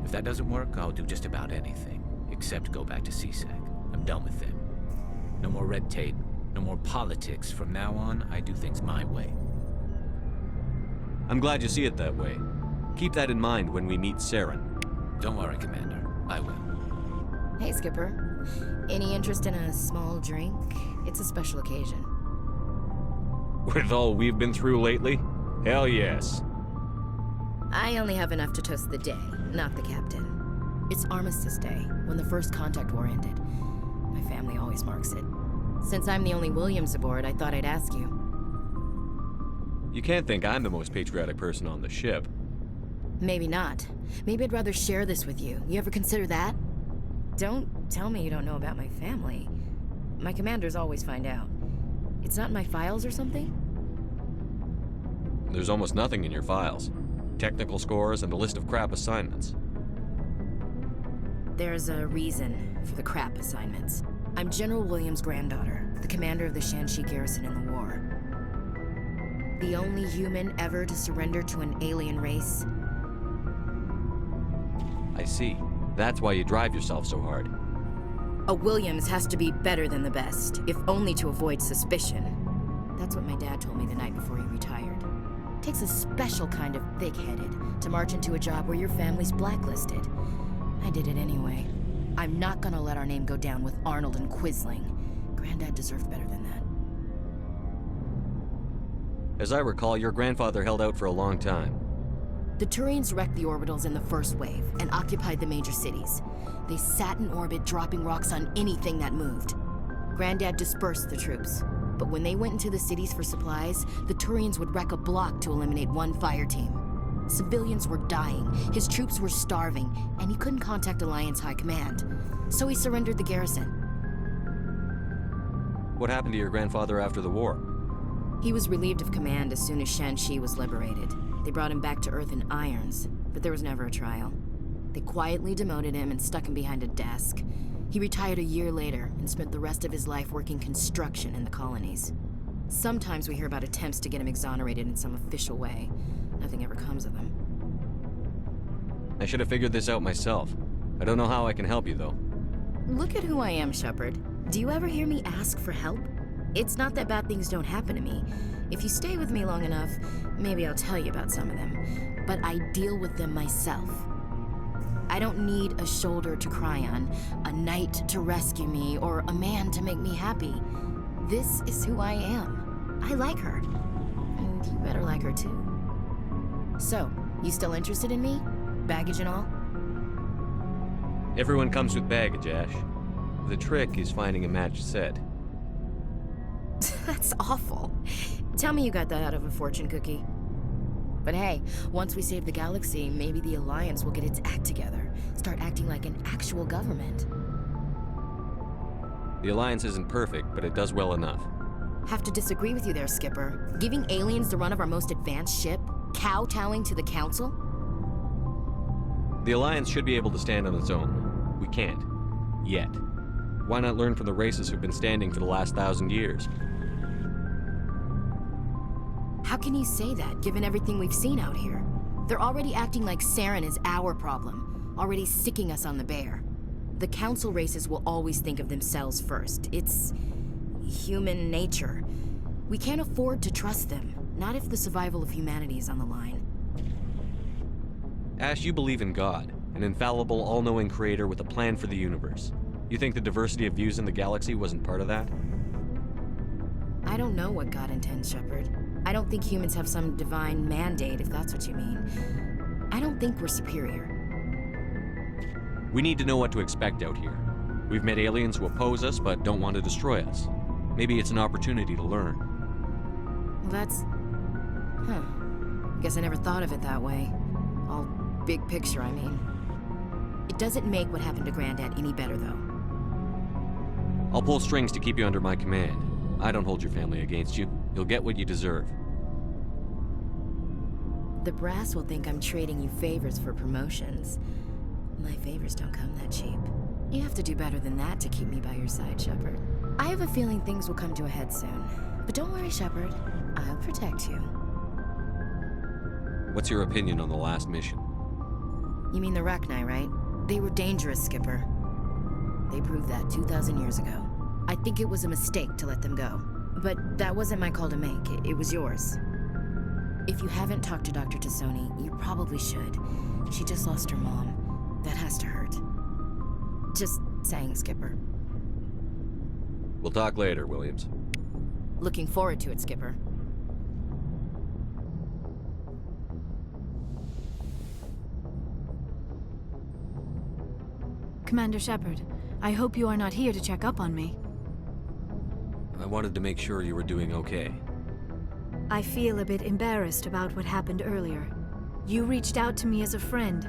If that doesn't work, I'll do just about anything, except go back to CSEC. I'm done with them. No more red tape, no more politics. From now on, I do things my way. I'm glad you see it that way. Keep that in mind when we meet Saren. Don't worry, Commander. I will. Hey, Skipper. Any interest in a small drink? It's a special occasion. With all we've been through lately? Hell yes. I only have enough to toast the day, not the captain. It's Armistice Day, when the first contact war ended. My family always marks it. Since I'm the only Williams aboard, I thought I'd ask you. You can't think I'm the most patriotic person on the ship. Maybe not. Maybe I'd rather share this with you. You ever consider that? Don't tell me you don't know about my family. My commanders always find out. It's not in my files or something? There's almost nothing in your files. Technical scores and a list of crap assignments. There's a reason for the crap assignments. I'm General Williams' granddaughter, the commander of the Shanxi garrison in the war. The only human ever to surrender to an alien race. I see. That's why you drive yourself so hard. A Williams has to be better than the best, if only to avoid suspicion. That's what my dad told me the night before he retired. Takes a special kind of thick-headed to march into a job where your family's blacklisted. I did it anyway. I'm not gonna let our name go down with Arnold and Quisling. Granddad deserved better than that. As I recall, your grandfather held out for a long time. The Turians wrecked the orbitals in the first wave and occupied the major cities. They sat in orbit, dropping rocks on anything that moved. Granddad dispersed the troops, but when they went into the cities for supplies, the Turians would wreck a block to eliminate one fire team. Civilians were dying, his troops were starving, and he couldn't contact Alliance High Command. So he surrendered the garrison. What happened to your grandfather after the war? He was relieved of command as soon as Shanxi was liberated. They brought him back to Earth in irons, but there was never a trial. They quietly demoted him and stuck him behind a desk. He retired a year later and spent the rest of his life working construction in the colonies. Sometimes we hear about attempts to get him exonerated in some official way. Nothing ever comes of them. I should have figured this out myself. I don't know how I can help you, though. Look at who I am, Shepard. Do you ever hear me ask for help? It's not that bad things don't happen to me. If you stay with me long enough, maybe I'll tell you about some of them. But I deal with them myself. I don't need a shoulder to cry on, a knight to rescue me, or a man to make me happy. This is who I am. I like her. And you better like her too. So, you still interested in me? Baggage and all? Everyone comes with baggage, Ash. The trick is finding a matched set. That's awful. Tell me you got that out of a fortune cookie. But hey, once we save the galaxy, maybe the Alliance will get its act together. Start acting like an actual government. The Alliance isn't perfect, but it does well enough. Have to disagree with you there, Skipper. Giving aliens the run of our most advanced ship? Kowtowing to the Council? The Alliance should be able to stand on its own. We can't. Yet. Why not learn from the races who've been standing for the last 1,000 years? How can you say that, given everything we've seen out here? They're already acting like Saren is our problem, already sicking us on the bear. The Council races will always think of themselves first. It's human nature. We can't afford to trust them, not if the survival of humanity is on the line. Ash, you believe in God, an infallible, all-knowing creator with a plan for the universe. You think the diversity of views in the galaxy wasn't part of that? I don't know what God intends, Shepard. I don't think humans have some divine mandate, if that's what you mean. I don't think we're superior. We need to know what to expect out here. We've met aliens who oppose us but don't want to destroy us. Maybe it's an opportunity to learn. Well, that's... Guess I never thought of it that way. All big picture, I mean. It doesn't make what happened to Granddad any better, though. I'll pull strings to keep you under my command. I don't hold your family against you. You'll get what you deserve. The brass will think I'm trading you favors for promotions. My favors don't come that cheap. You have to do better than that to keep me by your side, Shepard. I have a feeling things will come to a head soon. But don't worry, Shepard. I'll protect you. What's your opinion on the last mission? You mean the Rachni, right? They were dangerous, Skipper. They proved that 2,000 years ago. I think it was a mistake to let them go. But that wasn't my call to make. It was yours. If you haven't talked to Dr. Tassoni, you probably should. She just lost her mom. That has to hurt. Just saying, Skipper. We'll talk later, Williams. Looking forward to it, Skipper. Commander Shepard, I hope you are not here to check up on me. I wanted to make sure you were doing okay. I feel a bit embarrassed about what happened earlier. You reached out to me as a friend,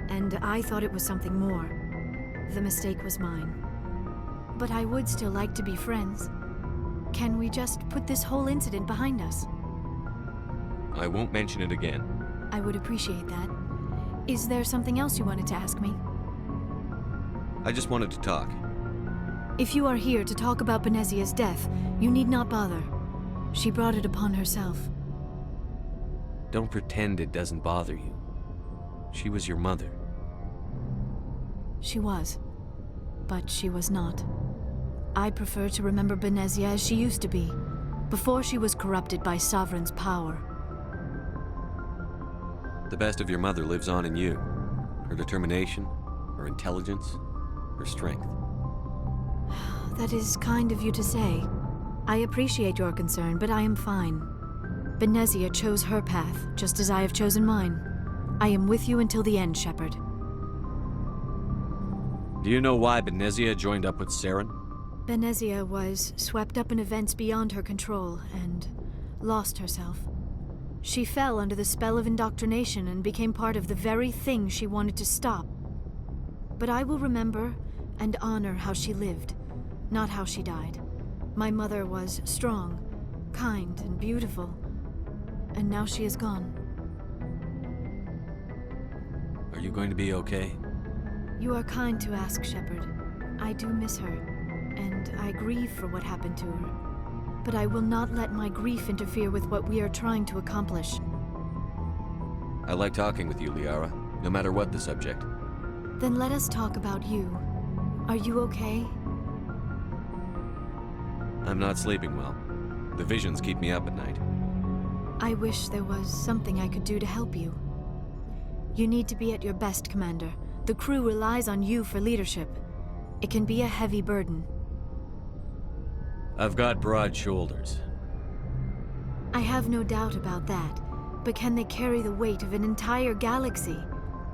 and I thought it was something more. The mistake was mine. But I would still like to be friends. Can we just put this whole incident behind us? I won't mention it again. I would appreciate that. Is there something else you wanted to ask me? I just wanted to talk. If you are here to talk about Benezia's death, you need not bother. She brought it upon herself. Don't pretend it doesn't bother you. She was your mother. She was. But she was not. I prefer to remember Benezia as she used to be, before she was corrupted by Sovereign's power. The best of your mother lives on in you. Her determination, her intelligence, her strength. That is kind of you to say. I appreciate your concern, but I am fine. Benezia chose her path, just as I have chosen mine. I am with you until the end, Shepard. Do you know why Benezia joined up with Saren? Benezia was swept up in events beyond her control and lost herself. She fell under the spell of indoctrination and became part of the very thing she wanted to stop. But I will remember and honor how she lived, not how she died. My mother was strong, kind, and beautiful, and now she is gone. Are you going to be okay? You are kind to ask, Shepard. I do miss her, and I grieve for what happened to her. But I will not let my grief interfere with what we are trying to accomplish. I like talking with you, Liara, no matter what the subject. Then let us talk about you. Are you okay? I'm not sleeping well. The visions keep me up at night. I wish there was something I could do to help you. You need to be at your best, Commander. The crew relies on you for leadership. It can be a heavy burden. I've got broad shoulders. I have no doubt about that. But can they carry the weight of an entire galaxy?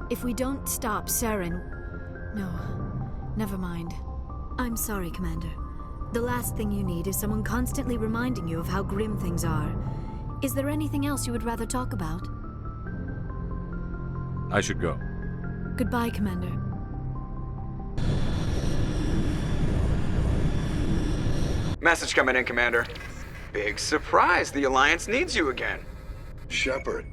If we don't stop Saren... No, never mind. I'm sorry, Commander. The last thing you need is someone constantly reminding you of how grim things are. Is there anything else you would rather talk about? I should go. Goodbye, Commander. Message coming in, Commander. Big surprise, the Alliance needs you again. Shepard,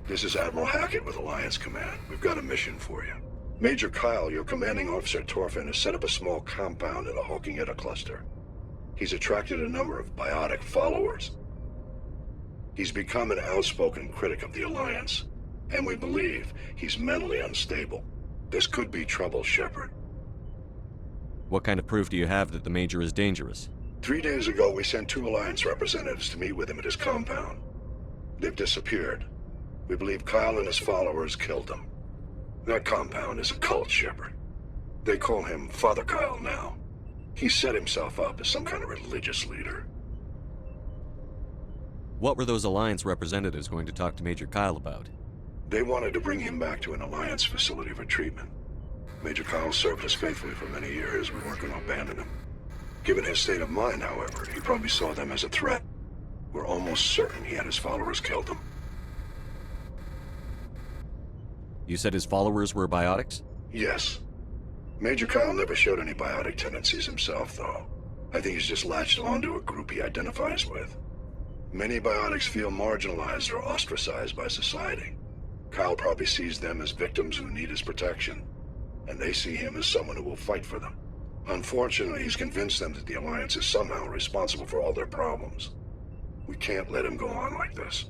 this is Admiral Hackett with Alliance Command. We've got a mission for you. Major Kyle, your commanding officer Torfin, has set up a small compound in the Hawking-Etta cluster. He's attracted a number of biotic followers. He's become an outspoken critic of the Alliance, and we believe he's mentally unstable. This could be trouble, Shepard. What kind of proof do you have that the Major is dangerous? 3 days ago, we sent 2 Alliance representatives to meet with him at his compound. They've disappeared. We believe Kyle and his followers killed them. That compound is a cult, Shepard. They call him Father Kyle now. He set himself up as some kind of religious leader. What were those Alliance representatives going to talk to Major Kyle about? They wanted to bring him back to an Alliance facility for treatment. Major Kyle served us faithfully for many years. We weren't going to abandon him. Given his state of mind, however, he probably saw them as a threat. We're almost certain he had his followers killed him. You said his followers were biotics? Yes. Major Kyle never showed any biotic tendencies himself, though. I think he's just latched onto a group he identifies with. Many biotics feel marginalized or ostracized by society. Kyle probably sees them as victims who need his protection, and they see him as someone who will fight for them. Unfortunately, he's convinced them that the Alliance is somehow responsible for all their problems. We can't let him go on like this.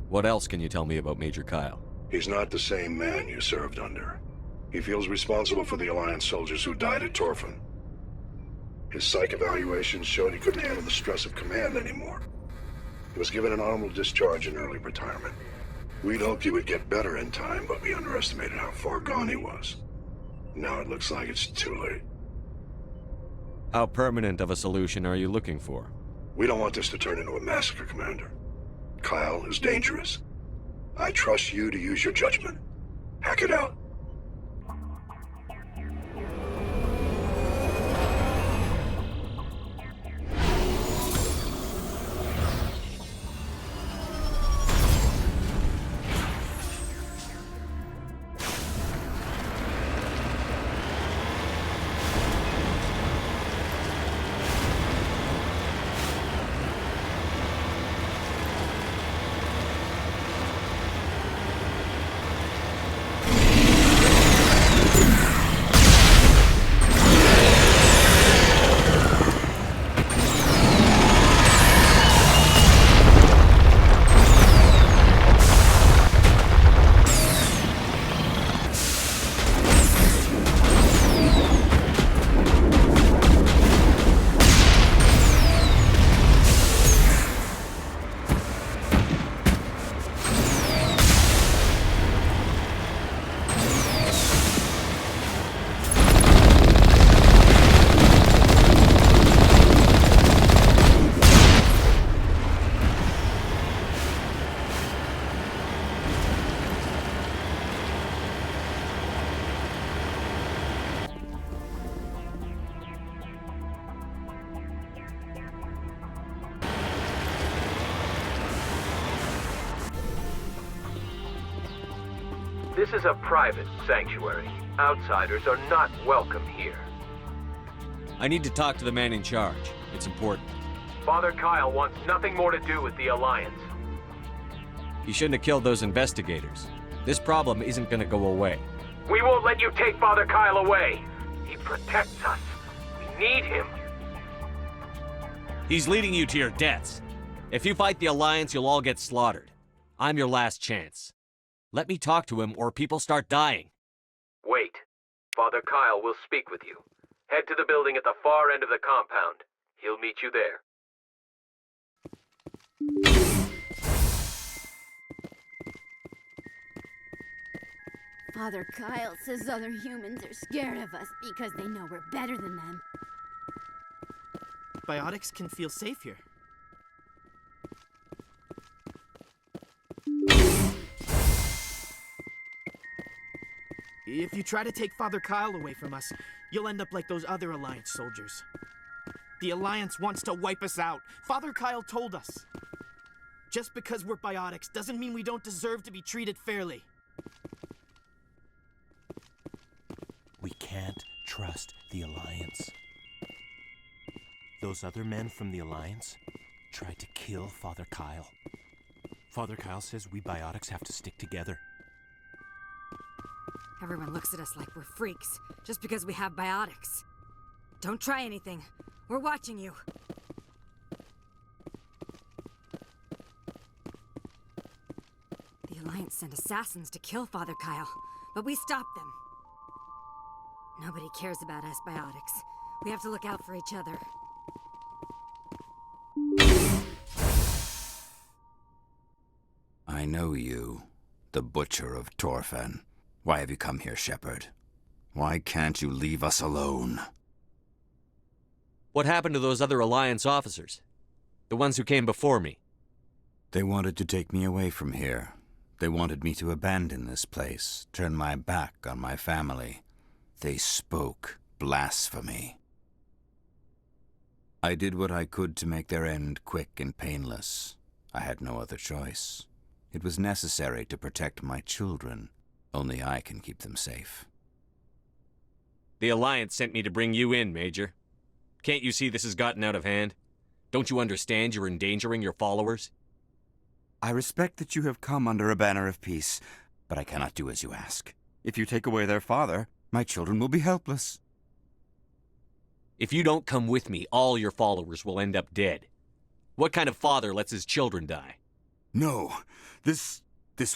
What else can you tell me about Major Kyle? He's not the same man you served under. He feels responsible for the Alliance soldiers who died at Torfin. His psych evaluations showed he couldn't handle the stress of command anymore. He was given an honorable discharge in early retirement. We'd hoped he would get better in time, but we underestimated how far gone he was. Now it looks like it's too late. How permanent of a solution are you looking for? We don't want this to turn into a massacre, Commander. Kyle is dangerous. I trust you to use your judgment. Hack it out. This is a private sanctuary. Outsiders are not welcome here. I need to talk to the man in charge. It's important. Father Kyle wants nothing more to do with the Alliance. He shouldn't have killed those investigators. This problem isn't gonna go away. We won't let you take Father Kyle away. He protects us. We need him. He's leading you to your deaths. If you fight the Alliance, you'll all get slaughtered. I'm your last chance. Let me talk to him or people start dying. Wait. Father Kyle will speak with you. Head to the building at the far end of the compound. He'll meet you there. Father Kyle says other humans are scared of us because they know we're better than them. Biotics can feel safe here. If you try to take Father Kyle away from us, you'll end up like those other Alliance soldiers. The Alliance wants to wipe us out. Father Kyle told us. Just because we're biotics doesn't mean we don't deserve to be treated fairly. We can't trust the Alliance. Those other men from the Alliance tried to kill Father Kyle. Father Kyle says we biotics have to stick together. Everyone looks at us like we're freaks, just because we have biotics. Don't try anything. We're watching you. The Alliance sent assassins to kill Father Kyle, but we stopped them. Nobody cares about us biotics. We have to look out for each other. I know you, the Butcher of Torfen. Why have you come here, Shepard? Why can't you leave us alone? What happened to those other Alliance officers? The ones who came before me? They wanted to take me away from here. They wanted me to abandon this place, turn my back on my family. They spoke blasphemy. I did what I could to make their end quick and painless. I had no other choice. It was necessary to protect my children. Only I can keep them safe. The Alliance sent me to bring you in, Major. Can't you see this has gotten out of hand? Don't you understand you're endangering your followers? I respect that you have come under a banner of peace, but I cannot do as you ask. If you take away their father, my children will be helpless. If you don't come with me, all your followers will end up dead. What kind of father lets his children die? No, this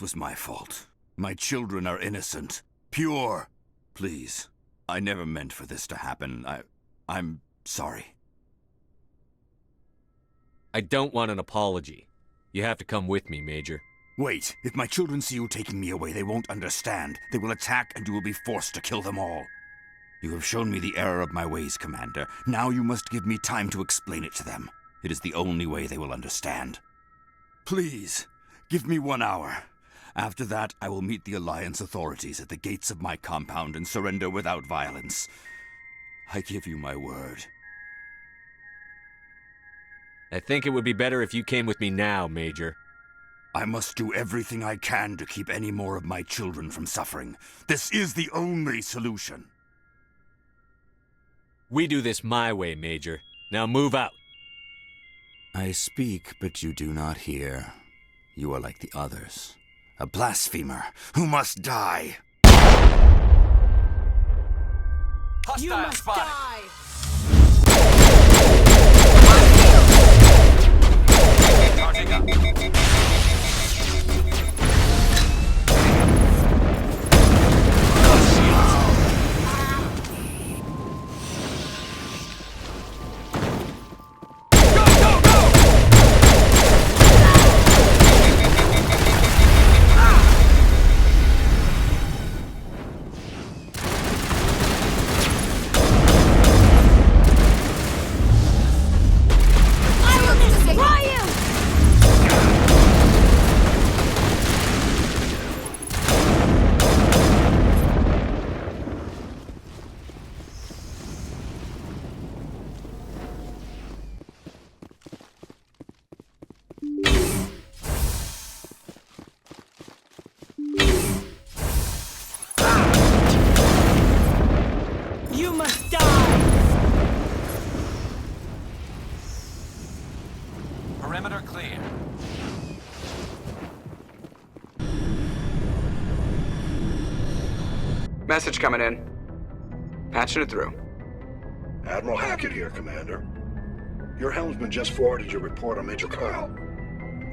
was my fault. My children are innocent, pure. Please, I never meant for this to happen. I'm sorry. I don't want an apology. You have to come with me, Major. Wait, if my children see you taking me away, they won't understand. They will attack and you will be forced to kill them all. You have shown me the error of my ways, Commander. Now you must give me time to explain it to them. It is the only way they will understand. Please, give me 1 hour. After that, I will meet the Alliance authorities at the gates of my compound and surrender without violence. I give you my word. I think it would be better if you came with me now, Major. I must do everything I can to keep any more of my children from suffering. This is the only solution. We do this my way, Major. Now move out. I speak, but you do not hear. You are like the others. A blasphemer who must die. You must die! Message coming in. Patching it through. Admiral Hackett here, Commander. Your helmsman just forwarded your report on Major Kyle.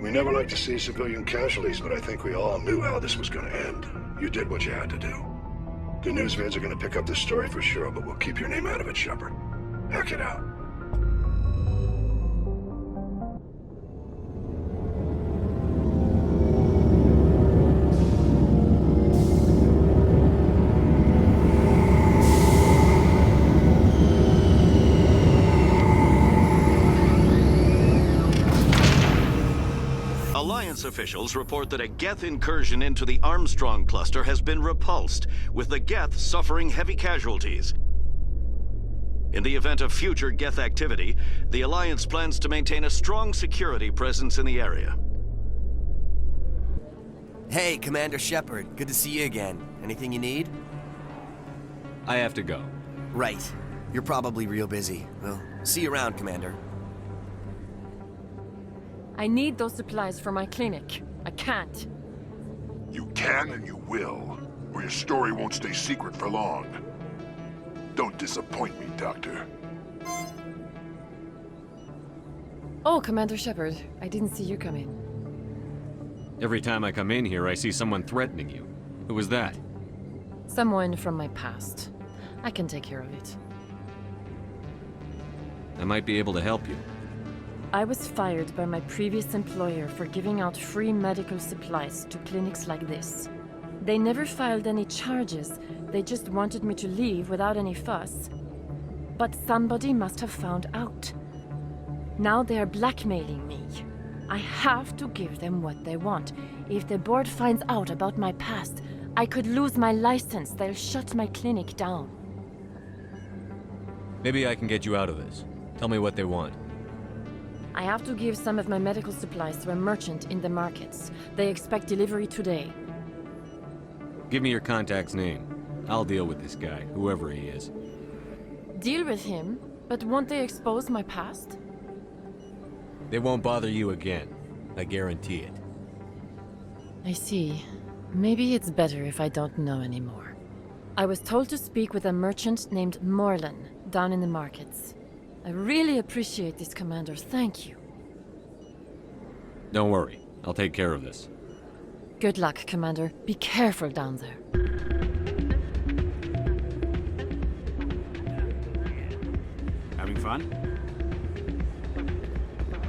We never like to see civilian casualties, but I think we all knew how this was going to end. You did what you had to do. The news vids are going to pick up this story for sure, but we'll keep your name out of it, Shepard. Hackett out. Alliance officials report that a Geth incursion into the Armstrong cluster has been repulsed, with the Geth suffering heavy casualties. In the event of future Geth activity, the Alliance plans to maintain a strong security presence in the area. Hey, Commander Shepard. Good to see you again. Anything you need? I have to go. Right. You're probably real busy. Well, see you around, Commander. I need those supplies for my clinic. I can't. You can and you will, or your story won't stay secret for long. Don't disappoint me, Doctor. Oh, Commander Shepard, I didn't see you come in. Every time I come in here, I see someone threatening you. Who was that? Someone from my past. I can take care of it. I might be able to help you. I was fired by my previous employer for giving out free medical supplies to clinics like this. They never filed any charges, they just wanted me to leave without any fuss. But somebody must have found out. Now they are blackmailing me. I have to give them what they want. If the board finds out about my past, I could lose my license. They'll shut my clinic down. Maybe I can get you out of this. Tell me what they want. I have to give some of my medical supplies to a merchant in the markets. They expect delivery today. Give me your contact's name. I'll deal with this guy, whoever he is. Deal with him? But won't they expose my past? They won't bother you again. I guarantee it. I see. Maybe it's better if I don't know anymore. I was told to speak with a merchant named Morlan down in the markets. I really appreciate this, Commander. Thank you. Don't worry. I'll take care of this. Good luck, Commander. Be careful down there. Having fun?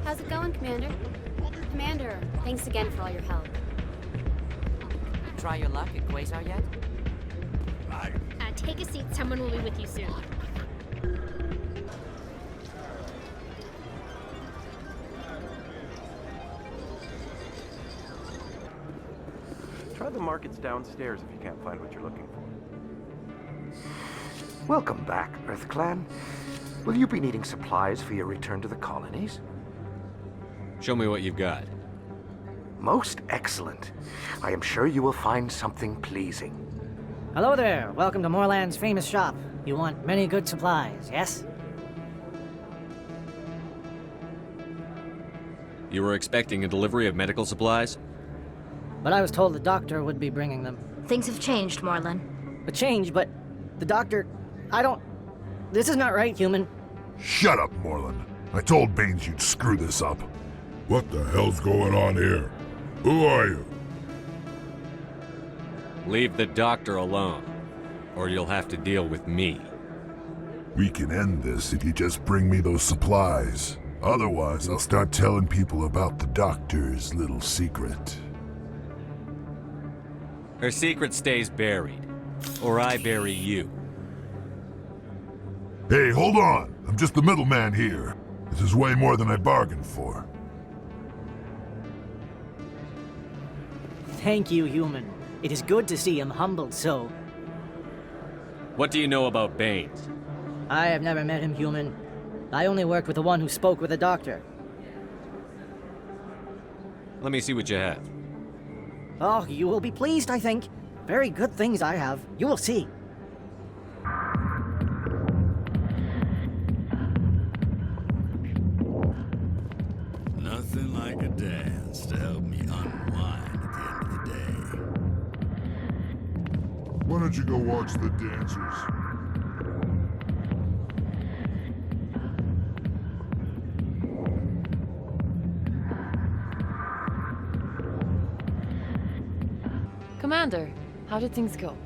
How's it going, Commander? Commander, thanks again for all your help. Try your luck at Quasar yet? Take a seat. Someone will be with you soon. Try the markets downstairs if you can't find what you're looking for. Welcome back, Earth Clan. Will you be needing supplies for your return to the colonies? Show me what you've got. Most excellent. I am sure you will find something pleasing. Hello there. Welcome to Morland's famous shop. You want many good supplies, yes? You were expecting a delivery of medical supplies? But I was told the doctor would be bringing them. Things have changed, Morlan. A change, but the doctor... This is not right, human. Shut up, Morlan. I told Baines you'd screw this up. What the hell's going on here? Who are you? Leave the doctor alone, or you'll have to deal with me. We can end this if you just bring me those supplies. Otherwise, I'll start telling people about the doctor's little secret. Her secret stays buried, or I bury you. Hey, hold on! I'm just the middleman here. This is way more than I bargained for. Thank you, human. It is good to see him humbled so. What do you know about Baines? I have never met him, human. I only worked with the one who spoke with the doctor. Let me see what you have. Oh, you will be pleased, I think. Very good things I have. You will see. Nothing like a dance to help me unwind at the end of the day. Why don't you go watch the dancers? Commander, how did things go?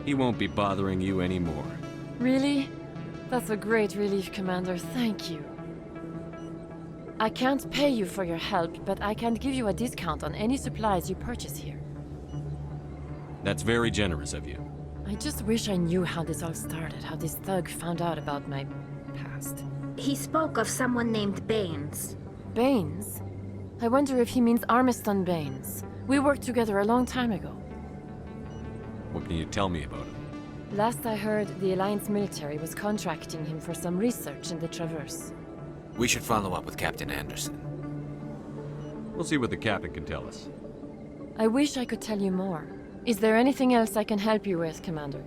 He won't be bothering you anymore. Really? That's a great relief, Commander. Thank you. I can't pay you for your help, but I can give you a discount on any supplies you purchase here. That's very generous of you. I just wish I knew how this all started, how this thug found out about my past. He spoke of someone named Baines. Baines? I wonder if he means Armiston Baines. We worked together a long time ago. What can you tell me about him? Last I heard, the Alliance military was contracting him for some research in the Traverse. We should follow up with Captain Anderson. We'll see what the captain can tell us. I wish I could tell you more. Is there anything else I can help you with, Commander?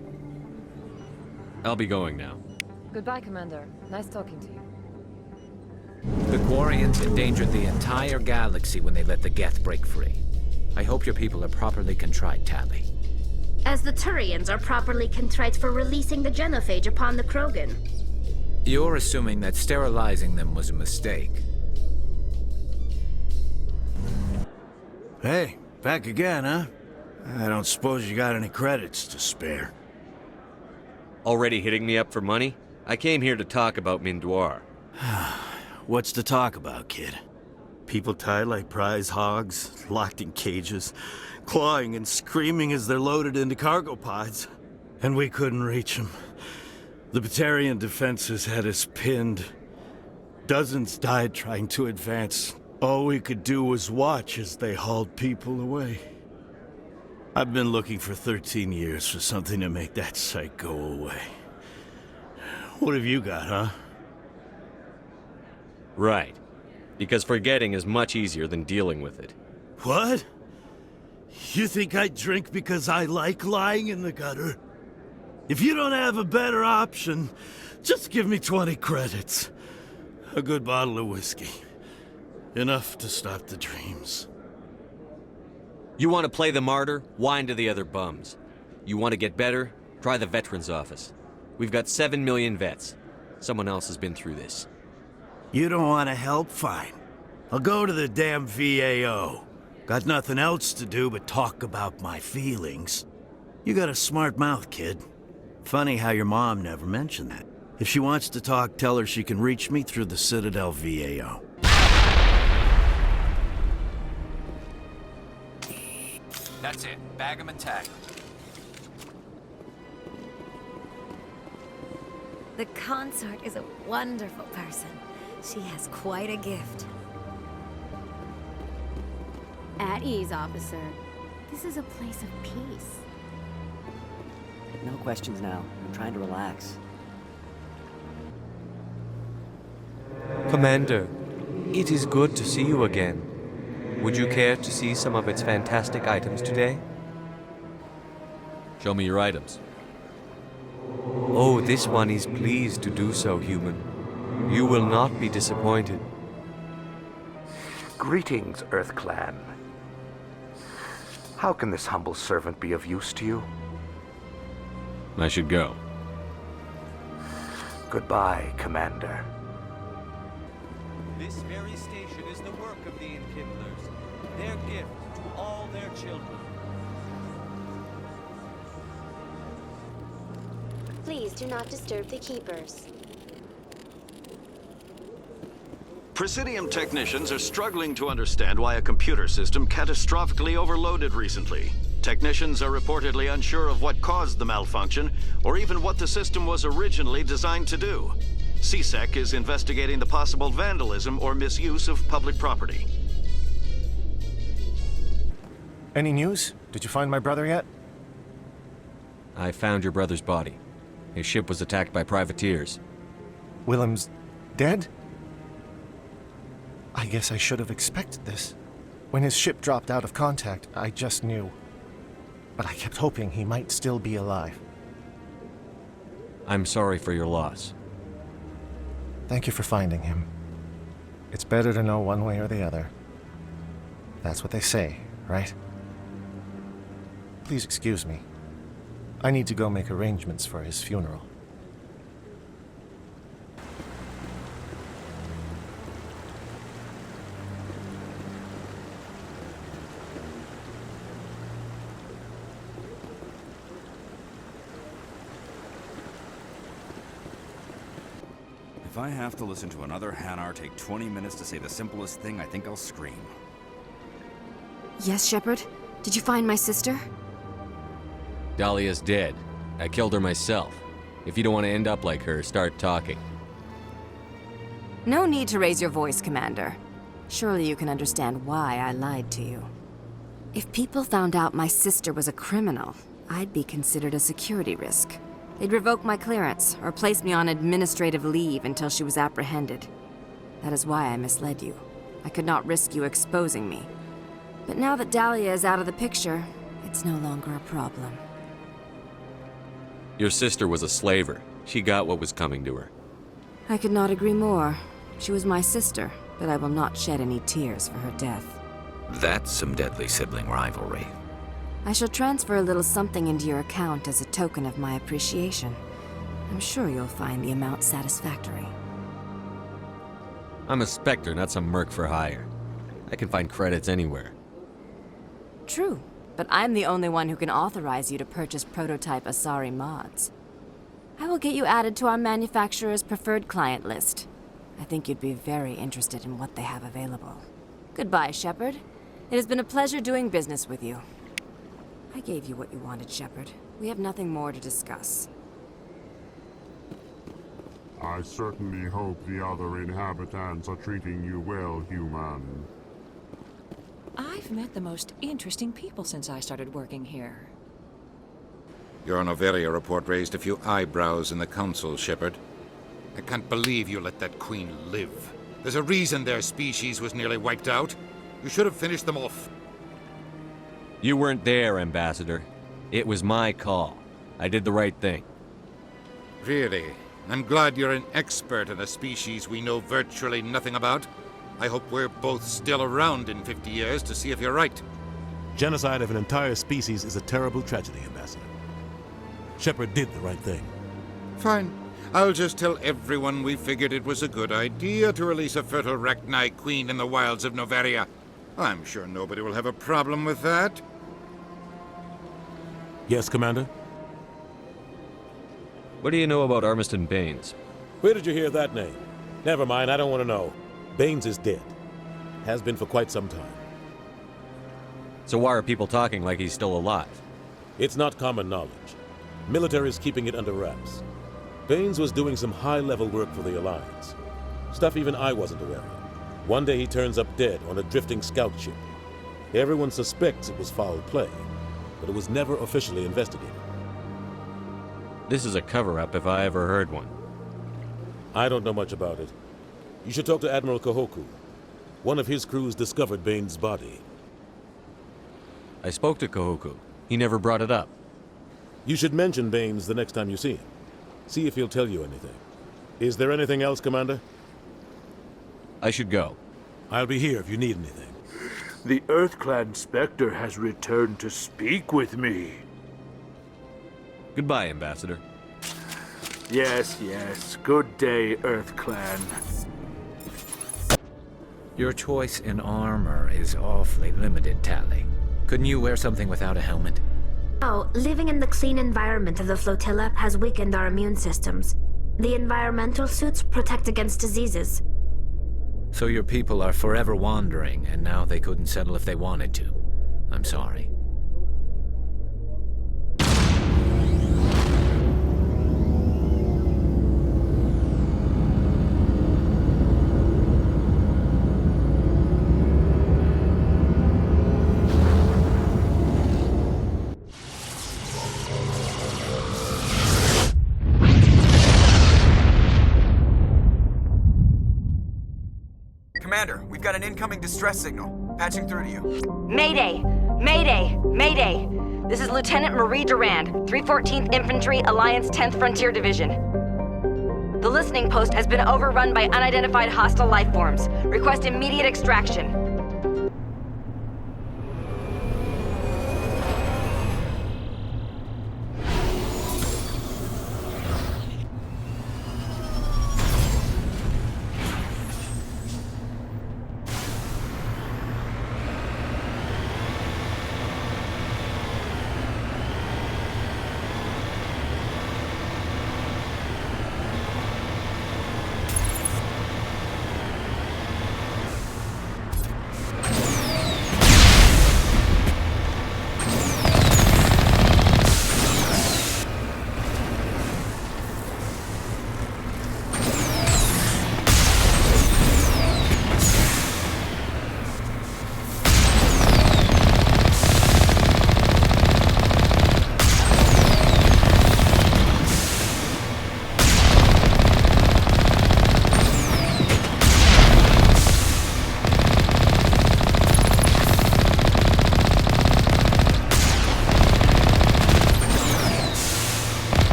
I'll be going now. Goodbye, Commander. Nice talking to you. The Quarians endangered the entire galaxy when they let the Geth break free. I hope your people are properly contrite, Tally. As the Turians are properly contrite for releasing the genophage upon the Krogan. You're assuming that sterilizing them was a mistake. Hey, back again, huh? I don't suppose you got any credits to spare. Already hitting me up for money? I came here to talk about Mindoir. What's to talk about, kid? People tied like prize hogs, locked in cages, clawing and screaming as they're loaded into cargo pods. And we couldn't reach them. The Batarian defenses had us pinned. Dozens died trying to advance. All we could do was watch as they hauled people away. I've been looking for 13 years for something to make that sight go away. What have you got, huh? Right. Because forgetting is much easier than dealing with it. What? You think I drink because I like lying in the gutter? If you don't have a better option, just give me 20 credits. A good bottle of whiskey. Enough to stop the dreams. You want to play the martyr? Whine to the other bums. You want to get better? Try the Veterans Office. We've got 7 million vets. Someone else has been through this. You don't want to help? Fine. I'll go to the damn VAO. Got nothing else to do but talk about my feelings. You got a smart mouth, kid. Funny how your mom never mentioned that. If she wants to talk, tell her she can reach me through the Citadel VAO. That's it. Bag 'em and tag 'em. The consort is a wonderful person. She has quite a gift. At ease, officer. This is a place of peace. No questions now. I'm trying to relax. Commander, it is good to see you again. Would you care to see some of its fantastic items today? Show me your items. Oh, this one is pleased to do so, human. You will not be disappointed. Greetings, Earth Clan. How can this humble servant be of use to you? I should go. Goodbye, Commander. This very station is the work of the Enkindlers, their gift to all their children. Please do not disturb the keepers. Presidium technicians are struggling to understand why a computer system catastrophically overloaded recently. Technicians are reportedly unsure of what caused the malfunction, or even what the system was originally designed to do. CSEC is investigating the possible vandalism or misuse of public property. Any news? Did you find my brother yet? I found your brother's body. His ship was attacked by privateers. Willem's dead? I guess I should have expected this. When his ship dropped out of contact, I just knew. But I kept hoping he might still be alive. I'm sorry for your loss. Thank you for finding him. It's better to know one way or the other. That's what they say, right? Please excuse me. I need to go make arrangements for his funeral. If I have to listen to another Hanar take 20 minutes to say the simplest thing, I think I'll scream. Yes, Shepard? Did you find my sister? Dahlia's dead. I killed her myself. If you don't want to end up like her, start talking. No need to raise your voice, Commander. Surely you can understand why I lied to you. If people found out my sister was a criminal, I'd be considered a security risk. They'd revoke my clearance, or place me on administrative leave until she was apprehended. That is why I misled you. I could not risk you exposing me. But now that Dahlia is out of the picture, it's no longer a problem. Your sister was a slaver. She got what was coming to her. I could not agree more. She was my sister, but I will not shed any tears for her death. That's some deadly sibling rivalry. I shall transfer a little something into your account as a token of my appreciation. I'm sure you'll find the amount satisfactory. I'm a Spectre, not some merc for hire. I can find credits anywhere. True, but I'm the only one who can authorize you to purchase prototype Asari mods. I will get you added to our manufacturer's preferred client list. I think you'd be very interested in what they have available. Goodbye, Shepard. It has been a pleasure doing business with you. I gave you what you wanted, Shepard. We have nothing more to discuss. I certainly hope the other inhabitants are treating you well, human. I've met the most interesting people since I started working here. Your Noveria report raised a few eyebrows in the Council, Shepard. I can't believe you let that Queen live. There's a reason their species was nearly wiped out. You should have finished them off. You weren't there, Ambassador. It was my call. I did the right thing. Really? I'm glad you're an expert in a species we know virtually nothing about. I hope we're both still around in 50 years to see if you're right. Genocide of an entire species is a terrible tragedy, Ambassador. Shepard did the right thing. Fine. I'll just tell everyone we figured it was a good idea to release a fertile Rachni Queen in the wilds of Noveria. I'm sure nobody will have a problem with that. Yes, Commander? What do you know about Armistice Baines? Where did you hear that name? Never mind, I don't want to know. Baines is dead. Has been for quite some time. So why are people talking like he's still alive? It's not common knowledge. Military is keeping it under wraps. Baines was doing some high-level work for the Alliance. Stuff even I wasn't aware of. One day he turns up dead on a drifting scout ship. Everyone suspects it was foul play, but it was never officially investigated. This is a cover-up if I ever heard one. I don't know much about it. You should talk to Admiral Kahoku. One of his crews discovered Baines' body. I spoke to Kahoku. He never brought it up. You should mention Baines the next time you see him. See if he'll tell you anything. Is there anything else, Commander? I should go. I'll be here if you need anything. The EarthClan Spectre has returned to speak with me. Goodbye, Ambassador. Yes, yes. Good day, EarthClan. Your choice in armor is awfully limited, Tali. Couldn't you wear something without a helmet? Oh, living in the clean environment of the flotilla has weakened our immune systems. The environmental suits protect against diseases. So your people are forever wandering, and now they couldn't settle if they wanted to. I'm sorry. Commander, we've got an incoming distress signal. Patching through to you. Mayday! Mayday! Mayday! This is Lieutenant Marie Durand, 314th Infantry, Alliance 10th Frontier Division. The listening post has been overrun by unidentified hostile life forms. Request immediate extraction.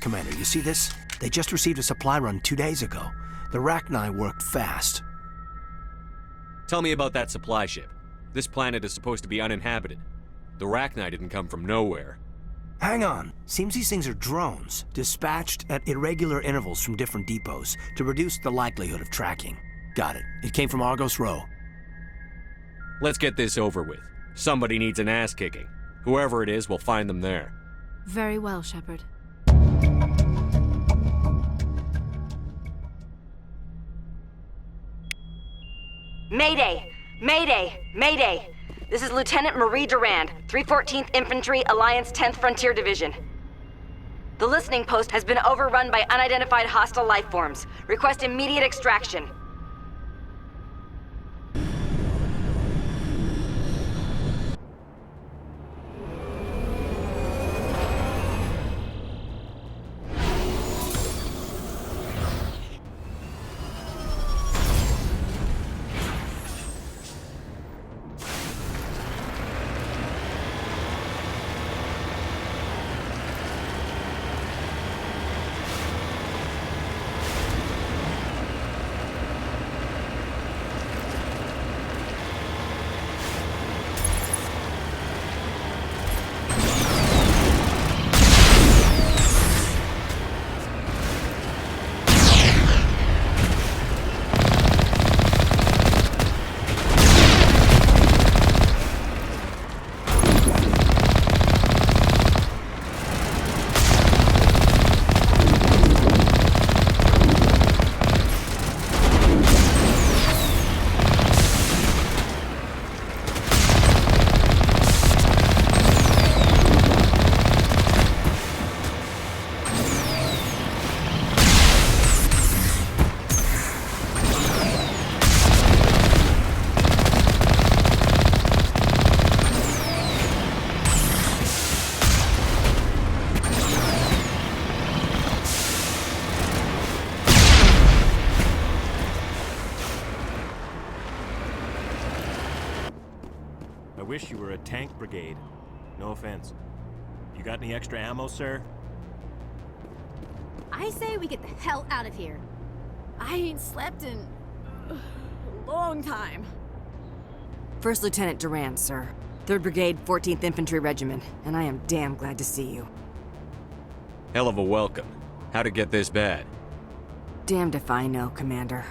Commander, you see this? They just received a supply run 2 days ago. The Rachni worked fast. Tell me about that supply ship. This planet is supposed to be uninhabited. The Rachni didn't come from nowhere. Hang on. Seems these things are drones, dispatched at irregular intervals from different depots to reduce the likelihood of tracking. Got it. It came from Argos Row. Let's get this over with. Somebody needs an ass kicking. Whoever it is, we'll find them there. Very well, Shepard. Mayday! Mayday! Mayday! This is Lieutenant Marie Durand, 314th Infantry, Alliance 10th Frontier Division. The listening post has been overrun by unidentified hostile life forms. Request immediate extraction. Wish you were a tank brigade. No offense. You got any extra ammo, sir? I say we get the hell out of here. I ain't slept in a long time. First Lieutenant Durand, sir. 3rd Brigade, 14th Infantry Regiment, and I am damn glad to see you. Hell of a welcome. How'd it get this bad? Damned if I know, Commander.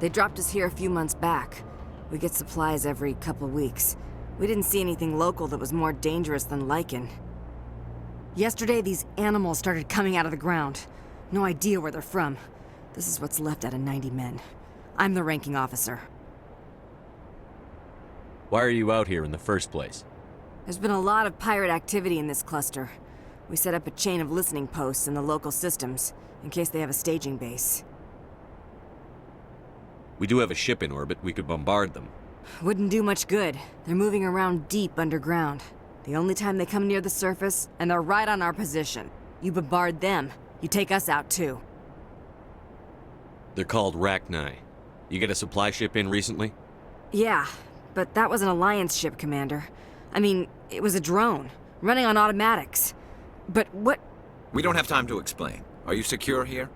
They dropped us here a few months back. We get supplies every couple weeks. We didn't see anything local that was more dangerous than lichen. Yesterday, these animals started coming out of the ground. No idea where they're from. This is what's left out of 90 men. I'm the ranking officer. Why are you out here in the first place? There's been a lot of pirate activity in this cluster. We set up a chain of listening posts in the local systems, in case they have a staging base. We do have a ship in orbit. We could bombard them. Wouldn't do much good. They're moving around deep underground. The only time they come near the surface, and they're right on our position. You bombard them, you take us out too. They're called Rachni. You get a supply ship in recently? Yeah, but that was an Alliance ship, Commander. I mean, it was a drone, running on automatics. But what... We don't have time to explain. Are you secure here?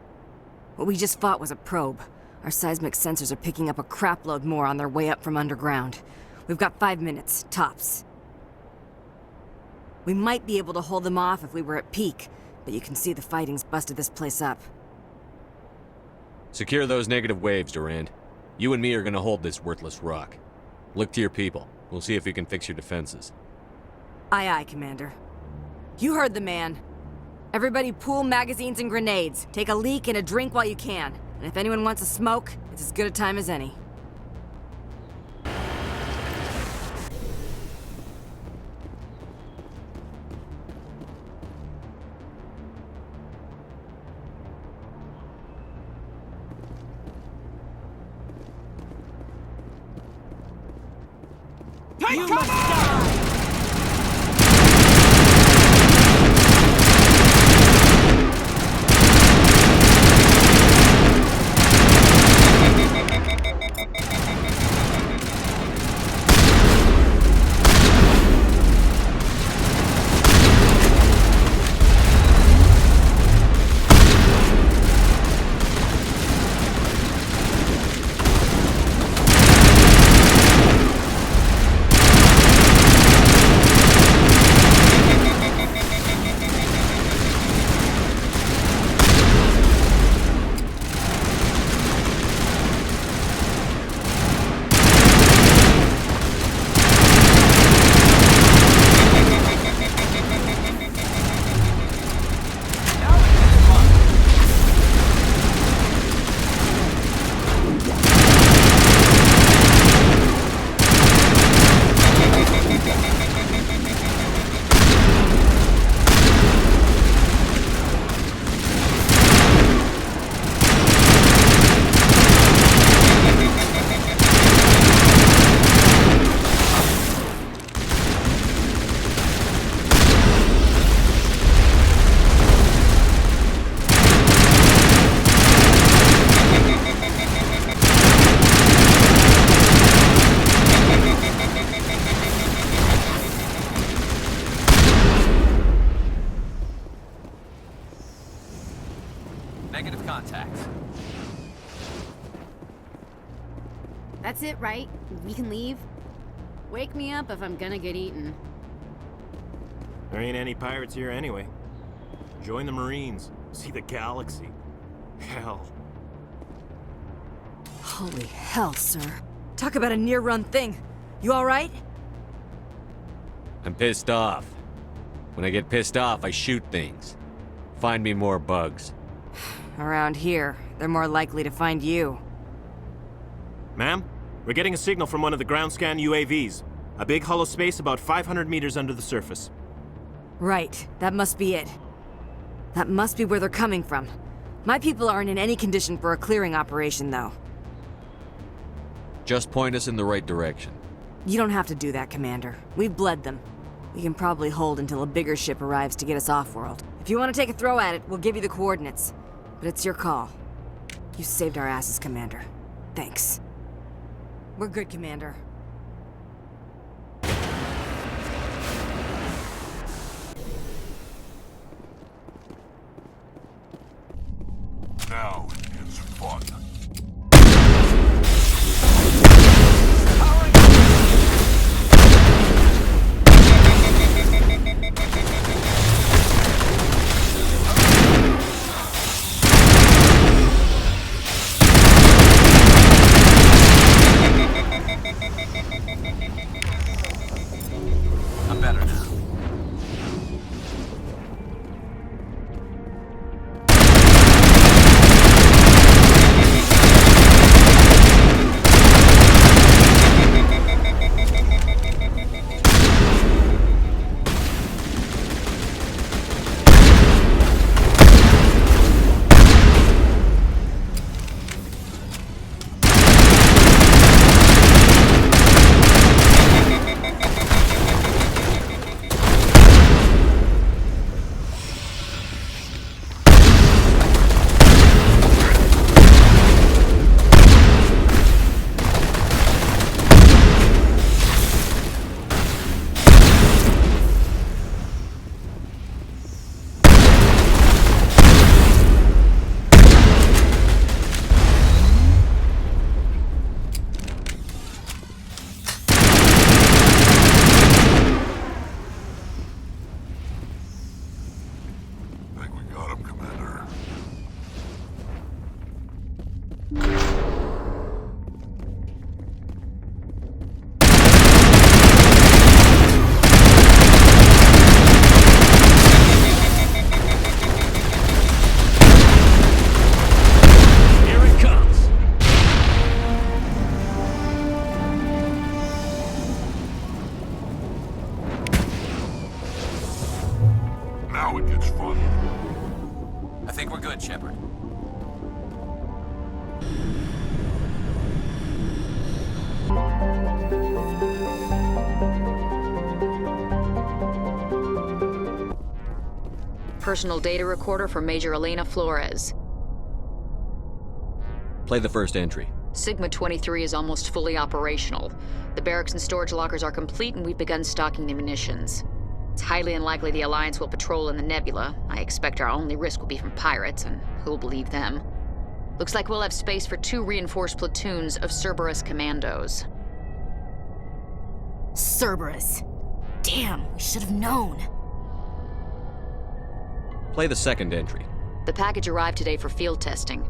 What we just fought was a probe. Our seismic sensors are picking up a crapload more on their way up from underground. We've got 5 minutes, tops. We might be able to hold them off if we were at peak, but you can see the fighting's busted this place up. Secure those negative waves, Durand. You and me are gonna hold this worthless rock. Look to your people. We'll see if we can fix your defenses. Aye, aye, Commander. You heard the man. Everybody pool magazines and grenades. Take a leak and a drink while you can. And if anyone wants a smoke, it's as good a time as any. You must die! contacts. That's it, right? We can leave? Wake me up if I'm gonna get eaten. There ain't any pirates here anyway. Join the Marines. See the galaxy. Hell. Holy hell, sir. Talk about a near-run thing. You alright? I'm pissed off. When I get pissed off, I shoot things. Find me more bugs. Around here, they're more likely to find you. Ma'am, we're getting a signal from one of the ground scan UAVs. A big hollow space about 500 meters under the surface. Right, that must be it. That must be where they're coming from. My people aren't in any condition for a clearing operation, though. Just point us in the right direction. You don't have to do that, Commander. We've bled them. We can probably hold until a bigger ship arrives to get us off-world. If you want to take a throw at it, we'll give you the coordinates. But it's your call. You saved our asses, Commander. Thanks. We're good, Commander. Now it gets fun. I'm better now. Personal data recorder for Major Elena Flores. Play the first entry. Sigma 23 is almost fully operational. The barracks and storage lockers are complete, and we've begun stocking the munitions. It's highly unlikely the Alliance will patrol in the nebula. I expect our only risk will be from pirates, and who'll believe them? Looks like we'll have space for 2 reinforced platoons of Cerberus Commandos. Cerberus. Damn, we should have known. Play the second entry. The package arrived today for field testing.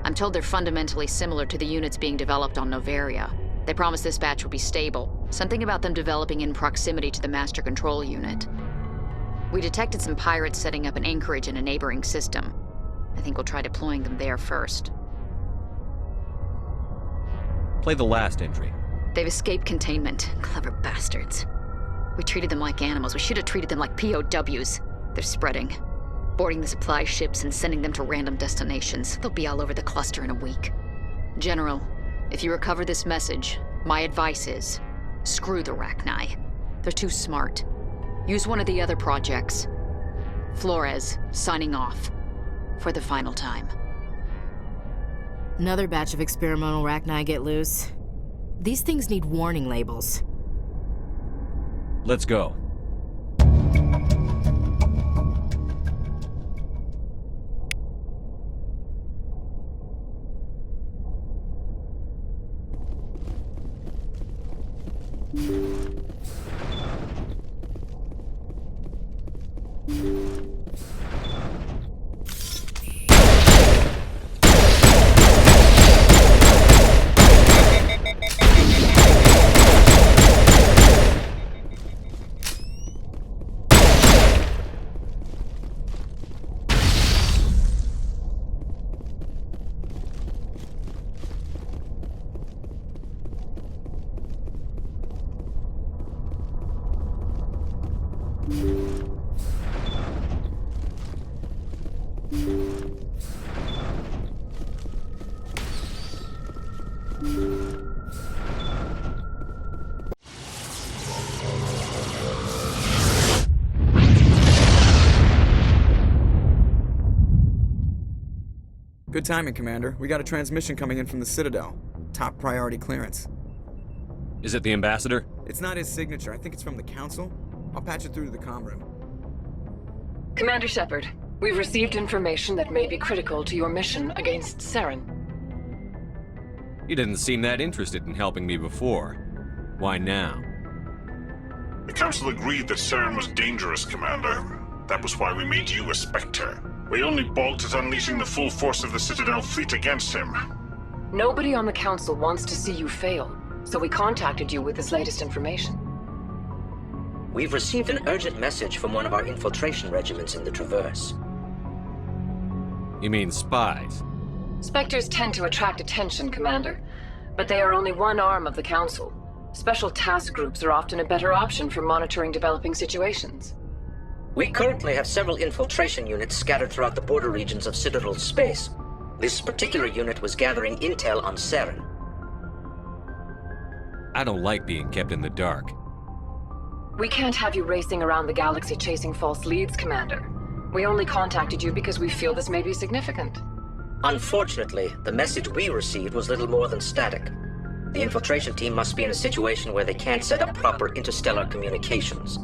I'm told they're fundamentally similar to the units being developed on Noveria. They promise this batch will be stable. Something about them developing in proximity to the master control unit. We detected some pirates setting up an anchorage in a neighboring system. I think we'll try deploying them there first. Play the last entry. They've escaped containment. Clever bastards. We treated them like animals. We should have treated them like POWs. They're spreading. Boarding the supply ships and sending them to random destinations. They'll be all over the cluster in a week. General, if you recover this message, my advice is, screw the Rachni. They're too smart. Use one of the other projects. Flores, signing off. For the final time. Another batch of experimental Rachni get loose. These things need warning labels. Let's go. Good timing, Commander. We got a transmission coming in from the Citadel. Top priority clearance. Is it the ambassador? It's not his signature. I think it's from the Council. I'll patch it through to the comm room. Commander Shepard, we've received information that may be critical to your mission against Saren. You didn't seem that interested in helping me before. Why now? The Council agreed that Saren was dangerous, Commander. That was why we made you a Spectre. We only balked at unleashing the full force of the Citadel fleet against him. Nobody on the Council wants to see you fail, so we contacted you with this latest information. We've received an urgent message from one of our infiltration regiments in the Traverse. You mean spies? Spectres tend to attract attention, Commander, but they are only one arm of the Council. Special task groups are often a better option for monitoring developing situations. We currently have several infiltration units scattered throughout the border regions of Citadel space. This particular unit was gathering intel on Saren. I don't like being kept in the dark. We can't have you racing around the galaxy chasing false leads, Commander. We only contacted you because we feel this may be significant. Unfortunately, the message we received was little more than static. The infiltration team must be in a situation where they can't set up proper interstellar communications.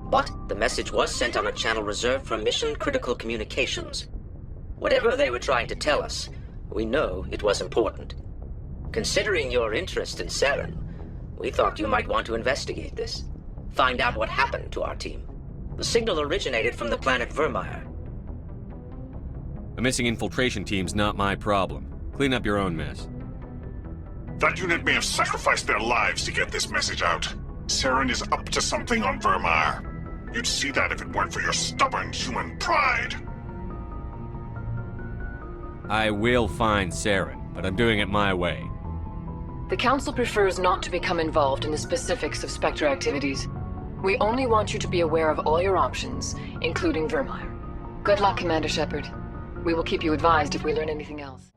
But the message was sent on a channel reserved for mission-critical communications. Whatever they were trying to tell us, we know it was important. Considering your interest in Saren, we thought you might want to investigate this. Find out what happened to our team. The signal originated from the planet Vermeer. A missing infiltration team's not my problem. Clean up your own mess. That unit may have sacrificed their lives to get this message out. Saren is up to something on Vermeer. You'd see that if it weren't for your stubborn human pride. I will find Saren, but I'm doing it my way. The Council prefers not to become involved in the specifics of Spectre activities. We only want you to be aware of all your options, including Vermeer. Good luck, Commander Shepard. We will keep you advised if we learn anything else.